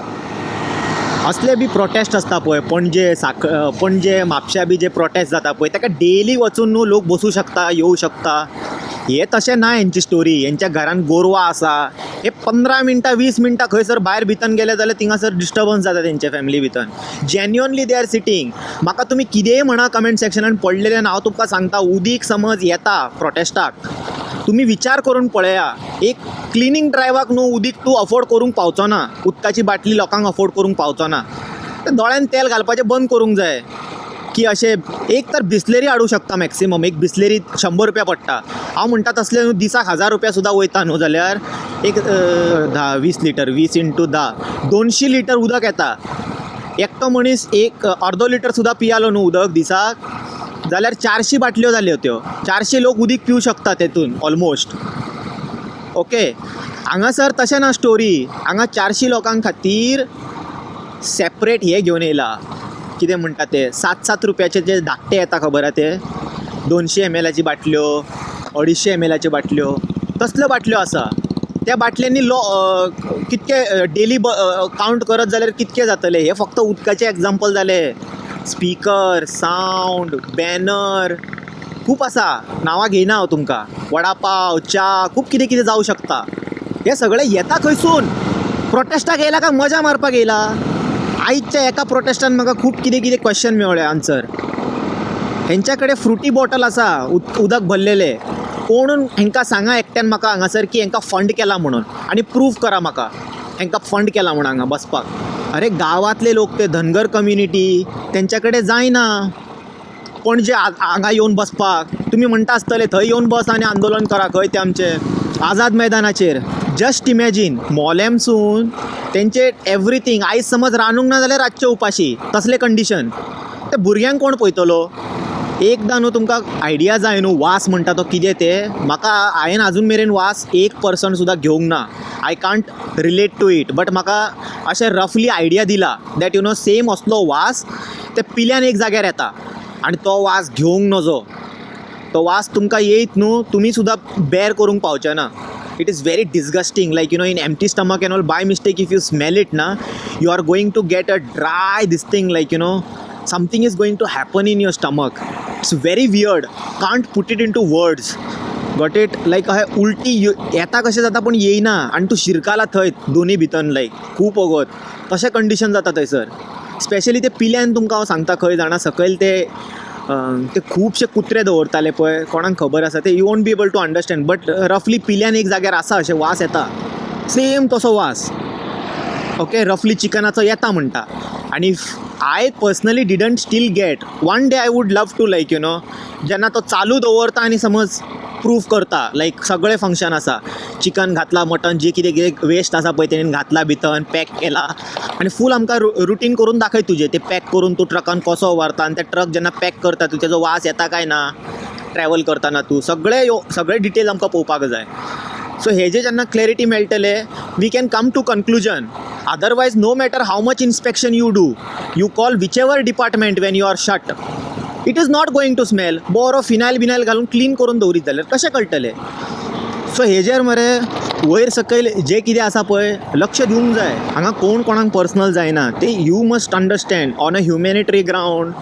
असले बी प्रोटेस्ट आसता पळय पणजे म्हापशा बी जे प्रोटेस्ट जाता पळय ताका डेली वचून न्हू लोक बसूं शकता, येवं शकता. हे तशें ना हेंची स्टोरी. हेंच्या घरान गोरवां आसा. हे 15 मिनटां 20 मिनटां खंयसर भायर भितन गेले जाल्यार थिंगासर डिस्टर्बन्स जाता तेंच्या फॅमिली भितन. Genuinely they are sitting. म्हाका तुमी कितेंय म्हणा कमेंट सेक्शनान पडलेलें हांव तुमकां सांगता, उदीक समज येता प्रोटेस्टाक, तुमी विचार करून पळया. एक क्लिनींग ड्रायवाक न्हू उदीक तूं अफोर्ड करूंक पावचो ना. उदकाची बाटली लोकांक अफोर्ड करूंक पावचो ना. ते दोळ्यान तेल घालपाचें बंद करूंक जाय. की अशें एक तर बिस्लेरी हाडूं शकता मॅक्सिमम. एक बिस्लेरी 100 रुपया पडटा. हांव म्हणटा तसले न्हू दिसाक 1000 रुपया सुद्दां वयता न्हू जाल्यार एक 20 लिटर 20 × 10 200 लिटर उदक येता. एकटो मनीस एक अर्दो लिटर सुद्दां पियालो न्हू उदक दिसाक जाल्यार 400 बाटल्यो जाल्यो त्यो. 400 लोक उदीक पिवं शकता तेतून ऑलमोस्ट. ओके. हांगासर तशें ना स्टोरी. हांगा 400 लोकां खातीर सेपरेट हे घेवन येयला, कितें म्हणटा ते 7-7 रुपयाचे जे धाकटे येता खबर आहा ते 200 ml बाटल्यो, 250 ml बाटल्यो, तसल्यो बाटल्यो आसा. त्या बाटल्यांनी कितके डेली कावंट करत जाल्यार कितके जातले. हे फक्त उदकाचे एग्जाम्पल जाले. स्पीकर, सावंड, बॅनर खूब आसा. नांवां घेयना हांव तुमकां. वडा पाव, च्या, खूब कितें कितें जावं शकता. हे सगळे येता खंयसून. प्रोटेस्टाक येयला काय मजा मारपाक येयला. आयच्या एका प्रोटेस्टान म्हाका खूब कितें कितें क्वेश्चन मेळ्ळे आन्सर. हेंच्या कडेन फ्रुटी बॉटल आसा उदक भरलेले. कोण हेंकां सांगा एकट्यान म्हाका हांगासर की हेंकां फंड केला म्हणून आनी प्रूफ करा म्हाका हेंकां फंड केला म्हणून हांगा बसपाक. अरे गांवांतले लोक ते धनगर कम्युनिटी तेंच्या कडेन जायना पणजे हांगा येवन बसपाक. तुमी म्हणटा आसतले थंय येवन बस आनी आंदोलन करा खंय ते आमचे आझाद मैदानाचेर. जस्ट इमॅजीन मोलेमसून तेंचे एवरीथींग. आयज समज रांदूंक ना जाल्यार रातचे उपाशी. तसले कंडिशन. ते भुरग्यांक कोण पळयतलो. एकदां न्हू तुमकां आयडिया जाय न्हू वास म्हणटा तो कितें ते. म्हाका हांवें आजून मेरेन वास 1% सुद्दां घेवंक ना. I can't relate to it. But म्हाका अशें रफली आयडिया दिला दॅट यू नो सेम असलो वास ते पिल्यान एक जाग्यार येता आनी तो वास घेवंक नजो. तो वास तुमकां येयत न्हू तुमी सुद्दां बेर करूंक पावचे ना. It is very disgusting, like you know in empty stomach and all, by mistake if you smell it na, you are going to get a dry this thing, like you know something is going to happen in your stomach. It's very weird, can't put it into words. Got it? Like उलटी येता कशें जाता पण येयना आनी तूं शिरकाला थंय दोनी भितन लायक खूब वगत. तशें कंडिशन जाता थंयसर. स्पेशली ते पिल्यान तुमकां हांव सांगता खंय जाणा सकयल ते खुबशे कुत्रे दवरताले पळय. कोणाक खबर आसा ते you won't be able to understand. But रफली पिल्यान एक जाग्यार आसा अशें वास येता. सेम तसो वास. ओके. रफली चिकनाचो येता म्हणटा. आनी I personally didn't still get. One day I would love to like you know जेन्ना तो चालू दवरता आनी समज प्रूफ करता लायक सगळे फंक्शन आसा. चिकन घातला, मटन जे कितें वेस्ट आसा पळय तेणेन घातला भितर, पॅक केला आनी फूल आमकां रुटीन करून दाखय तुजें. ते पॅक करून तूं ट्रकान कसो व्हरता आनी ते ट्रक जेन्ना पॅक करता तूं तेजो वास येता काय ना ट्रॅवल करतना तूं सगळे डिटेल आमकां पळोवपाक जाय. सो हेजे जेन्ना क्लॅरिटी मेळटले we can come to conclusion. Otherwise no matter how much inspection you do, you call whichever department when you are shut, it is not going to smell. बरो फिनायल घालून क्लीन करून दवरीत जाल्यार कशें कळटलें. सो हेजेर मरे वयर सकयल जे कितें आसा पळय लक्ष दिवंक जाय. हांगा कोण कोणाक पर्सनल जायना. ते you must understand on a humanitarian ground.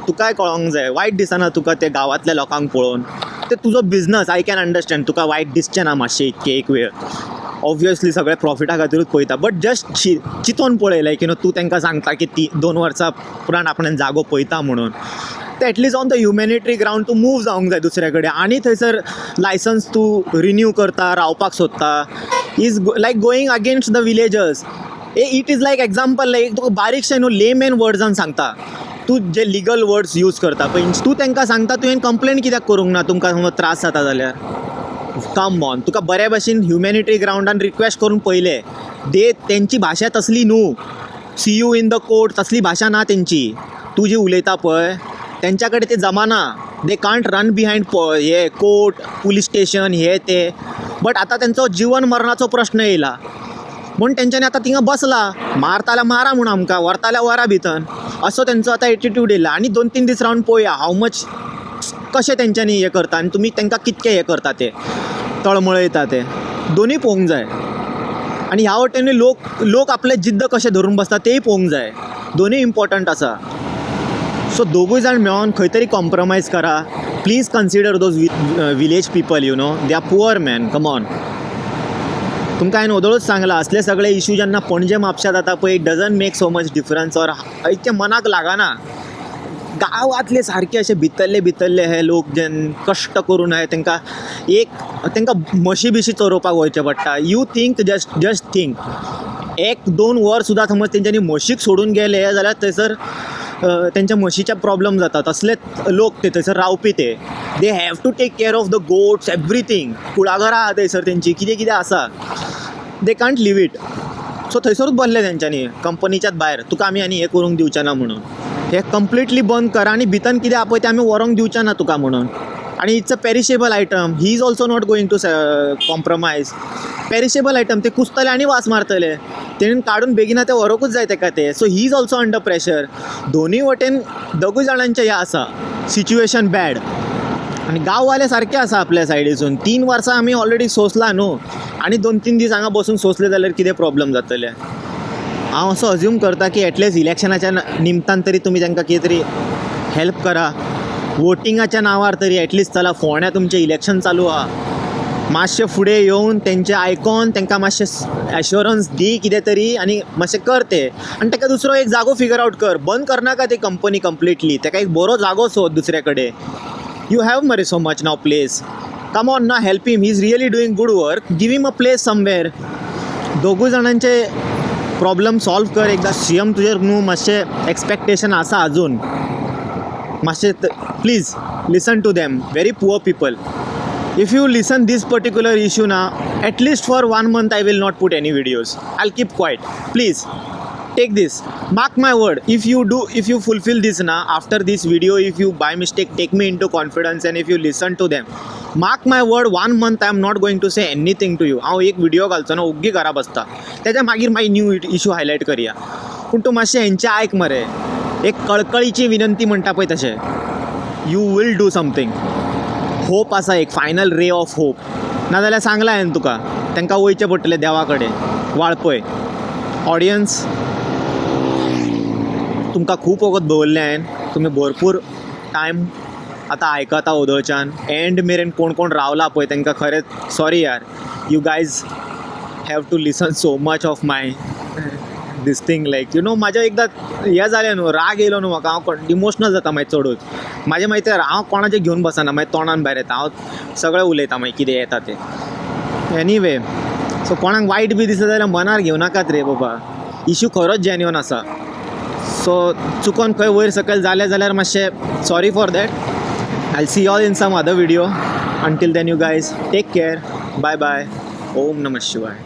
तुकाय कळोंक जाय. वायट दिसना तुका ते गांवांतल्या लोकांक पळोवन. ते तुजो बिझनस. आय कॅन अंडरस्टँड तुका वायट दिसचें ना मातशें इतकें एक वेळ. ऑब्वियसली सगळे प्रॉफिटा खातीरूच पळयता, बट जस्ट चिंतून पळय लायक तूं तांकां सांगता की ती 2 वर्सां उपरांत आपणें जागो पळयता म्हणून, तर एटलीस्ट ऑन द ह्युमॅनिटरी ग्रावंड तूं मूव जावंक जाय दुसरे कडेन, आनी थंयसर लायसन्स तूं रिन्यू करता, रावपाक सोदता, is like going against the villagers. It is like example, like तुका बारीकशे लेमॅन वर्ड्सान सांगता, तूं जे लिगल वर्ड्स यूज करता पळय, तूं तांकां सांगता तुवें कंप्लेन कित्याक करूंक ना तुमकां समज त्रास जाता जाल्यार. कम ऑन, तुका बऱ्या भशेन ह्युमॅनिटरी ग्रावंडान रिक्वेस्ट करून पयले, तेंची भाशा तसली न्हू, see you in the court तसली भाशा ना तेंची, तूं जी उलयता पळय तेंच्या कडेन ते जमाना, दे कांट रन बिहायंड हे कोर्ट पुलीस स्टेशन हे ते, बट आतां तेंचो जीवन मरणाचो प्रश्न येयला म्हूण तेंच्यांनी आतां थिंगा बसला, मारता जाल्यार मारा म्हूण आमकां, व्हरता जाल्यार व्हरा भितर, असो तेंचो आतां एटिट्यूड येयला. आनी 2-3 दीस रावन पळोवया हाव मच कशें तेंच्यांनी हें करता आनी तुमी तांकां कितके हें करता ते तळमळयता ते दोनूय पळोवंक जाय. आनी ह्या वटेनूय लोक आपले जिद्द कशें धरून बसता तेय पळोवंक जाय, दोनूय इम्पॉर्टंट आसा. सो दोगूय जाण मेळोन खंय तरी कॉम्प्रमायज करा. Please consider those village people, they are poor man, come on. तुमकां हांवें ओदळूच सांगला, असले सगळे इश्यू जेन्ना पणजे म्हापश्यां जाता पळय, it doesn't make so much difference, or इतकें मनाक लागना. गांवांतले सारके अशे भितरले हे लोक जे कश्ट करून तांकां म्हशी बिशी चरोवपाक वयचें पडटा. यू थिंक, जस्ट थिंक, 1-2 वर सुद्दां समज तेंच्यांनी म्हशीक सोडून गेले जाल्यार थंयसर तेंच्या म्हशीच्या प्रॉब्लेम जाता. तसले लोक ते थंयसर रावपी ते, they have to take care of the goats, everything. कुळागरां आहा थंयसर तेंची, कितें आसा, they can't live it. So थंयसरूच बसले तेंच्यांनी कंपनीच्याच भायर, तुका आमी आनी हें करूंक दिवचे ना म्हणून. हे कंप्लिटली बंद करा आनी भितन कितें आहा पळय तें आमी व्हरोंक दिवचे ना तुका म्हणून. आनी it's a perishable item, he is also not going to compromise. Perishable item, ते कुसतले आनी वास मारतले, तेणेन काडून बेगिना ते व्हरोकूच जाय ताका ते. So he is also under pressure. दोनूय वटेन दोगूय जाणांचें हें आसा, सिच्युएशन बॅड. आनी गांववाले सारके आसा आपल्या सायडीसून. 3 वर्सां आमी ऑलरेडी सोंसला न्हू, आनी 2-3 दीस हांगा बसून सोंसले जाल्यार कितें प्रॉब्लेम जातले. हांव असो अज्यूम करता की एटलिस्ट इलेक्शनाच्या निमतान तरी तुमी तांकां कितें तरी हेल्प करा. वोटिंगाच्या नांवार तरी एटलिस्ट चला, फोंड्या तुमचें इलेक्शन चालू आहा, मातशें फुडें येवन तेंचें आयकोन तांकां मातशें एश्युरन्स दी कितें तरी, आनी मातशें कर ते. आनी ताका दुसरो एक जागो फिगर आउट कर, बंद करनाका ती कंपनी कंप्लिटली, ताका एक बरो जागो सोद दुसरे कडेन. You have more so much now place, come on ना, help him, he is really doing good work, give him a place somewhere. दोगूय जाणांचे प्रॉब्लम सॉल्व कर एकदा. सीएम तुजेर न्हू मातशें एक्सपेक्टेशन आसा अजून, मातशें please listen to them, very poor people. If you listen this particular issue ना, at least for 1 month I will not put any videos. I'll keep quiet. Please take this, mark my word. If you fulfill this na, after this video, if you by mistake take me into confidence and if you listen to them, mark my word, 1 month I am not going to say anything to you. हांव एक व्हिडिओ घालचो ना, ओग्गी घरा बसता, तेच्या मागीर मागीर न्यू इश्यू हायलायट करया. पूण तूं मातशें हेंचें आयक मरे, एक कळकळीची विनंती म्हणटा पळय तशें, you will do something. Hope आसा, एक फायनल रे ऑफ होप. नाजाल्यार सांगलां हांवें तुका, तांकां वयचें पडटलें देवा कडेन वाळपय. ऑडियन्स, तुमकां खूब वगत दवरलें हांवें, तुमी भरपूर टायम आतां आयकता ओदळच्यान. एंड मेरेन कोण कोण रावला पळय तांकां खरेंच सॉरी यार. You guys have to listen so much of my this thing, like म्हाजें एकदां हें जालें न्हू, राग येयलो न्हू म्हाका, हांव इमोशनल जाता मागीर चडूच. म्हाजें मागीर तें हांव कोणाचें घेवन बसना, मागीर तोंडान भायर येता, हांव सगळें उलयता मागीर कितें येता तें. एनीवे, सो कोणाक वायट बी दिसता जाल्यार मनार घेवं नाकात रे बाबा, इश्यू खरोच जेन्युअन आसा. सो चुकोन खंय वयर सकयल जालें जाल्यार मातशें sorry for that. I see you all in some other video. Until then you guys take care, bye bye. ओम नमः शिवाय.